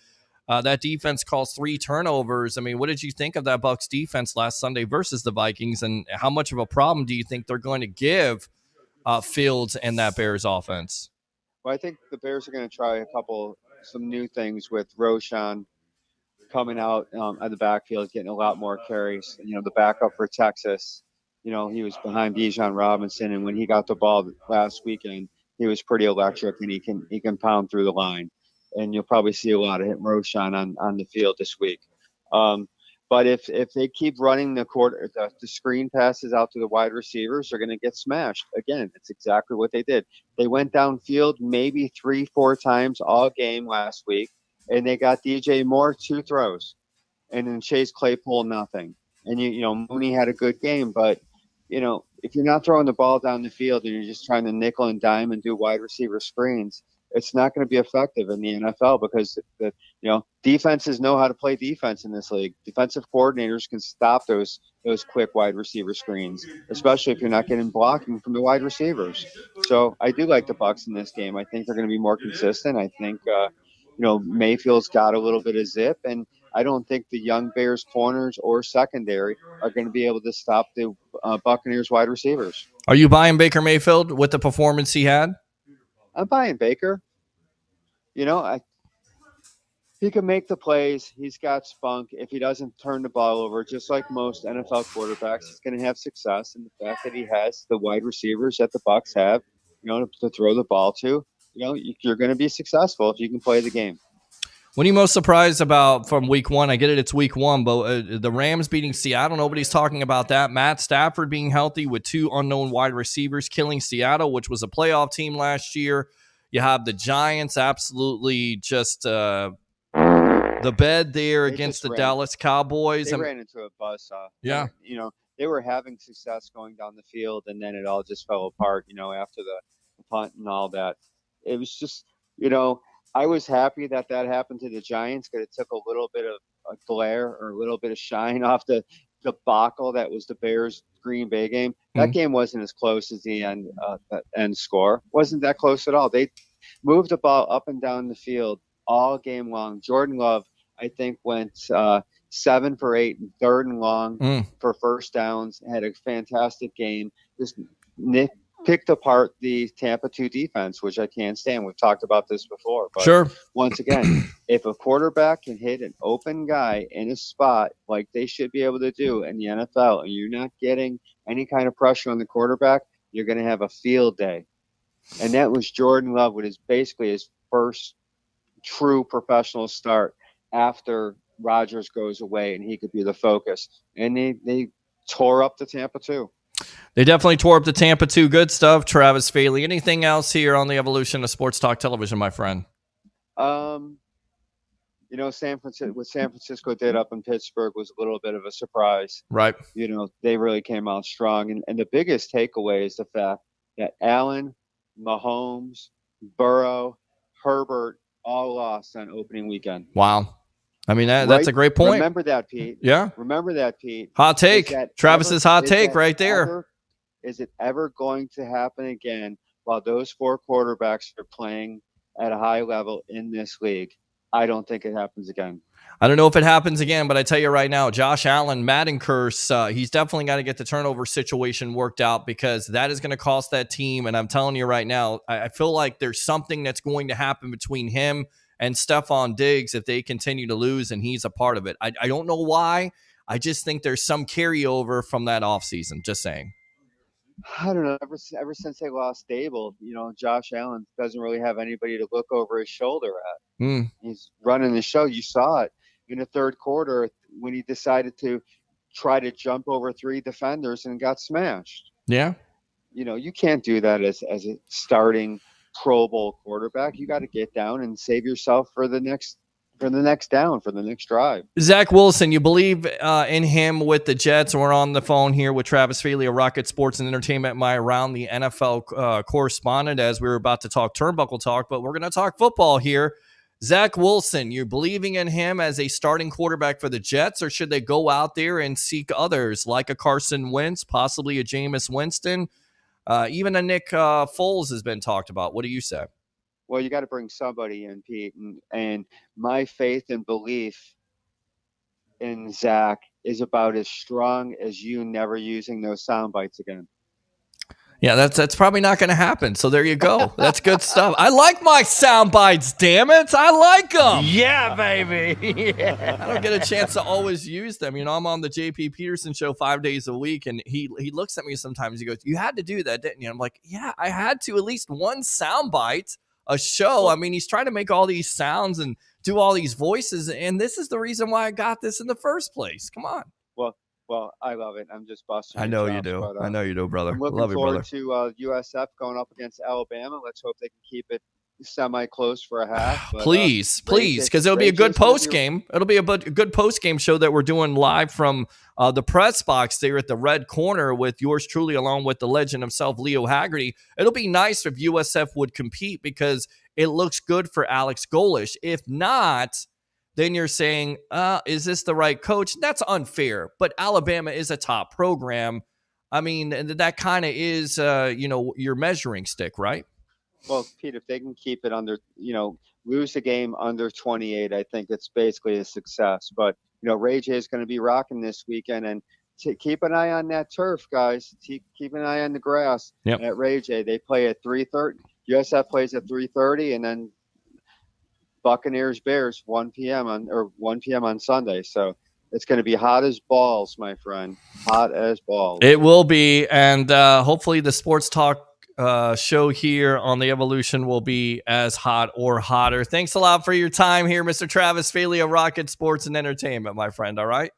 Speaker 2: that defense calls 3 turnovers. I mean, what did you think of that Bucs defense last Sunday versus the Vikings? And how much of a problem do you think they're going to give Fields and that Bears offense?
Speaker 13: Well, I think the Bears are going to try some new things with Roshan coming out of the backfield, getting a lot more carries. The backup for Texas, he was behind Bijan Robinson, and when he got the ball last weekend, he was pretty electric, and he can pound through the line. And you'll probably see a lot of him, Roshan, on the field this week. But if they keep running the screen passes out to the wide receivers, they're going to get smashed. Again, it's exactly what they did. They went downfield maybe 3-4 times all game last week, and they got DJ Moore 2 throws, and then Chase Claypool nothing. And Mooney had a good game, but if you're not throwing the ball down the field and you're just trying to nickel and dime and do wide receiver screens, it's not going to be effective in the NFL because defenses know how to play defense in this league. Defensive coordinators can stop those quick wide receiver screens, especially if you're not getting blocking from the wide receivers. So I do like the Bucs in this game. I think they're going to be more consistent. I think Mayfield's got a little bit of zip, and I don't think the young Bears corners or secondary are going to be able to stop the Buccaneers wide receivers.
Speaker 2: Are you buying Baker Mayfield with the performance he had?
Speaker 13: I'm buying Baker. He he can make the plays. He's got spunk. If he doesn't turn the ball over, just like most NFL quarterbacks, he's going to have success. And the fact that he has the wide receivers that the Bucs have, to throw the ball to, you're going to be successful if you can play the game.
Speaker 2: What are you most surprised about from week one? I get it, it's week one, but the Rams beating Seattle, nobody's talking about that. Matt Stafford being healthy with 2 unknown wide receivers, killing Seattle, which was a playoff team last year. You have the Giants absolutely just the bed there against the Dallas Cowboys.
Speaker 13: They ran into a buzzsaw.
Speaker 2: Yeah.
Speaker 13: They were having success going down the field, and then it all just fell apart, after the punt and all that. It was just, I was happy that happened to the Giants because it took a little bit of a glare or a little bit of shine off the debacle that was the Bears-Green Bay game. That game wasn't as close as the end score. Wasn't that close at all. They moved the ball up and down the field all game long. Jordan Love, I think, went 7 for 8 and 3rd and long for first downs. Had a fantastic game. Just picked apart the Tampa 2 defense, which I can't stand. We've talked about this before. But
Speaker 2: sure.
Speaker 13: Once again, if a quarterback can hit an open guy in a spot like they should be able to do in the NFL, and you're not getting any kind of pressure on the quarterback, you're going to have a field day. And that was Jordan Love with basically his first true professional start after Rodgers goes away and he could be the focus. And they tore up the Tampa 2.
Speaker 2: They definitely tore up the Tampa 2. Good stuff, Travis Faley. Anything else here on the evolution of sports talk television, my friend?
Speaker 13: What San Francisco did up in Pittsburgh was a little bit of a surprise.
Speaker 2: Right.
Speaker 13: They really came out strong. And the biggest takeaway is the fact that Allen, Mahomes, Burrow, Herbert all lost on opening weekend.
Speaker 2: Wow. I mean, that's a great point.
Speaker 13: Remember that, Pete.
Speaker 2: Yeah.
Speaker 13: Remember that, Pete.
Speaker 2: Hot take. Travis's hot take right there.
Speaker 13: Is it ever going to happen again while those 4 quarterbacks are playing at a high level in this league? I don't think it happens again.
Speaker 2: I don't know if it happens again, but I tell you right now, Josh Allen, Madden curse, he's definitely got to get the turnover situation worked out because that is going to cost that team. And I'm telling you right now, I feel like there's something that's going to happen between him and Stephon Diggs if they continue to lose and he's a part of it. I don't know why. I just think there's some carryover from that offseason. Just saying.
Speaker 13: I don't know. Ever since they lost Dable, Josh Allen doesn't really have anybody to look over his shoulder at. He's running the show. You saw it in the third quarter when he decided to try to jump over 3 defenders and got smashed.
Speaker 2: Yeah.
Speaker 13: You can't do that as a starting Pro Bowl quarterback. You got to get down and save yourself for the next down, for the next drive.
Speaker 2: Zach Wilson, you believe in him with the Jets? We're on the phone here with Travis Faley, a Rocket Sports and Entertainment, my Around the NFL correspondent, as we were about to talk turnbuckle talk, but we're going to talk football here. Zach Wilson, you're believing in him as a starting quarterback for the Jets, or should they go out there and seek others like a Carson Wentz, possibly a Jameis Winston? Even a Nick Foles has been talked about. What do you say?
Speaker 13: Well, you got to bring somebody in, Pete. And my faith and belief in Zach is about as strong as you never using those sound bites again.
Speaker 2: Yeah, that's probably not going to happen. So there you go. That's good stuff. I like my sound bites, damn it. I like them.
Speaker 12: Yeah, baby. Yeah.
Speaker 2: I don't get a chance to always use them. I'm on the JP Peterson show 5 days a week, and he looks at me sometimes. He goes, "You had to do that, didn't you?" I'm like, "Yeah, I had to. At least one sound bite a show." I mean, he's trying to make all these sounds and do all these voices, and this is the reason why I got this in the first place. Come on.
Speaker 13: Well, I love it. I'm just busting.
Speaker 2: I know you do. But, I know you do, brother.
Speaker 13: I'm looking
Speaker 2: love
Speaker 13: forward
Speaker 2: you, brother.
Speaker 13: to USF going up against Alabama. Let's hope they can keep it semi-close for a half. But,
Speaker 2: please, because it'll be a good post game. It'll be a good post game show that we're doing live from the press box there at the red corner with yours truly, along with the legend himself, Leo Haggerty. It'll be nice if USF would compete because it looks good for Alex Golish. If not, then you're saying, is this the right coach? That's unfair. But Alabama is a top program. I mean, that kind of is, your measuring stick, right?
Speaker 13: Well, Pete, if they can keep it under, lose the game under 28, I think it's basically a success. But, Ray J is going to be rocking this weekend. And keep an eye on that turf, guys. Keep an eye on the grass at Ray J. They play at 3:30. USF plays at 3:30, and then Buccaneers Bears 1 p.m. on Sunday. So it's going to be hot as balls, my friend. Hot as balls.
Speaker 2: It will be, and hopefully the sports talk show here on the Evolution will be as hot or hotter. Thanks a lot for your time here, Mr. Travis Faley of Rocket Sports and Entertainment, my friend. All right.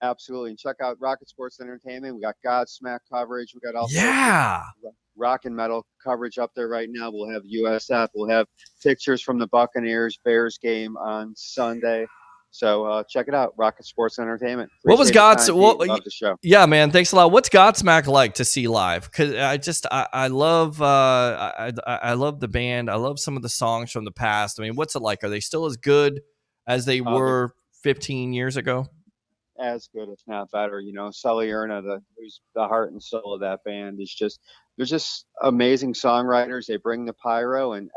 Speaker 13: Absolutely. And check out Rocket Sports Entertainment. We got Godsmack coverage. We got all rock and metal coverage up there right now. We'll have USF. We'll have pictures from the Buccaneers Bears game on Sunday. So check it out, Rocket Sports Entertainment.
Speaker 2: What was God's?
Speaker 13: Love the show.
Speaker 2: Yeah, man. Thanks a lot. What's Godsmack like to see live? Because I love I love the band. I love some of the songs from the past. I mean, what's it like? Are they still as good as they were 15 years ago?
Speaker 13: As good, if not better. You know, Sully Erna, who's the heart and soul of that band, they're just amazing songwriters. They bring the pyro and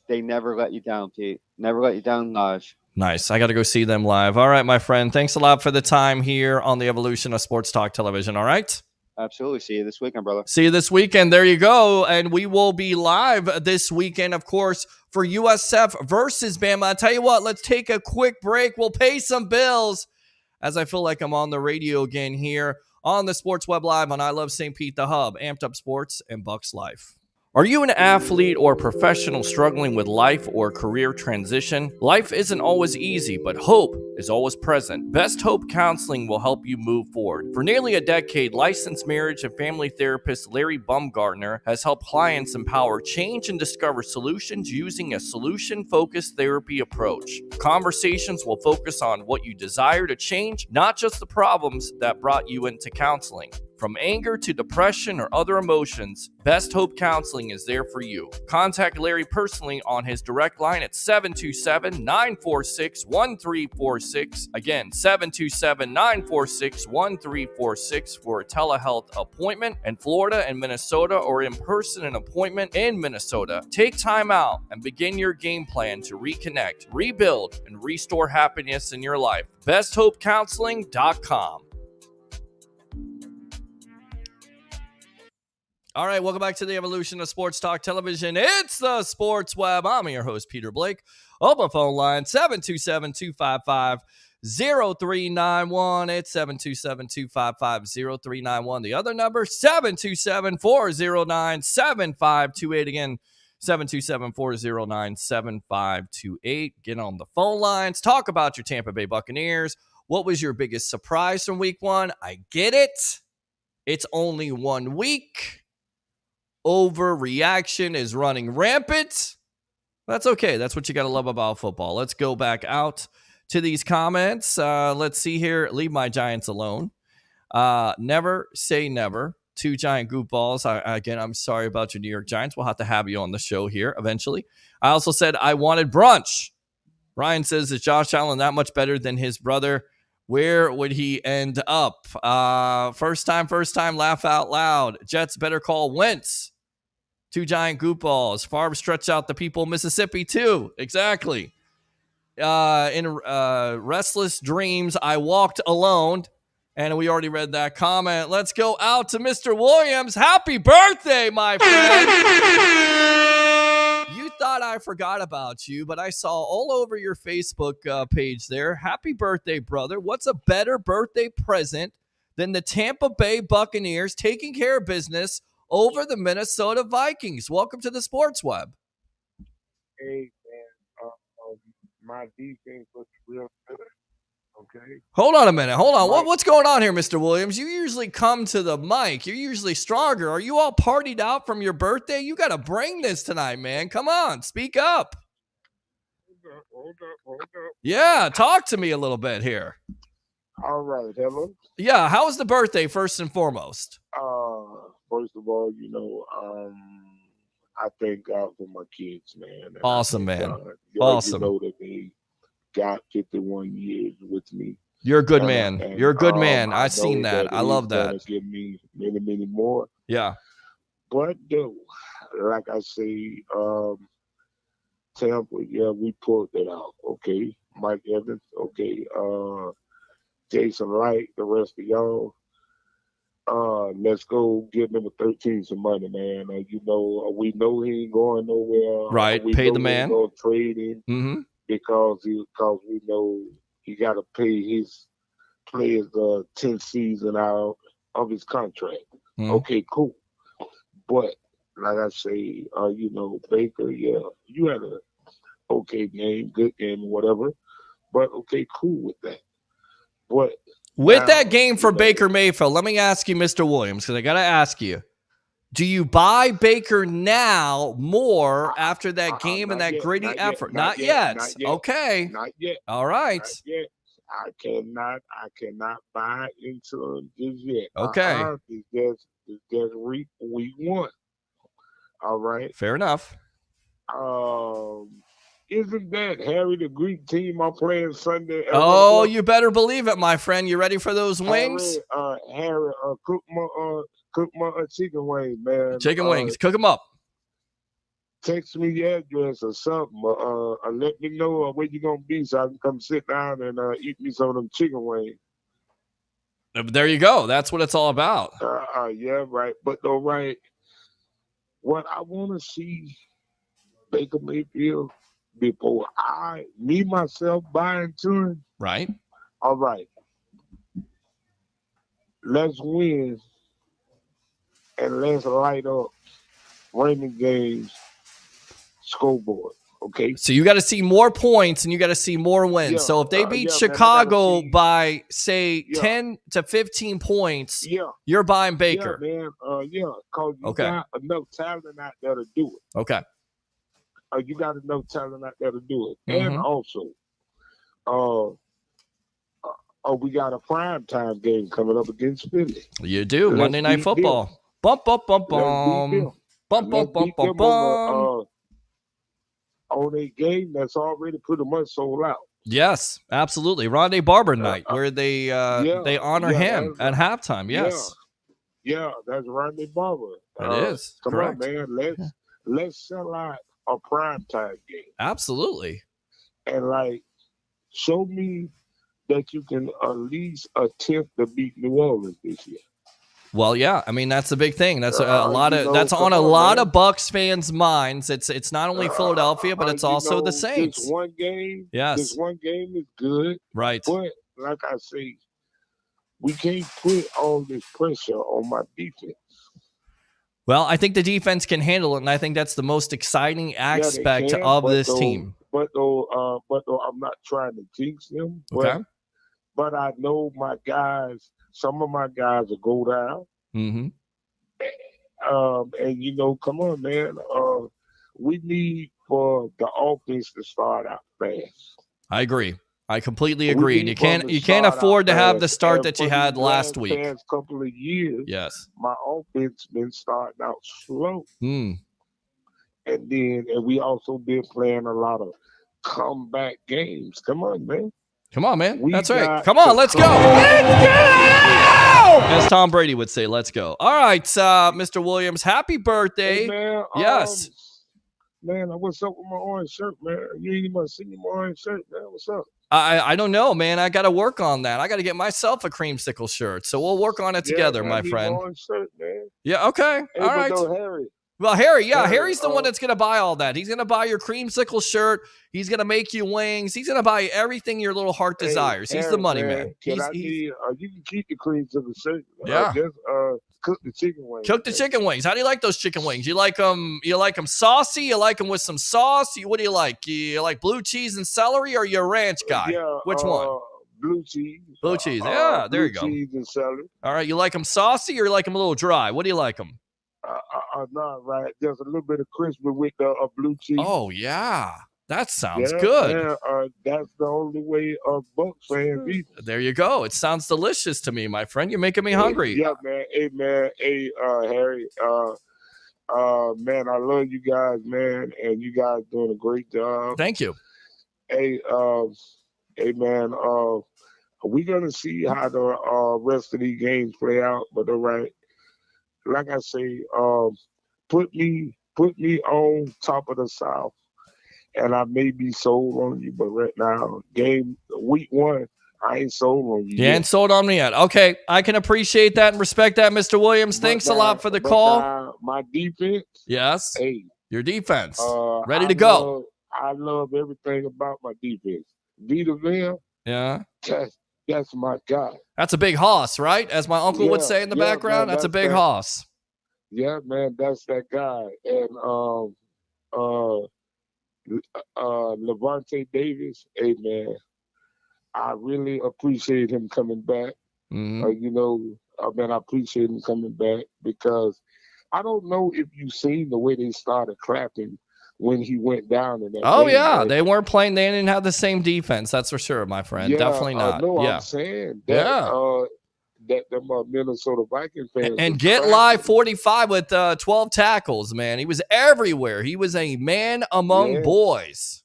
Speaker 13: they never let you down, Pete. Never let you down live.
Speaker 2: Nice. I got to go see them live. All right, my friend. Thanks a lot for the time here on the Evolution of Sports Talk Television. All right.
Speaker 13: Absolutely. See you this weekend, brother.
Speaker 2: See you this weekend. There you go. And we will be live this weekend, of course, for USF versus Bama. I tell you what, let's take a quick break. We'll pay some bills as I feel like I'm on the radio again here on the Sports Web Live on I Love St. Pete, the hub, Amped Up Sports, and Bucs Life. Are you an athlete or professional struggling with life or career transition? Life isn't always easy, but hope is always present. Best Hope Counseling will help you move forward. For nearly a decade, licensed marriage and family therapist Larry Bumgartner has helped clients empower change and discover solutions using a solution-focused therapy approach. Conversations will focus on what you desire to change, not just the problems that brought you into counseling. From anger to depression or other emotions, Best Hope Counseling is there for you. Contact Larry personally on his direct line at 727-946-1346. Again, 727-946-1346 for a telehealth appointment in Florida and Minnesota, or in person an appointment in Minnesota. Take time out and begin your game plan to reconnect, rebuild, and restore happiness in your life. BestHopeCounseling.com. All right, welcome back to the Evolution of Sports Talk Television. It's the Sports Web. I'm your host, Peter Blake. Open phone line, 727-255-0391. It's 727-255-0391. The other number, 727-409-7528. Again, 727-409-7528. Get on the phone lines. Talk about your Tampa Bay Buccaneers. What was your biggest surprise from week one? I get it. It's only 1 week. Overreaction is running rampant. That's okay. That's what you got to love about football. Let's go back out to these comments. Let's see here. Leave my Giants alone. Never say never. 2 giant goofballs. Again, I'm sorry about your New York Giants. We'll have to have you on the show here eventually. I also said I wanted brunch. Ryan says, is Josh Allen that much better than his brother? Where would he end up? First time, laugh out loud. Jets better call Wentz. 2 giant goofballs. Favre stretch out the people of Mississippi too. Exactly. In Restless Dreams, I walked alone. And we already read that comment. Let's go out to Mr. Williams. Happy birthday, my friend. You thought I forgot about you, but I saw all over your Facebook page there. Happy birthday, brother. What's a better birthday present than the Tampa Bay Buccaneers taking care of business over the Minnesota Vikings? Welcome to the Sports Web.
Speaker 9: Hey, man, my defense looks real good. Okay.
Speaker 2: Hold on a minute. Hold on. What's going on here, Mr. Williams? You usually come to the mic. You're usually stronger. Are you all partied out from your birthday? You got to bring this tonight, man. Come on. Speak up.
Speaker 9: Hold up.
Speaker 2: Yeah, talk to me a little bit here.
Speaker 9: All right. Hello.
Speaker 2: Yeah, how was the birthday, first and foremost?
Speaker 9: First of all, I thank God for my kids, man. And
Speaker 2: awesome, man.
Speaker 9: Awesome. You know that they got 51 years with me.
Speaker 2: You're a good man. You're a good man. I've seen that. I love that.
Speaker 9: Give me many, many more.
Speaker 2: Yeah.
Speaker 9: But like I say, Tampa, yeah, we pulled it out. Okay. Mike Evans. Okay. Jason Light, the rest of y'all. Let's go get number 13 some money, man. We know he ain't going nowhere.
Speaker 2: Right,
Speaker 9: We
Speaker 2: pay
Speaker 9: know
Speaker 2: the
Speaker 9: we
Speaker 2: man.
Speaker 9: ain't gonna trade him
Speaker 2: Mm-hmm.
Speaker 9: because we know he got to pay his players 10 season out of his contract.
Speaker 2: Mm-hmm.
Speaker 9: Okay, cool. But like I say, Baker, yeah, you had a okay game, good game, whatever. But okay, cool with that. But
Speaker 2: with
Speaker 9: now,
Speaker 2: that game for Baker Mayfield, let me ask you, Mr. Williams, because I got to ask you, do you buy Baker now more after that game and that gritty effort? Not yet. Okay.
Speaker 9: Not yet.
Speaker 2: All right.
Speaker 9: Not yet. I cannot buy into him just yet.
Speaker 2: Okay.
Speaker 9: It's just week one. All right.
Speaker 2: Fair enough.
Speaker 9: Isn't that Harry the Greek team I'm playing Sunday?
Speaker 2: Oh, you better believe it, my friend. You ready for those wings?
Speaker 9: Harry, cook my chicken wings, man.
Speaker 2: Chicken wings, cook them up.
Speaker 9: Text me your address or something. Let me know where you're gonna be so I can come sit down and eat me some of them chicken wings.
Speaker 2: There you go. That's what it's all about.
Speaker 9: Yeah, right. But all right, what I want to see Baker Mayfield before myself buy into him.
Speaker 2: Right.
Speaker 9: All right. Let's win and let's light up Raymond James scoreboard. Okay.
Speaker 2: So you got to see more points and you got to see more wins.
Speaker 9: Yeah,
Speaker 2: so if they beat Chicago by say 10 to 15 points, you're buying Baker.
Speaker 9: Yeah, man. Because you got enough talent out there to do it.
Speaker 2: Okay.
Speaker 9: You got enough talent out there to do it.
Speaker 2: Mm-hmm.
Speaker 9: And also, we got a primetime game coming up against Philly.
Speaker 2: You do. Monday Night Football. Bump, bump, bump, bump. Bump, bump, bump, bump, bump.
Speaker 9: On a game that's already pretty much sold out.
Speaker 2: Yes, absolutely. Rondé Barber night, where they honor him at halftime. Yes.
Speaker 9: Yeah, that's Rondé Barber.
Speaker 2: It is.
Speaker 9: Come
Speaker 2: correct.
Speaker 9: on, man. Let's sell out a primetime game.
Speaker 2: Absolutely.
Speaker 9: And show me that you can at least attempt to beat New Orleans this year.
Speaker 2: Well, yeah. I mean, that's the big thing. That's a lot of that's on a lot of Bucs fans' minds. It's not only Philadelphia, but it's also the Saints.
Speaker 9: This one game,
Speaker 2: yes.
Speaker 9: This one game is good,
Speaker 2: right?
Speaker 9: But like I say, we can't put all this pressure on my defense.
Speaker 2: Well, I think the defense can handle it, and I think that's the most exciting aspect of this team.
Speaker 9: But though, I'm not trying to jinx them.
Speaker 2: Okay.
Speaker 9: But I know my guys. Some of my guys will go down.
Speaker 2: Mm-hmm.
Speaker 9: And come on, man. We need for the offense to start out fast.
Speaker 2: I agree. I completely agree. And you can't afford to have the start that you had last week.
Speaker 9: Past couple of years,
Speaker 2: yes,
Speaker 9: my offense been starting out slow.
Speaker 2: Mm.
Speaker 9: And we also been playing a lot of comeback games. Come on, man.
Speaker 2: Come on, man. That's right. Come on, let's go. Let's go! As Tom Brady would say, let's go. All right, Mr. Williams, happy birthday.
Speaker 9: Hey, man,
Speaker 2: yes.
Speaker 9: Man, what's up with my orange shirt, man? You ain't even seen my orange shirt, man. What's up?
Speaker 2: I don't know, man. I got to work on that. I got to get myself a creamsicle shirt. So we'll work on it together, my friend.
Speaker 9: Orange shirt, man.
Speaker 2: Yeah, okay.
Speaker 9: Hey,
Speaker 2: all right.
Speaker 9: Harry.
Speaker 2: Well, Harry's the one that's going to buy all that. He's going to buy your creamsicle shirt. He's going to make you wings. He's going to buy everything your little heart desires. He's the money man.
Speaker 9: You can keep the creamsicle shirt.
Speaker 2: Yeah.
Speaker 9: Just cook the chicken wings.
Speaker 2: Cook the chicken wings. How do you like those chicken wings? You like them saucy? You like them with some sauce? What do you like? You like blue cheese and celery, or are you a ranch guy?
Speaker 9: Yeah,
Speaker 2: which one?
Speaker 9: Blue cheese.
Speaker 2: Blue cheese. Yeah, there you go.
Speaker 9: Blue cheese and celery.
Speaker 2: All right. You like them saucy, or you like them a little dry? What do you like them?
Speaker 9: No, right. There's a little bit of crispy with the blue cheese.
Speaker 2: Oh, yeah. That sounds good.
Speaker 9: Yeah, that's the only way Bucs fans eat.
Speaker 2: There you go. It sounds delicious to me, my friend. You're making me hungry.
Speaker 9: Yeah, man. Hey, man. Hey, Harry. Man, I love you guys, man, and you guys doing a great job.
Speaker 2: Thank you.
Speaker 9: Hey, man. We're gonna see how the rest of these games play out, but all right. Like I say, put me on top of the South, and I may be sold on you. But right now, week one,
Speaker 14: I ain't sold on you.
Speaker 2: You ain't sold on me yet. Okay, I can appreciate that and respect that, Mr. Williams. Thanks a lot for the call.
Speaker 14: My defense.
Speaker 2: Yes.
Speaker 14: Hey,
Speaker 2: your defense. Ready to go.
Speaker 14: I love everything about my defense. Vita Vea.
Speaker 2: Yeah.
Speaker 14: That's my guy.
Speaker 2: That's a big hoss, right? As my uncle would say in the background, man, that's a big hoss.
Speaker 14: Yeah, man, that's that guy. And Levante Davis, hey man, I really appreciate him coming back. I appreciate him coming back because I don't know if you've seen the way they started clapping when he went down in that game,
Speaker 2: yeah,
Speaker 14: right?
Speaker 2: they weren't playing. They didn't have the same defense. That's for sure, my friend.
Speaker 14: Yeah,
Speaker 2: definitely not.
Speaker 14: I'm saying that. That them Minnesota Vikings fans
Speaker 2: and get live 45 with 12 tackles, man. He was everywhere. He was a man among boys.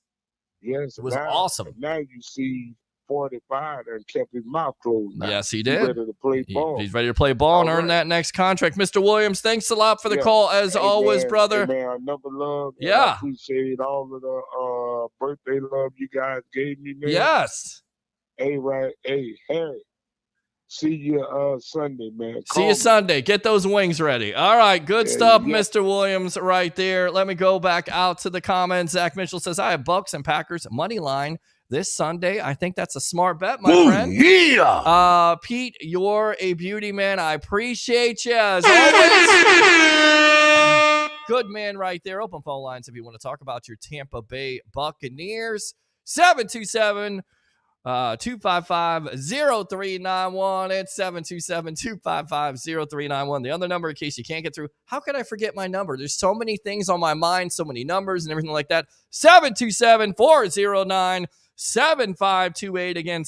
Speaker 14: Yes,
Speaker 2: it was awesome.
Speaker 14: Now you see 45 and kept his mouth closed. Now.
Speaker 2: Yes, he did.
Speaker 14: He's ready to play ball.
Speaker 2: He's ready to play ball and earn that next contract. Mr. Williams, thanks a lot for the call as always, brother.
Speaker 14: Hey, man, I number love.
Speaker 2: Yeah,
Speaker 14: I appreciate all of the birthday love you guys gave me, man.
Speaker 2: Yes.
Speaker 14: Hey, Harry. See you Sunday, man.
Speaker 2: See you Sunday. Get those wings ready. All right. Good stuff, Mr. Williams, right there. Let me go back out to the comments. Zach Mitchell says, I have Bucs and Packers money line this Sunday. I think that's a smart bet, my friend. Yeah. Pete, you're a beauty, man. I appreciate you as always. Good man right there. Open phone lines if you want to talk about your Tampa Bay Buccaneers. 727 255-0391. It's 727-255-0391. The other number, in case you can't get through. How could I forget my number? There's so many things on my mind, so many numbers and everything like that. 727-409-7528. Again,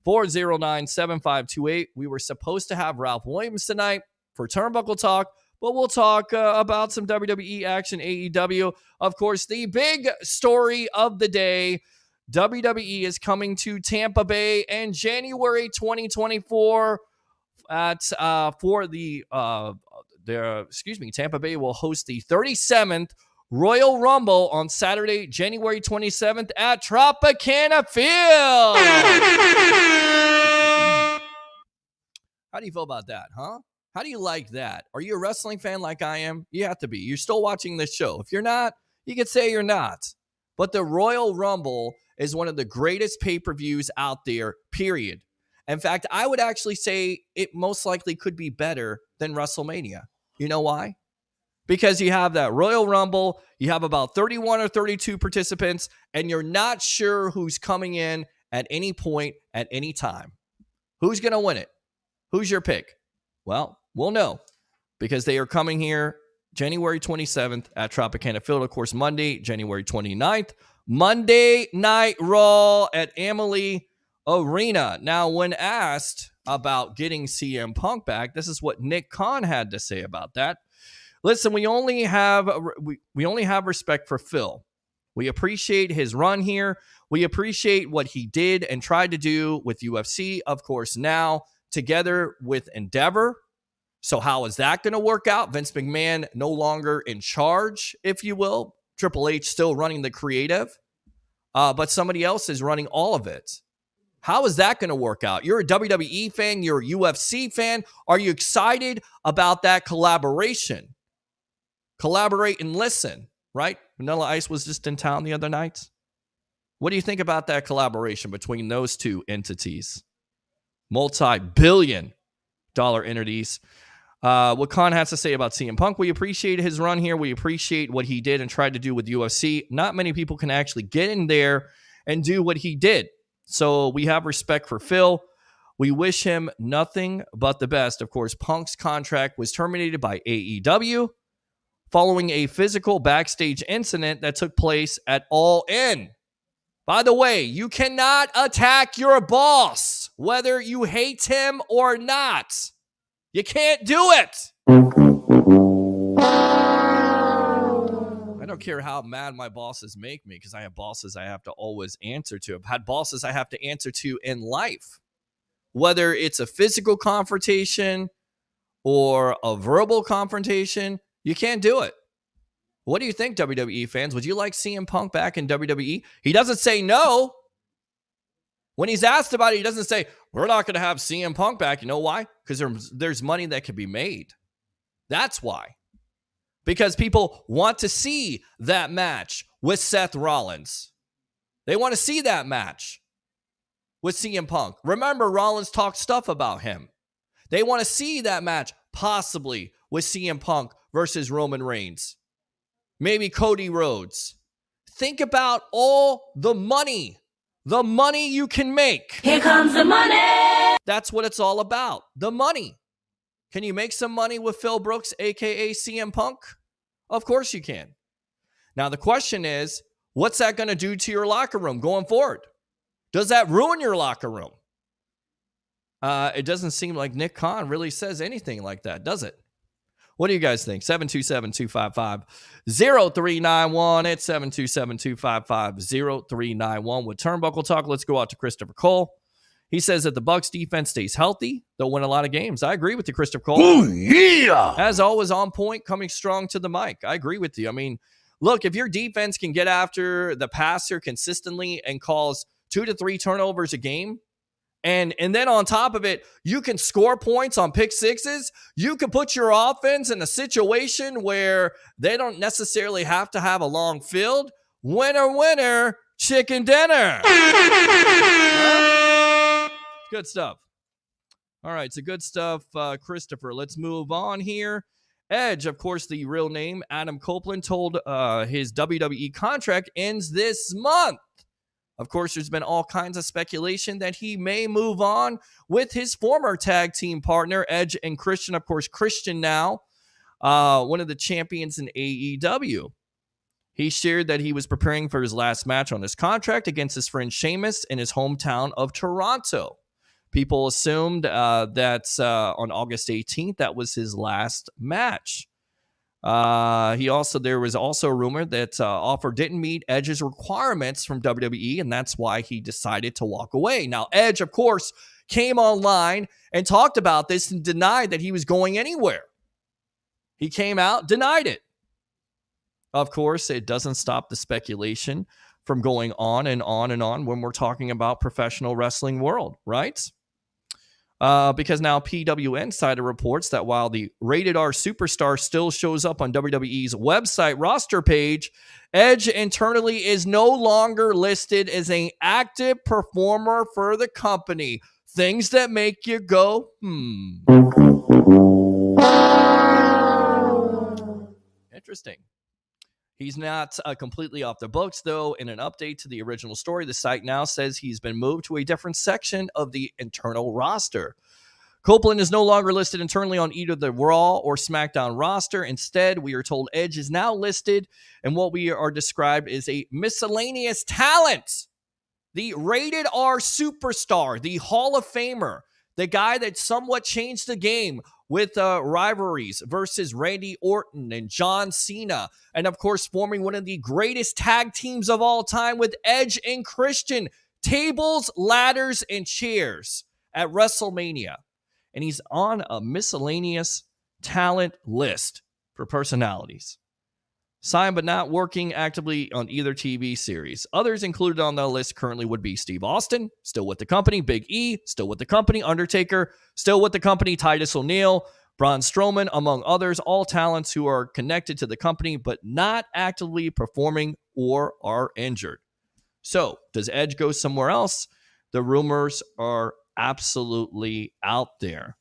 Speaker 2: 727-409-7528. We were supposed to have Ralph Williams tonight for Turnbuckle Talk, but we'll talk about some WWE action, AEW. Of course, the big story of the day, WWE is coming to Tampa Bay in January 2024 Tampa Bay will host the 37th Royal Rumble on Saturday, January 27th at Tropicana Field. How do you feel about that, huh? How do you like that? Are you a wrestling fan like I am? You have to be. You're still watching this show. If you're not, you could say you're not. But the Royal Rumble is one of the greatest pay-per-views out there, period. In fact, I would actually say it most likely could be better than WrestleMania. You know why? Because you have that Royal Rumble, you have about 31 or 32 participants, and you're not sure who's coming in at any point, at any time. Who's going to win it? Who's your pick? Well, we'll know because they are coming here January 27th at Tropicana Field. Of course, Monday, January 29th. Monday Night Raw at Amalie Arena. Now, when asked about getting CM Punk back, this is what Nick Khan had to say about that. Listen, we only have respect for Phil. We appreciate his run here. We appreciate what he did and tried to do with UFC, of course, now together with Endeavor. So how is that going to work out? Vince McMahon no longer in charge, if you will. Triple H still running the creative, but somebody else is running all of it. How is that going to work out? You're a WWE fan. You're a UFC fan. Are you excited about that collaboration? Collaborate and listen, right? Vanilla Ice was just in town the other night. What do you think about that collaboration between those two entities? Multi-billion-dollar entities. What Khan has to say about CM Punk. We appreciate his run here. We appreciate what he did and tried to do with UFC. Not many people can actually get in there and do what he did. So we have respect for Phil. We wish him nothing but the best. Of course, Punk's contract was terminated by AEW following a physical backstage incident that took place at All In. By the way, you cannot attack your boss, whether you hate him or not. You can't do it. I don't care how mad my bosses make me because I have bosses I have to always answer to. I've had bosses I have to answer to in life. Whether it's a physical confrontation or a verbal confrontation, you can't do it. What do you think, WWE fans? Would you like CM Punk back in WWE? He doesn't say no. When he's asked about it, he doesn't say, we're not going to have CM Punk back. You know why? Because there's money that can be made. That's why. Because people want to see that match with Seth Rollins. They want to see that match with CM Punk. Remember, Rollins talked stuff about him. They want to see that match possibly with CM Punk versus Roman Reigns. Maybe Cody Rhodes. Think about all the money you can make.
Speaker 15: Here comes the money.
Speaker 2: That's what it's all about, the money. Can you make some money with Phil Brooks, a.k.a. CM Punk? Of course you can. Now, the question is, what's that going to do to your locker room going forward? Does that ruin your locker room? It doesn't seem like Nick Khan really says anything like that, does it? What do you guys think? 727-255-0391. It's 727-255-0391. With Turnbuckle Talk, let's go out to Christopher Cole. He says that the Bucs defense stays healthy, they'll win a lot of games. I agree with you, Christopher Cole.
Speaker 12: Oh, yeah!
Speaker 2: As always, on point, coming strong to the mic. I agree with you. I mean, look, if your defense can get after the passer consistently and cause 2 to 3 turnovers a game, and then on top of it, you can score points on pick sixes, you can put your offense in a situation where they don't necessarily have to have a long field. Winner, winner, chicken dinner. Good stuff. All right, so good stuff, Christopher. Let's move on here. Edge, of course, the real name, Adam Copeland, told his WWE contract ends this month. Of course, there's been all kinds of speculation that he may move on with his former tag team partner, Edge and Christian. Of course, Christian now, one of the champions in AEW. He shared that he was preparing for his last match on his contract against his friend Sheamus in his hometown of Toronto. People assumed that on August 18th, that was his last match. There was also a rumor that offer didn't meet Edge's requirements from WWE, and that's why he decided to walk away. Now, Edge, of course, came online and talked about this and denied that he was going anywhere. He came out, denied it. Of course, it doesn't stop the speculation from going on and on and on when we're talking about professional wrestling world, right? Because now PW Insider reports that while the Rated R Superstar still shows up on WWE's website roster page, Edge internally is no longer listed as an active performer for the company. Things that make you go, Interesting. He's not completely off the books, though. In an update to the original story, the site now says he's been moved to a different section of the internal roster. Copeland is no longer listed internally on either the Raw or SmackDown roster. Instead, we are told Edge is now listed in what we are described as a miscellaneous talent. The Rated R Superstar, the Hall of Famer, the guy that somewhat changed the game with rivalries versus Randy Orton and John Cena. And, of course, forming one of the greatest tag teams of all time with Edge and Christian. Tables, ladders, and chairs at WrestleMania. And he's on a miscellaneous talent list for personalities. Signed but not working actively on either TV series. Others included on the list currently would be Steve Austin, still with the company. Big E, still with the company. Undertaker, still with the company. Titus O'Neil, Braun Strowman, among others. All talents who are connected to the company but not actively performing or are injured. So, does Edge go somewhere else? The rumors are absolutely out there.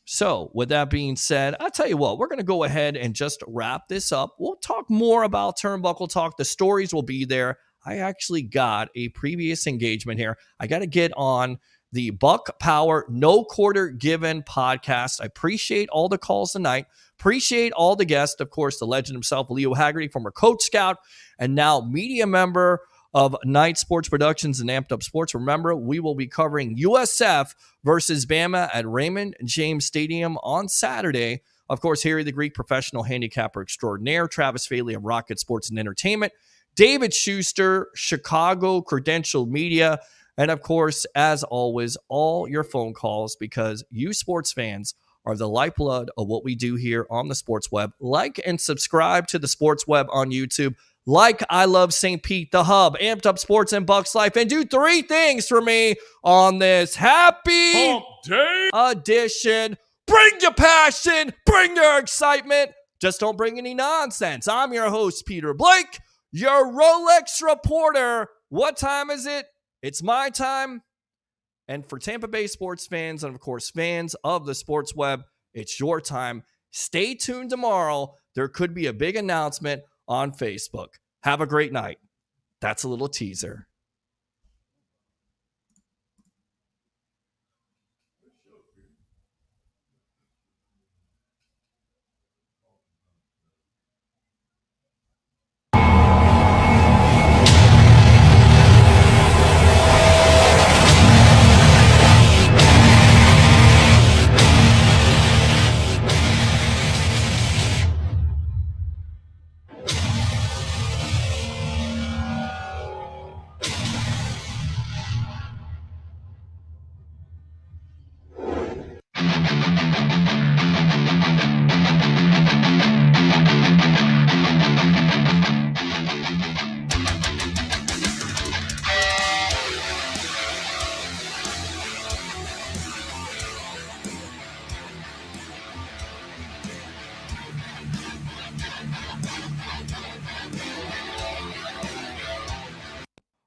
Speaker 2: So, with that being said, I'll tell you what, we're going to go ahead and just wrap this up. We'll talk more about Turnbuckle Talk. The stories will be there. I actually got a previous engagement here. I got to get on the Buck Power No Quarter Given podcast. I appreciate all the calls tonight. Appreciate all the guests. Of course, the legend himself, Leo Haggerty, former Coach Scout, and now media member of Night Sports Productions and Amped Up Sports. Remember, we will be covering USF versus Bama at Raymond James Stadium on Saturday. Of course, Harry the Greek, professional handicapper extraordinaire. Travis Faley of Rocket Sports and Entertainment. David Schuster, Chicago Credentialed Media. And of course, as always, all your phone calls, because you sports fans are the lifeblood of what we do here on the Sports Web. Like and subscribe to the Sports Web on YouTube. like I Love St. Pete, The Hub, Amped Up Sports, and Bucs Life, and do 3 things for me on this happy
Speaker 7: Hump Day
Speaker 2: edition. Bring your passion, bring your excitement. Just don't bring any nonsense. I'm your host, Peter Blake, your Rolex reporter. What time is it? It's my time. And for Tampa Bay sports fans, and of course, fans of the sports web, it's your time. Stay tuned tomorrow. There could be a big announcement on Facebook. Have a great night. That's a little teaser.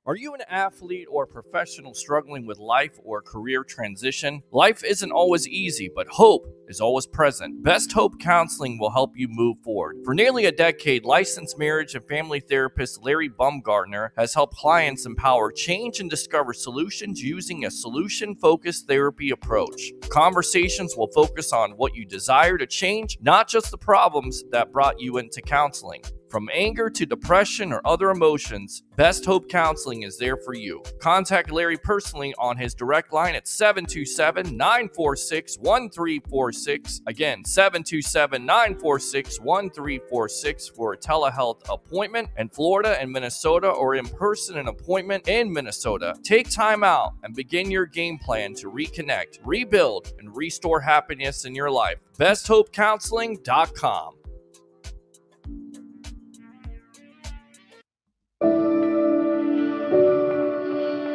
Speaker 2: Are you an athlete or professional struggling with life or career transition? Life isn't always easy, but hope is always present. Best Hope Counseling will help you move forward. For nearly a decade, licensed marriage and family therapist Larry Bumgarner has helped clients empower change and discover solutions using a solution-focused therapy approach. Conversations will focus on what you desire to change, not just the problems that brought you into counseling. From anger to depression or other emotions, Best Hope Counseling is there for you. Contact Larry personally on his direct line at 727-946-1346. Again, 727-946-1346 for a telehealth appointment in Florida and Minnesota, or in person an appointment in Minnesota. Take time out and begin your game plan to reconnect, rebuild, and restore happiness in your life. BestHopeCounseling.com.